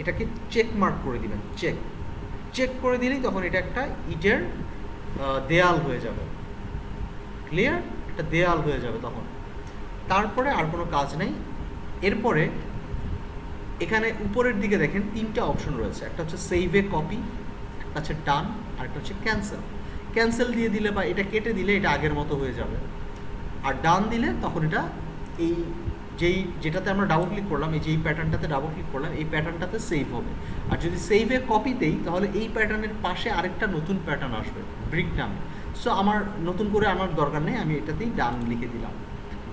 এটাকে চেক মার্ক করে দিবেন। চেক করে দিলেই তখন এটা একটা ইটের দেয়াল হয়ে যাবে। ক্লিয়ার? একটা দেয়াল হয়ে যাবে তখন। তারপরে আর কোনো কাজ নেই। এরপরে এখানে উপরের দিকে দেখেন তিনটা অপশন রয়েছে, একটা হচ্ছে সেভ এ কপি, একটা হচ্ছে ডান, আর একটা হচ্ছে ক্যান্সেল। ক্যান্সেল দিয়ে দিলে বা এটা কেটে দিলে এটা আগের মতো হয়ে যাবে, আর ডান দিলে তখন এটা এই যেটাতে আমরা ডাবল ক্লিক করলাম, এই যে এই প্যাটার্নটাতে ডাবল ক্লিক করলাম, এই প্যাটার্নটাতে সেভ হবে। আর যদি সেভে কপি দেই তাহলে এই প্যাটার্নের পাশে আরেকটা নতুন প্যাটার্ন আসবে ব্রিক নামে। সো আমার নতুন করে আমার দরকার নেই, আমি এটাতেই ডান লিখে দিলাম।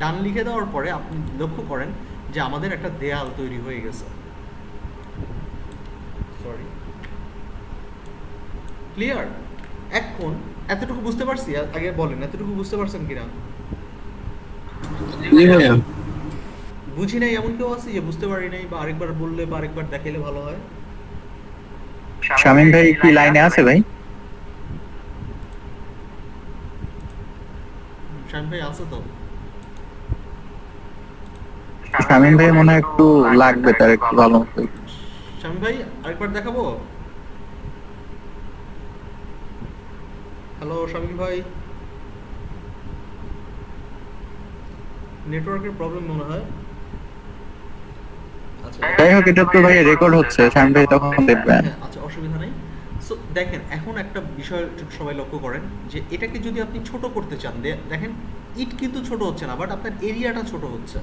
ডান লিখে দেওয়ার পরে আপনি লক্ষ্য করেন যে আমাদের একটা দেয়াল তৈরি হয়ে গেছে। Sorry, clear? এখন এতটুকু বুঝতে পারছি? আগে বলেন এতটুকু বুঝতে পারছেন কিনা? জি ভাইয়া। বুঝি নাই এমন কেউ আছে যে বুঝতে পারি নাই, বা আরেকবার বললে বা আরেকবার দেখাইলে ভালো হয়? শামিম ভাই কি লাইনে আছে ভাই? শামিম ভাই আছে তো? শামিম ভাই মনে হয় একটু লাগবে, তার একটু ভালো মতো। শামিম ভাই আরেকবার দেখাবো? হ্যালো শামিম ভাই, নেটওয়ার্কের প্রবলেম মনে হয়। আচ্ছা যাই হোক, এটা তো ভাই রেকর্ড হচ্ছে, শামিম ভাই তখন দেখবেন। হ্যাঁ, আচ্ছা অসুবিধা নেই। সো দেখেন এখন একটা বিষয় সবাই লক্ষ্য করেন যে এটাকে যদি আপনি ছোট করতে চান, দেখেন ইট কিন্তু ছোট হচ্ছে না, বাট আপনার এরিয়াটা ছোট হচ্ছে,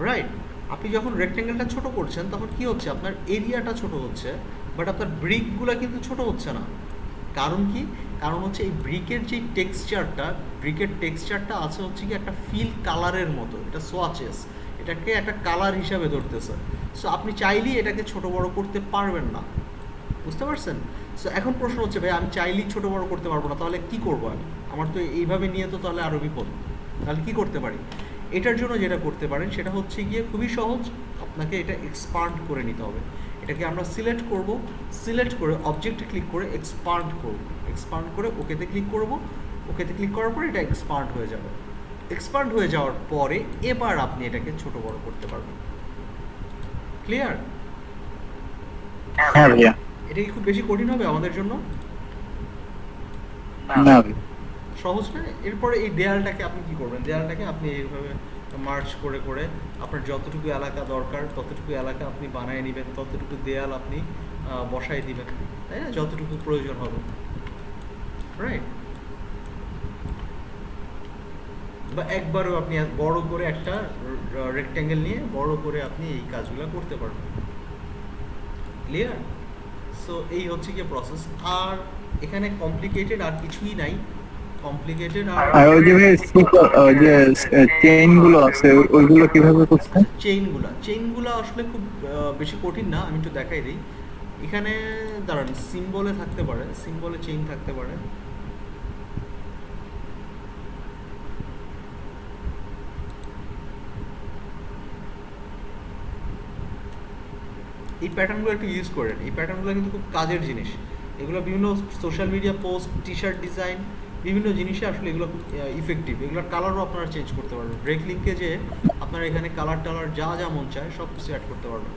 রাইট? আপনি যখন রেক্ট্যাঙ্গেলটা ছোট করছেন তখন কি হচ্ছে, আপনার এরিয়াটা ছোট হচ্ছে, বাট আপনার ব্রিকগুলো কিন্তু ছোট হচ্ছে না। কারণ কি? কারণ হচ্ছে এই ব্রিকের যে ব্রিকের টেক্সচারটা আছে হচ্ছে কি একটা ফিল কালারের মতো, এটা সোয়াচেস, এটাকে একটা কালার হিসাবে ধরতেছে। সো আপনি চাইলেই এটাকে ছোট বড় করতে পারবেন না, বুঝতে পারছেন? সো এখন প্রশ্ন হচ্ছে ভাই আমি চাইলেই ছোট বড় করতে পারবো না, তাহলে কি করবো আমি? আমার তো এইভাবে নিয়ে তো তাহলে আরও বিপদ। তাহলে কি করতে পারি? এটার জন্য যেটা করতে পারেন সেটা হচ্ছে গিয়ে খুবই সহজ, আপনাকে এটা এক্সপান্ড করে নিতে হবে। এটাকে আমরা সিলেক্ট করব, সিলেক্ট করে অবজেক্টে ক্লিক করে এক্সপান্ড করব, এক্সপান্ড করে ওকেতে ক্লিক করব, ওকেতে ক্লিক করার পরে এটা এক্সপান্ড হয়ে যাবে। এক্সপান্ড হয়ে যাওয়ার পরে এবার আপনি এটাকে ছোট বড় করতে পারবেন। ক্লিয়ার? হ্যাঁ ভাইয়া। এটা কি খুব বেশি কঠিন হবে আমাদের জন্য? না ভাই। সহজ না? এরপরে এই দেয়ালটাকে আপনি কি করবেন, দেয়ালটাকে আপনি এইভাবে মার্চ করে করে আপনার যতটুকু এলাকা দরকার ততটুকু এলাকা আপনি বানিয়ে নেবেন, ততটুকু দেয়াল আপনি বসাই দিবেন, তাই না? যতটুকু প্রয়োজন হবে, রাইট? বা একবারও আপনি বড় করে একটা রেক্ট্যাঙ্গেল নিয়ে বড় করে আপনি এই কাজগুলো করতে পারবেন। ক্লিয়ার? সো এই হচ্ছে কি প্রসেস। আর এখানে কমপ্লিকেটেড আর কিছুই নাই, কমপ্লিকেটেড আর ওই যে ওই যে চেইন গুলো আছে ওইগুলো কিভাবে করছেন? চেইনগুলো আসলে খুব বেশি কঠিন না, আমি একটু দেখাই দিই। এখানে দাঁড়ান, সিম্বলে থাকতে পারে, সিম্বলে চেইন থাকতে পারে। এই প্যাটার্নগুলো একটু ইউজ করেন, এই প্যাটার্নগুলো কিন্তু খুব কাজের জিনিস। এগুলো বিভিন্ন social media post, T shirt design, বিভিন্ন জিনিসে আসলে এগুলো খুব ইফেক্টিভ। এগুলোর কালারও আপনারা চেঞ্জ করতে পারবেন। ব্রেক লিঙ্কে যে আপনারা এখানে কালার টালার যা যা মন চায় সব কিছু অ্যাড করতে পারবেন।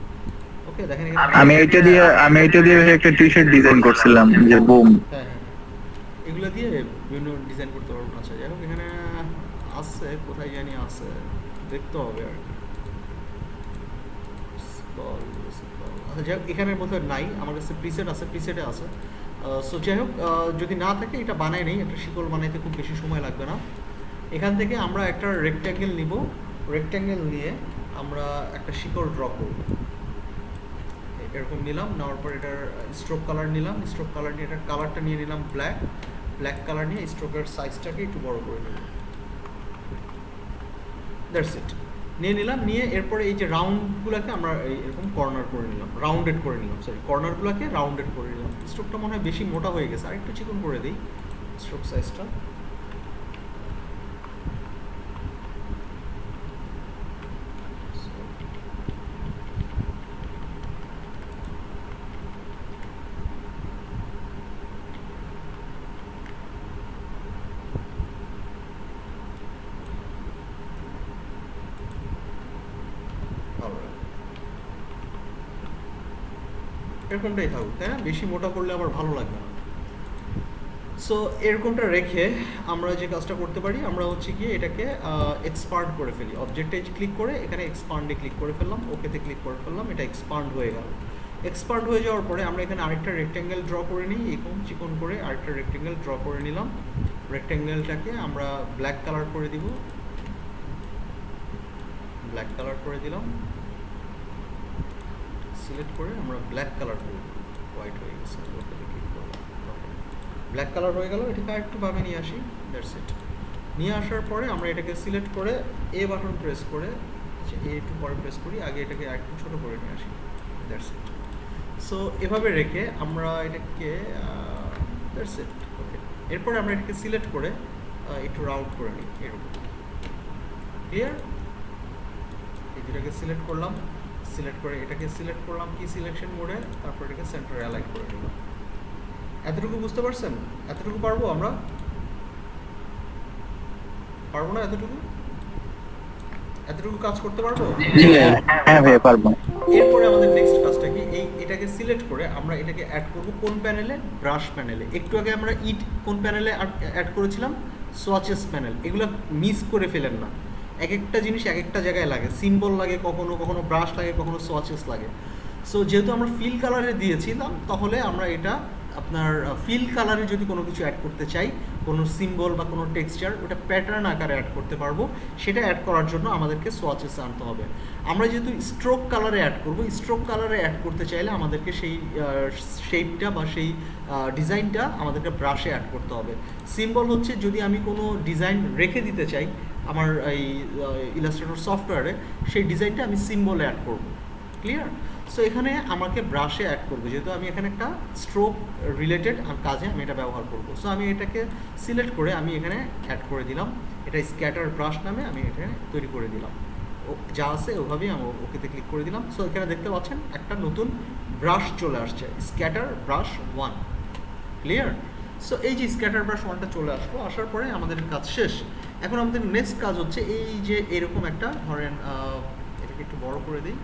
ওকে, দেখেন আমি এটা দিয়ে একটা টি-শার্ট ডিজাইন করছিলাম যে বুম। হ্যাঁ, এগুলো দিয়ে বিভিন্ন ডিজাইন করতে পারবেন। আচ্ছা, যাই হোক, এখানে আছে, কোথায় জানি আছে, দেখতে হবে আর কি। আচ্ছা, যাই হোক, এখানের মধ্যে নাই, আমার কাছে প্রিসেট আছে, প্রিসেটে আছে। সো যাই হোক, যদি না থাকে এটা বানাই নেই, একটা শিকল বানাইতে খুব বেশি সময় লাগবে না। এখান থেকে আমরা একটা রেক্ট্যাঙ্গেল নিব, রেক্ট্যাঙ্গেল নিয়ে আমরা একটা শিকল ড্র করব। এরকম নিলাম, নেওয়ার পর এটার স্ট্রোক কালার নিলাম, স্ট্রোক কালার নিয়ে এটার কালারটা নিয়ে নিলাম ব্ল্যাক, ব্ল্যাক কালার নিয়ে স্ট্রোকের সাইজটাকে একটু বড় করে নিলাম। দ্যাটস ইট, নিয়ে নিলাম। নিয়ে এরপরে এই যে রাউন্ডগুলোকে আমরা এরকম কর্নার করে নিলাম, রাউন্ডেড করে নিলাম, সরি, কর্নারগুলোকে রাউন্ডেড করে নিলাম। স্ট্রোকটা মনে হয় বেশি মোটা হয়ে গেছে, আরেকটু চিকন করে দিই স্ট্রোক সাইজটা। এরকমটাই থাকুক, তাই না? বেশি মোটা করলে আবার ভালো লাগবে না। সো এরকমটা রেখে আমরা যে কাজটা করতে পারি, আমরা হচ্ছে গিয়ে এটাকে এক্সপান্ড করে ফেলি। অবজেক্টে ক্লিক করে এখানে এক্সপান্ডে ক্লিক করে ফেললাম, ওকেতে ক্লিক করে ফেললাম, এটা এক্সপান্ড হয়ে গেল। এক্সপান্ড হয়ে যাওয়ার পরে আমরা এখানে আরেকটা রেক্ট্যাঙ্গেল ড্র করে নিই, এরকম চিকন করে আরেকটা রেক্ট্যাঙ্গেল ড্র করে নিলাম। রেক্ট্যাঙ্গেলটাকে আমরা ব্ল্যাক কালার করে দিব, ব্ল্যাক কালার করে দিলাম, সিলেক্ট করে আমরা ব্ল্যাক কালার করে দিই, হোয়াইট হয়ে গেছে, ওকেতে ক্লিক করলাম, ব্ল্যাক কালার হয়ে গেল। এটাকে আরেকটু ভাবে নিয়ে আসি, দ্যাটস ইট। নিয়ে আসার পরে আমরা এটাকে সিলেক্ট করে এ বাটন প্রেস করে, আচ্ছা এ একটু পরে প্রেস করি, আগে এটাকে আরেকটু ছোট করে নিয়ে আসি, দ্যাটস ইট। সো এভাবে রেখে আমরা এটাকে দ্যাটস ইট, ওকে। এরপরে আমরা এটাকে সিলেক্ট করে একটু রাউন্ড করে নিই, এরকম। ক্লিয়ার? এই দুটাকে সিলেক্ট করলাম, সিলেক্ট করে এটাকে সিলেক্ট করলাম কি সিলেকশন মোডে, তারপর এটাকে সেন্টারে অ্যালাইন করে নিলাম। এতটুকু বুঝতে পারছেন? এতটুকু পারবো আমরা? পারবো না এতটুকু? এতটুকু কাজ করতে পারবো? হ্যাঁ ভাই পারবো। এরপরে আমাদের নেক্সট কাজটা কি, এটাকে সিলেক্ট করে আমরা এটাকে অ্যাড করব কোন প্যানেলে? ব্রাশ প্যানেলে। একটু আগে আমরা ইট কোন প্যানেলে অ্যাড করেছিলাম? Swatches panel. এগুলো মিস করে ফেলেন না, এক একটা জিনিস এক একটা জায়গায় লাগে। সিম্বল লাগে কখনো, কখনো ব্রাশ লাগে, কখনো সোয়াচেস লাগে। সো যেহেতু আমরা ফিল কালারে দিয়েছিলাম, তাহলে আমরা এটা আপনার ফিল কালারে যদি কোনো কিছু অ্যাড করতে চাই, কোনো সিম্বল বা কোনো টেক্সচার, ওটা প্যাটার্ন আকারে অ্যাড করতে পারবো। সেটা অ্যাড করার জন্য আমাদেরকে সোয়াচেস আনতে হবে। আমরা যেহেতু স্ট্রোক কালারে অ্যাড করবো, স্ট্রোক কালারে অ্যাড করতে চাইলে আমাদেরকে সেই শেপটা বা সেই ডিজাইনটা আমাদেরকে ব্রাশে অ্যাড করতে হবে। সিম্বল হচ্ছে যদি আমি কোনো ডিজাইন রেখে দিতে চাই আমার এই ইলাস্ট্রেটর সফটওয়্যারে, সেই ডিজাইনটা আমি সিম্বলে অ্যাড করব। ক্লিয়ার? সো এখানে আমাকে ব্রাশে অ্যাড করবো, যেহেতু আমি এখানে একটা স্ট্রোক রিলেটেড কাজে আমি এটা ব্যবহার করবো। সো আমি এটাকে সিলেক্ট করে আমি এখানে অ্যাড করে দিলাম, এটা স্ক্যাটার ব্রাশ নামে আমি এটা তৈরি করে দিলাম। যা আছে ওভাবেই আমি ওকেতে ক্লিক করে দিলাম। সো এখানে দেখতে পাচ্ছেন একটা নতুন ব্রাশ চলে আসছে, স্ক্যাটার ব্রাশ 1। ক্লিয়ার? সো এই যে স্ক্যাটার ব্রাশ 1টা চলে আসলো, আসার পরে আমাদের কাজ শেষ। এখন আমাদের নেক্সট কাজ হচ্ছে এই যে এরকম একটা ধরেন এটাকে একটু বড় করে দিই।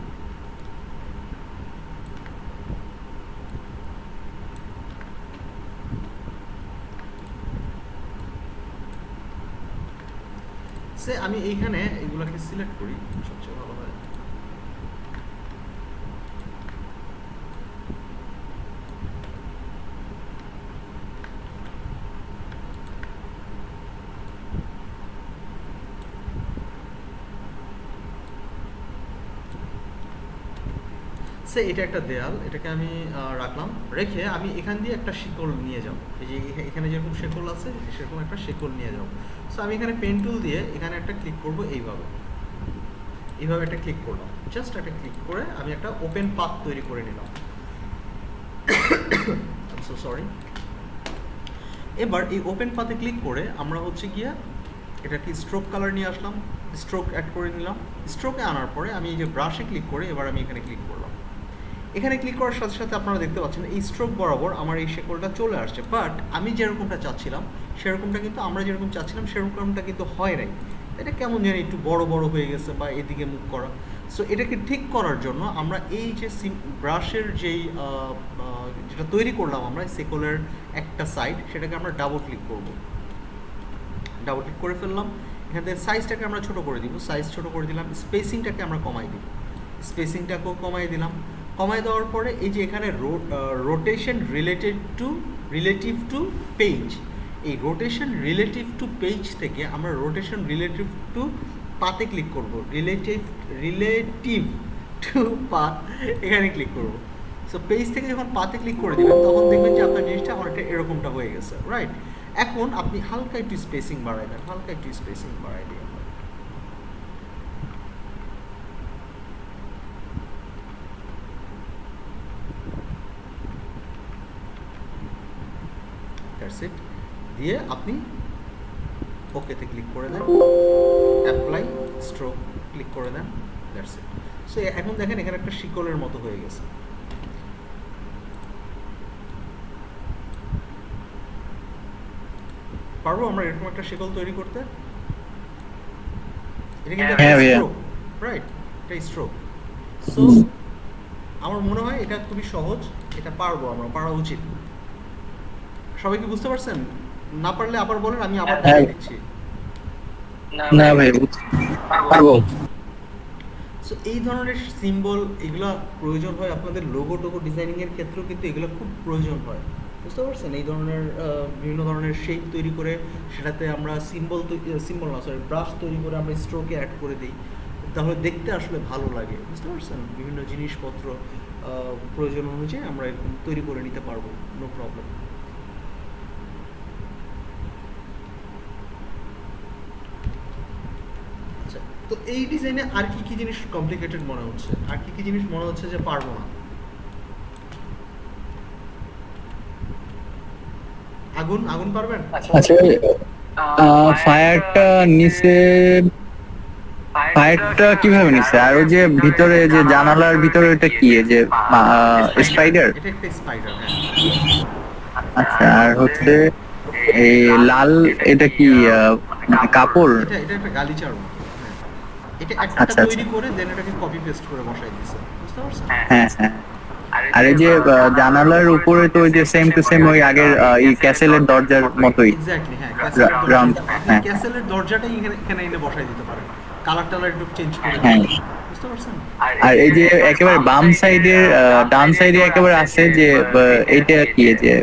সে আমি এইখানে এগুলোকে সিলেক্ট করি, সবচেয়ে ভালো হয়। সে এটা একটা দেয়াল, এটাকে আমি রাখলাম, রেখে আমি এখান দিয়ে একটা শিকল নিয়ে যাব। এই যে এখানে যেরকম শিকল আছে সেরকম একটা শিকল নিয়ে যাব। সো আমি এখানে পেন টুল দিয়ে এখানে একটা ক্লিক করব, এইভাবে একটা ক্লিক করলাম। জাস্ট একটা ক্লিক করে আমি একটা ওপেন পাথ তৈরি করে নিলাম। So sorry. এবার এই ওপেন পাথে ক্লিক করে আমরা হচ্ছে গিয়ে এটা কি স্ট্রোক কালার নিয়ে আসলাম, স্ট্রোক অ্যাড করে নিলাম। স্ট্রোকে আনার পরে আমি এই যে ব্রাশে ক্লিক করে এবার আমি এখানে ক্লিক করলাম। এখানে ক্লিক করার সাথে সাথে আপনারা দেখতে পাচ্ছেন এই স্ট্রোক বরাবর আমার এই শেকলটা চলে আসছে, বাট আমি যেরকমটা চাচ্ছিলাম সেরকমটা কিন্তু আমরা যেরকম চাচ্ছিলাম সেরকমটা কিন্তু হয় নাই। এটা কেমন জানি একটু বড় বড় হয়ে গেছে বা এদিকে মুখ করা। সো এটাকে ঠিক করার জন্য আমরা এই যে ব্রাশের যেই যেটা তৈরি করলাম আমরা শেকলের একটা সাইড, সেটাকে আমরা ডাবল ক্লিক করব। ডাবল ক্লিক করে ফেললাম। এখান থেকে সাইজটাকে আমরা ছোট করে দিব, সাইজ ছোট করে দিলাম। স্পেসিংটাকে আমরা কমাই দিব, স্পেসিংটাকেও কমাই দিলাম। কমাই দেওয়ার পরে এই যে এখানে রোটেশন রিলেটিভ টু পেজ, এই রোটেশন রিলেটিভ টু পেজ থেকে আমরা রোটেশন রিলেটিভ টু পাতে ক্লিক করব। রিলেটিভ টু পাত এখানে ক্লিক করব। সো পেজ থেকে যখন পাতে ক্লিক করে দেবেন তখন দেখবেন যে আপনার জিনিসটা অনেকটা এরকমটা হয়ে গেছে, রাইট? এখন আপনি হালকা একটু স্পেসিং বাড়াই দেন, হালকা একটু স্পেসিং বাড়াই দিন। That's it. দিয়ে আপনি ওকেতে ক্লিক করে দেন, অ্যাপ্লাই স্ট্রোক ক্লিক করে দেন, দ্যাটস ইট। সো এখন দেখেন এখানে একটা শিকলের মতো হয়ে গেছে। পারবো আমরা এরকম একটা শিকল তৈরি করতে? এটা কিন্তু একটা স্ট্রোক, রাইট? এটা স্ট্রোক। সো আমার মনে হয় এটা খুবই সহজ, এটা পারবো আমরা, পারা উচিত। সবাই কি বুঝতে পারছেন? না পারলে আবার বলেন, আমি আবার দেখিয়ে দিচ্ছি। না ভাই পারবো। সো এই ধরনের সিম্বল এগুলো প্রয়োজন হয় আপনাদের লোগো টোগো ডিজাইনিং এর ক্ষেত্রেও, কিন্তু এগুলো খুব প্রয়োজন হয়, বুঝতে পারছেন? এই ধরনের বিভিন্ন ধরনের শেপ তৈরি করে সেটাতে আমরা সিম্বল না সরি ব্রাশ তৈরি করে আমরা স্ট্রোকে অ্যাড করে দিই, তাহলে দেখতে আসলে ভালো লাগে, বুঝতে পারছেন? বিভিন্ন জিনিসপত্র প্রয়োজন অনুযায়ী আমরা এরকম তৈরি করে নিতে পারবো, নো প্রবলেম। আচ্ছা, তো এই ডিজাইনে আর কি কি জিনিস কমপ্লিকেটেড মনে হচ্ছে, আর কি কি জিনিস মনে হচ্ছে যে পারবো না? আগুন পারবেন? আচ্ছা, ফায়ারটা নিচে, ফায়ারটা কিভাবে নিচে? আর ওই যে ভিতরে যে জানালার ভিতরে এটা কি, যে স্পাইডার? এটা একটা স্পাইডার, হ্যাঁ। আচ্ছা, আর হচ্ছে এই লাল এটা কি কাপড়? এটা একটা গালিচার মতো, হ্যাঁ। এটা একটা আচ্ছা, তৈরি করে দেন এটাকে কপি পেস্ট করে বসাই দিয়েছে, বুঝতে পারছেন? হ্যাঁ হ্যাঁ। আর এই যে জানালার উপরে তো ওই যে সেম টু সেম ওই আগের এই ক্যাসেলের দরজার মতোই। এক্স্যাক্টলি, হ্যাঁ। রাউন্ড, হ্যাঁ। ক্যাসেলের দরজাটাই এখানে এনে বসাই দিতে পারেন, কালার টালার একটু চেঞ্জ করে, হ্যাঁ। বুঝতে পারছেন? আর এই যে একেবারে বাম সাইডের ডান সাইডে একেবারে আছে যে এইটা কি, যে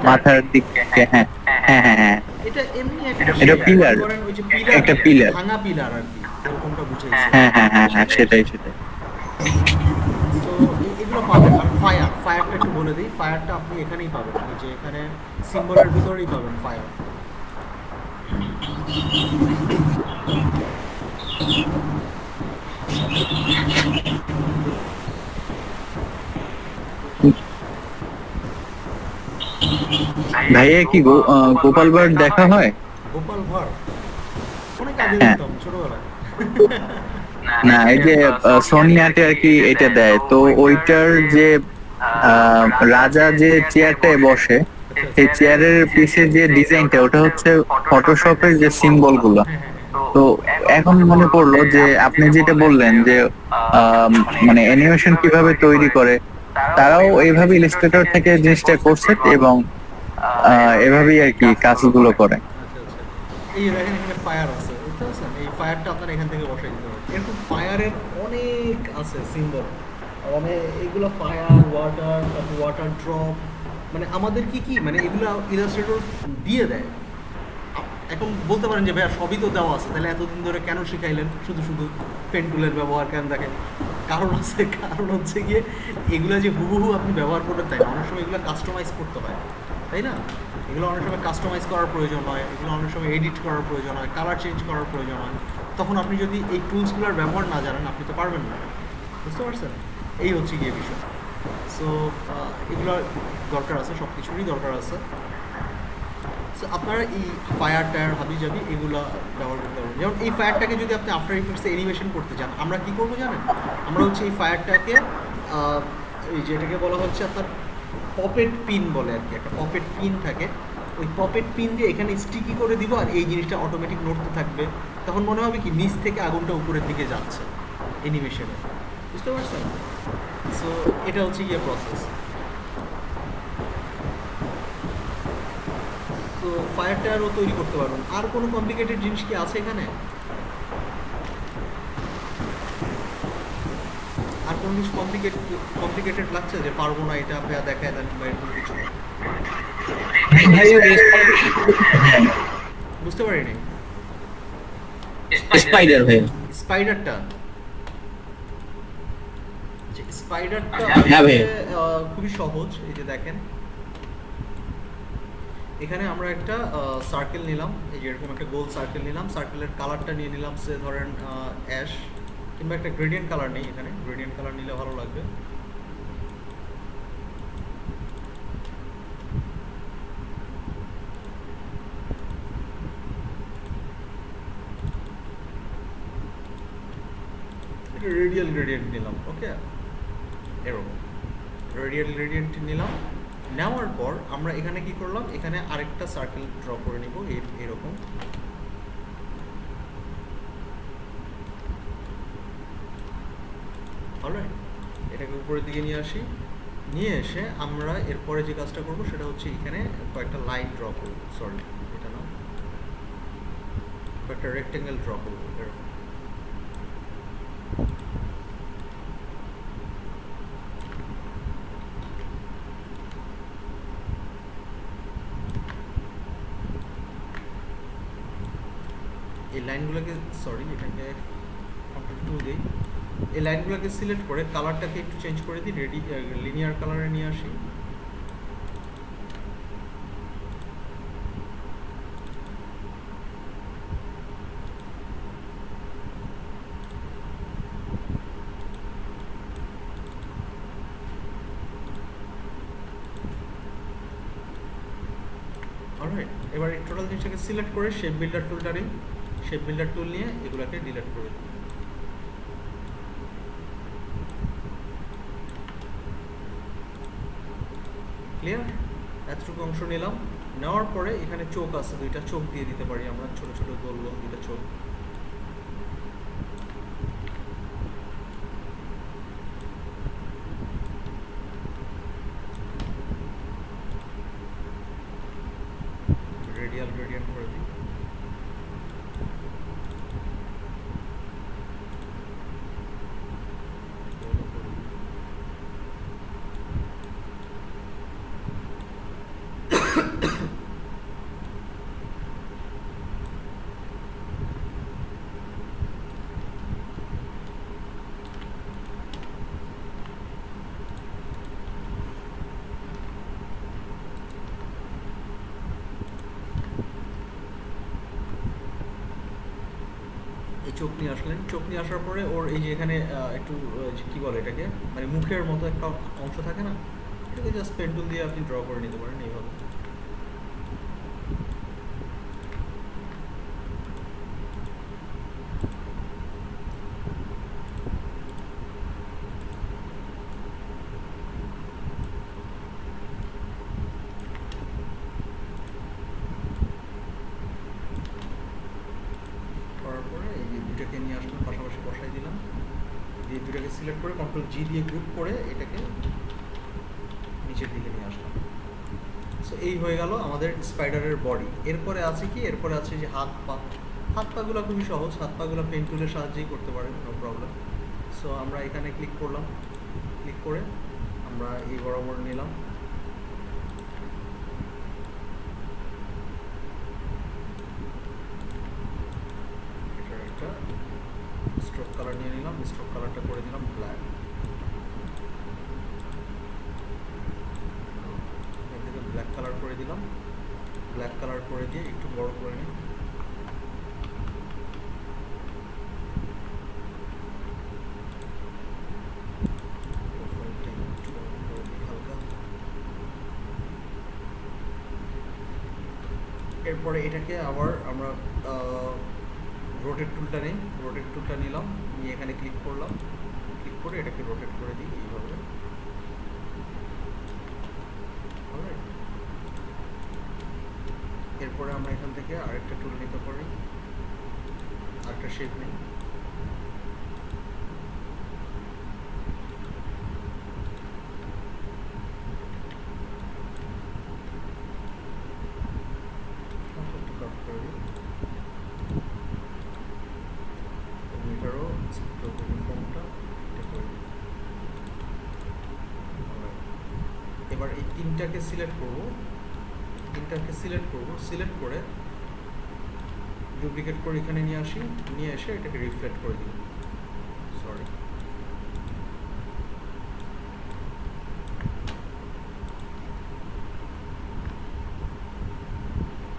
মাথার দিকে, হ্যাঁ হ্যাঁ হ্যাঁ হ্যাঁ, এটা এমনি এটা পিলার, ওই যে একটা পিলার, ভাঙা পিলার আর কি, এরকমটা বুঝাইছে। হ্যাঁ হ্যাঁ হ্যাঁ হ্যাঁ, সেটাই। তো এগুলো পাবেন। আর ফায়ারটা একটু বলে দিই, ফায়ারটা আপনি এখানেই পাবেন, এই যে এখানে সিম্বলের ভিতরেই পাবেন ফায়ার। ভাইয়া কি গোপাল ভাঁড় দেখা হয়? গোপাল ভাঁড় অনেক আগে হ্যাঁ। দেখতাম ছোটবেলায়। না এই যে সোনিয়াতে আর কি এটা দেয়, তো ওইটার যে রাজা যে চেয়ারটায় বসে সেই চেয়ারের পিছে যে ডিজাইনটা ওটা হচ্ছে ফটোশপের যে সিম্বল গুলো। হ্যাঁ হ্যাঁ হ্যাঁ। তো এখন মনে পড়লো যে আপনি যেটা বললেন যে মানে অ্যানিমেশন কিভাবে তৈরি করে, তারাও এইভাবে ইলাস্ট্রেটর থেকে জিনিসটা করছে এবং এভাবেই আর কি কাজগুলো করে। আচ্ছা আচ্ছা, এই যে দেখেন এখানে ফায়ার আছে, বুঝতে পারছেন? এই ফায়ারটা আপনার এখান থেকে বসাই দিতে হবে। এরকম ফায়ারের অনেক আছে সিম্বল, মানে এগুলো ফায়ার, ওয়াটার, তারপর ওয়াটার ড্রপ, মানে আমাদের কি কি মানে এগুলো ইলাস্ট্রেটর দিয়ে দেয়। এখন বলতে পারেন যে ভাইয়া সবই তো দেওয়া আছে, তাহলে এতদিন ধরে কেন শিখাইলেন শুধু শুধু পেন টুলের ব্যবহার কেন দেখেন? কারণ আছে, কারণ হচ্ছে গিয়ে এগুলো যে হুবহু আপনি ব্যবহার করবেন তাই না, অনেক সময় এগুলো কাস্টমাইজ করতে হয়, তাই না? এগুলো অনেক সময় কাস্টমাইজ করার প্রয়োজন হয়, এগুলো অনেক সময় এডিট করার প্রয়োজন হয়, কালার চেঞ্জ করার প্রয়োজন হয়। তখন আপনি যদি এই টুলসগুলোর ব্যবহার না জানেন আপনি তো পারবেন না, বুঝতে পারছেন? এই হচ্ছে গিয়ে বিষয়। সো এগুলো দরকার আছে, সব কিছুরই দরকার আছে। সো আপনারা এই ফায়ার টায়ার হাবি জাবি এগুলো ব্যবহার করতে পারবেন। যেমন এই ফায়ারটাকে যদি আপনি আফটার ইফেক্টসে অ্যানিমেশন করতে চান, আমরা কি করবো জানেন? আমরা হচ্ছে এই ফায়ারটাকে এই যেটাকে বলা হচ্ছে আপনার পপেট পিন বলে আর কি, একটা পপেট পিন থাকে, ওই পপেট পিন দিয়ে এখানে স্টিকি করে দিব আর এই জিনিসটা অটোমেটিক নড়তে থাকবে। তখন মনে হবে কি নিচ থেকে আগুনটা উপরের দিকে যাচ্ছে অ্যানিমেশনে, বুঝতে পারছেন? সো এটা হচ্ছে গিয়ে প্রসেস। তো ফায়ার টায়ারও তৈরি করতে পারবেন। আর কোনো কমপ্লিকেটেড জিনিস কি আছে এখানে? আর কোনো কিছু কমপ্লিকেটেড লাগছে যে পারবো না এটা ভাইয়া দেখায় দেন বা এরকম কিছু? ভাই ওই বুঝতে পারিনি। স্পাইডার ভাই। স্পাইডারটা, যে স্পাইডারটা হ্যাঁ ভাই। খুবই সহজ। এই যে দেখেন এখানে আমরা একটা সার্কেল নিলাম, এই যে এরকম একটা গোল সার্কেল নিলাম, সার্কেলের কালারটা নিয়ে নিলাম সে ধরেন অ্যাশ, কিংবা একটা গ্রেডিয়েন্ট কালার নেই, এখানে গ্রেডিয়েন্ট কালার নিলে ভালো লাগবে। রেডিয়াল গ্রেডিয়েন্ট নিলাম, ওকে, এরকম রেডিয়াল গ্রেডিয়েন্ট নিলাম। নেওয়ার পর আমরা এখানে কি করলাম, এখানে আরেকটা সার্কেল ড্র করে নিব এরকম। অলরাইট, এটাকে উপরের দিকে নিয়ে আসি, নিয়ে এসে আমরা এরপরে যে কাজটা করব সেটা হচ্ছে এখানে কয়েকটা লাইন ড্র করব, সরি এটা না, কয়েকটা রেক্টেঙ্গেল ড্র করব এরকম। এই লাইনগুলোকে, সরি এটাকে টু দিই, এই লাইনগুলোকে সিলেক্ট করে কালারটাকে একটু চেঞ্জ করে দিই, লিনিয়ার কালারে নিয়ে আসি। অলরাইট, এবার এই টোটাল জিনিসটাকে সিলেক্ট করে শেপ বিল্ডার টুলটা নিই, শেপ বিল্ডার টুল নিয়ে এগুলোকে ডিলিট করে দিই। ক্লিয়ার? এতটুকু অংশ নিলাম, নেওয়ার পরে এখানে চোখ আছে, দুইটা চোখ দিয়ে দিতে পারি আমরা, ছোট ছোট গোল গোল দুইটা চোখ। রেডিয়াল গ্রেডিয়েন্ট করে দিই। এই চোখ নিয়ে আসলেন, চোখ নিয়ে আসার পরে ওর এই যে এখানে একটু কি বলে এটাকে, মানে মুখের মতো একটা অংশ থাকে না, এটাকে জাস্ট পেন্টুল দিয়ে আপনি ড্র করে নিতে পারেন এইভাবে। সিলেক্ট করে কন্ট্রোল জি দিয়ে গ্রুপ করে এটাকে নিচের দিকে নিয়ে আসলাম। সো এই হয়ে গেল আমাদের স্পাইডারের বডি। এরপরে আছে কি, এরপরে আছে যে হাত পা। হাত পাগুলো খুবই সহজ, হাত পাগুলো পেন টুলের সাহায্যেই করতে পারেন, নো প্রবলেম। সো আমরা এখানে ক্লিক করলাম, ক্লিক করে আমরা এই বরাবর নিলাম। এটার একটা স্ট্রোক কালার নিয়ে নিলাম, স্ট্রোক কালারটা করে দিলাম ব্ল্যাক। এটাকে ব্ল্যাক কালার করে দিলাম, ব্ল্যাক কালার করে দিয়ে একটু বড় করে নিই। এরপরে এটাকে আবার আমরা রোটেট টুলটা নিই, রোটেট টুলটা নিলাম, নিয়ে এখানে ক্লিক করলাম, ক্লিক করে এটাকে রোটেট করে দিই এইভাবে। এরপরে আমরা এখান থেকে আরেকটা টুল নিতে পারি, আরেকটা শেপ নিই। এবার এই তিনটাকে সিলেক্ট করব, তিনটাকে সিলেক্ট করব, সিলেক্ট করে ডুপ্লিকেট করে এখানে নিয়ে আসি, নিয়ে এসে এটাকে রিফ্লেক্ট করে দিই। সরি,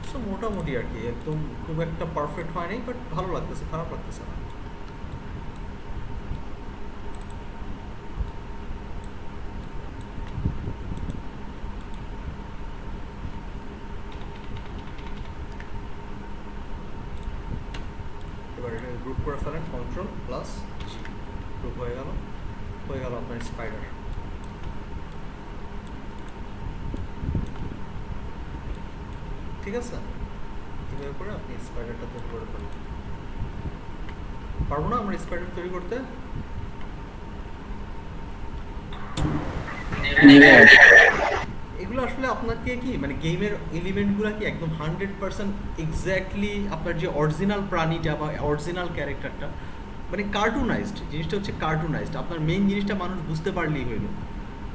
সো মোটামুটি আর কি, একদম খুব একটা পারফেক্ট হয় নাই, বাট ভালো লাগতেছে, খারাপ লাগতেছে না। এবার এটা গ্রুপ করে ফেলেন, কন্ট্রোল প্লাস জি, গ্রুপ হয়ে গেল, হয়ে গেল আপনার স্পাইডার। ঠিক আছে, এভাবে করে আপনি স্পাইডারটা তৈরি করে ফেলেন। পারবো না আমরা স্পাইডার তৈরি করতে? এগুলো আসলে আপনাকে কি মানে গেমের এলিমেন্টগুলো কি একদম 100% এক্স্যাক্টলি আপনার যে অরিজিনাল প্রাণীটা বা অরিজিনাল ক্যারেক্টারটা, মানে কার্টুনাইজড জিনিসটা হচ্ছে কার্টুনাইজড। আপনার মেইন জিনিসটা মানুষ বুঝতে পারলেই হইল,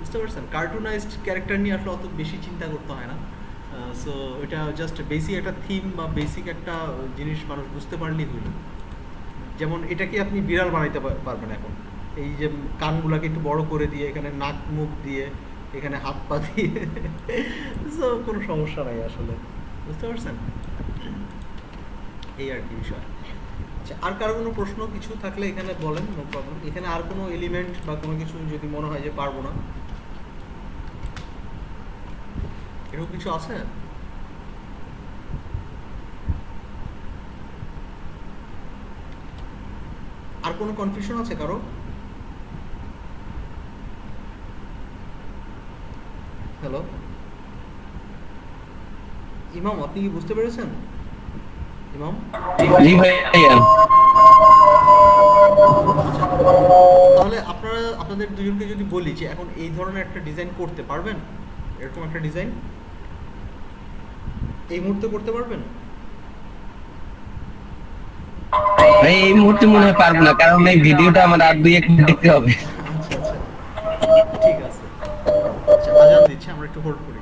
বুঝতে পারছেন? কার্টুনাইজড ক্যারেক্টার নিয়ে আসলে অত বেশি চিন্তা করতে হয় না। সো এটা জাস্ট বেসিক একটা থিম বা বেসিক একটা জিনিস মানুষ বুঝতে পারলেই হইল। যেমন এটাকে আপনি বিড়াল বানাইতে পারবেন এখন, এই যে কানগুলাকে একটু বড় করে দিয়ে, এখানে নাক মুখ দিয়ে, এখানে হাত পা দিয়ে, সো কোনো সমস্যা নাই আসলে, বুঝতে পারছেন? এই আর কি বিষয়। আচ্ছা, আর কারো কোনো প্রশ্ন কিছু থাকলে এখানে বলেন, নো প্রবলেম। এখানে আর কোনো এলিমেন্ট বা কোনো কিছু যদি মনে হয় যে পারবো না, এরকম কিছু আছে? আর কোনো কনফিউশন আছে কারো? হ্যালো ইমাম, আপনি কি বুঝতে পেরেছেন? ইমাম, জি ভাইয়া। তাহলে আপনারা আপনাদের দুজনকে যদি বলি যে এখন এই ধরনের একটা ডিজাইন করতে পারবেন, এরকম একটা ডিজাইন এই মুহূর্তে করতে পারবেন? ভাই এই মুহূর্তে মনে হয় পারবো না, কারণ এই ভিডিওটা আমার আর 2-1 মিনিট দেখতে হবে। আচ্ছা আচ্ছা, ঠিক আছে। আচ্ছা, আজান দিচ্ছে, আমরা একটু হোল্ড করি।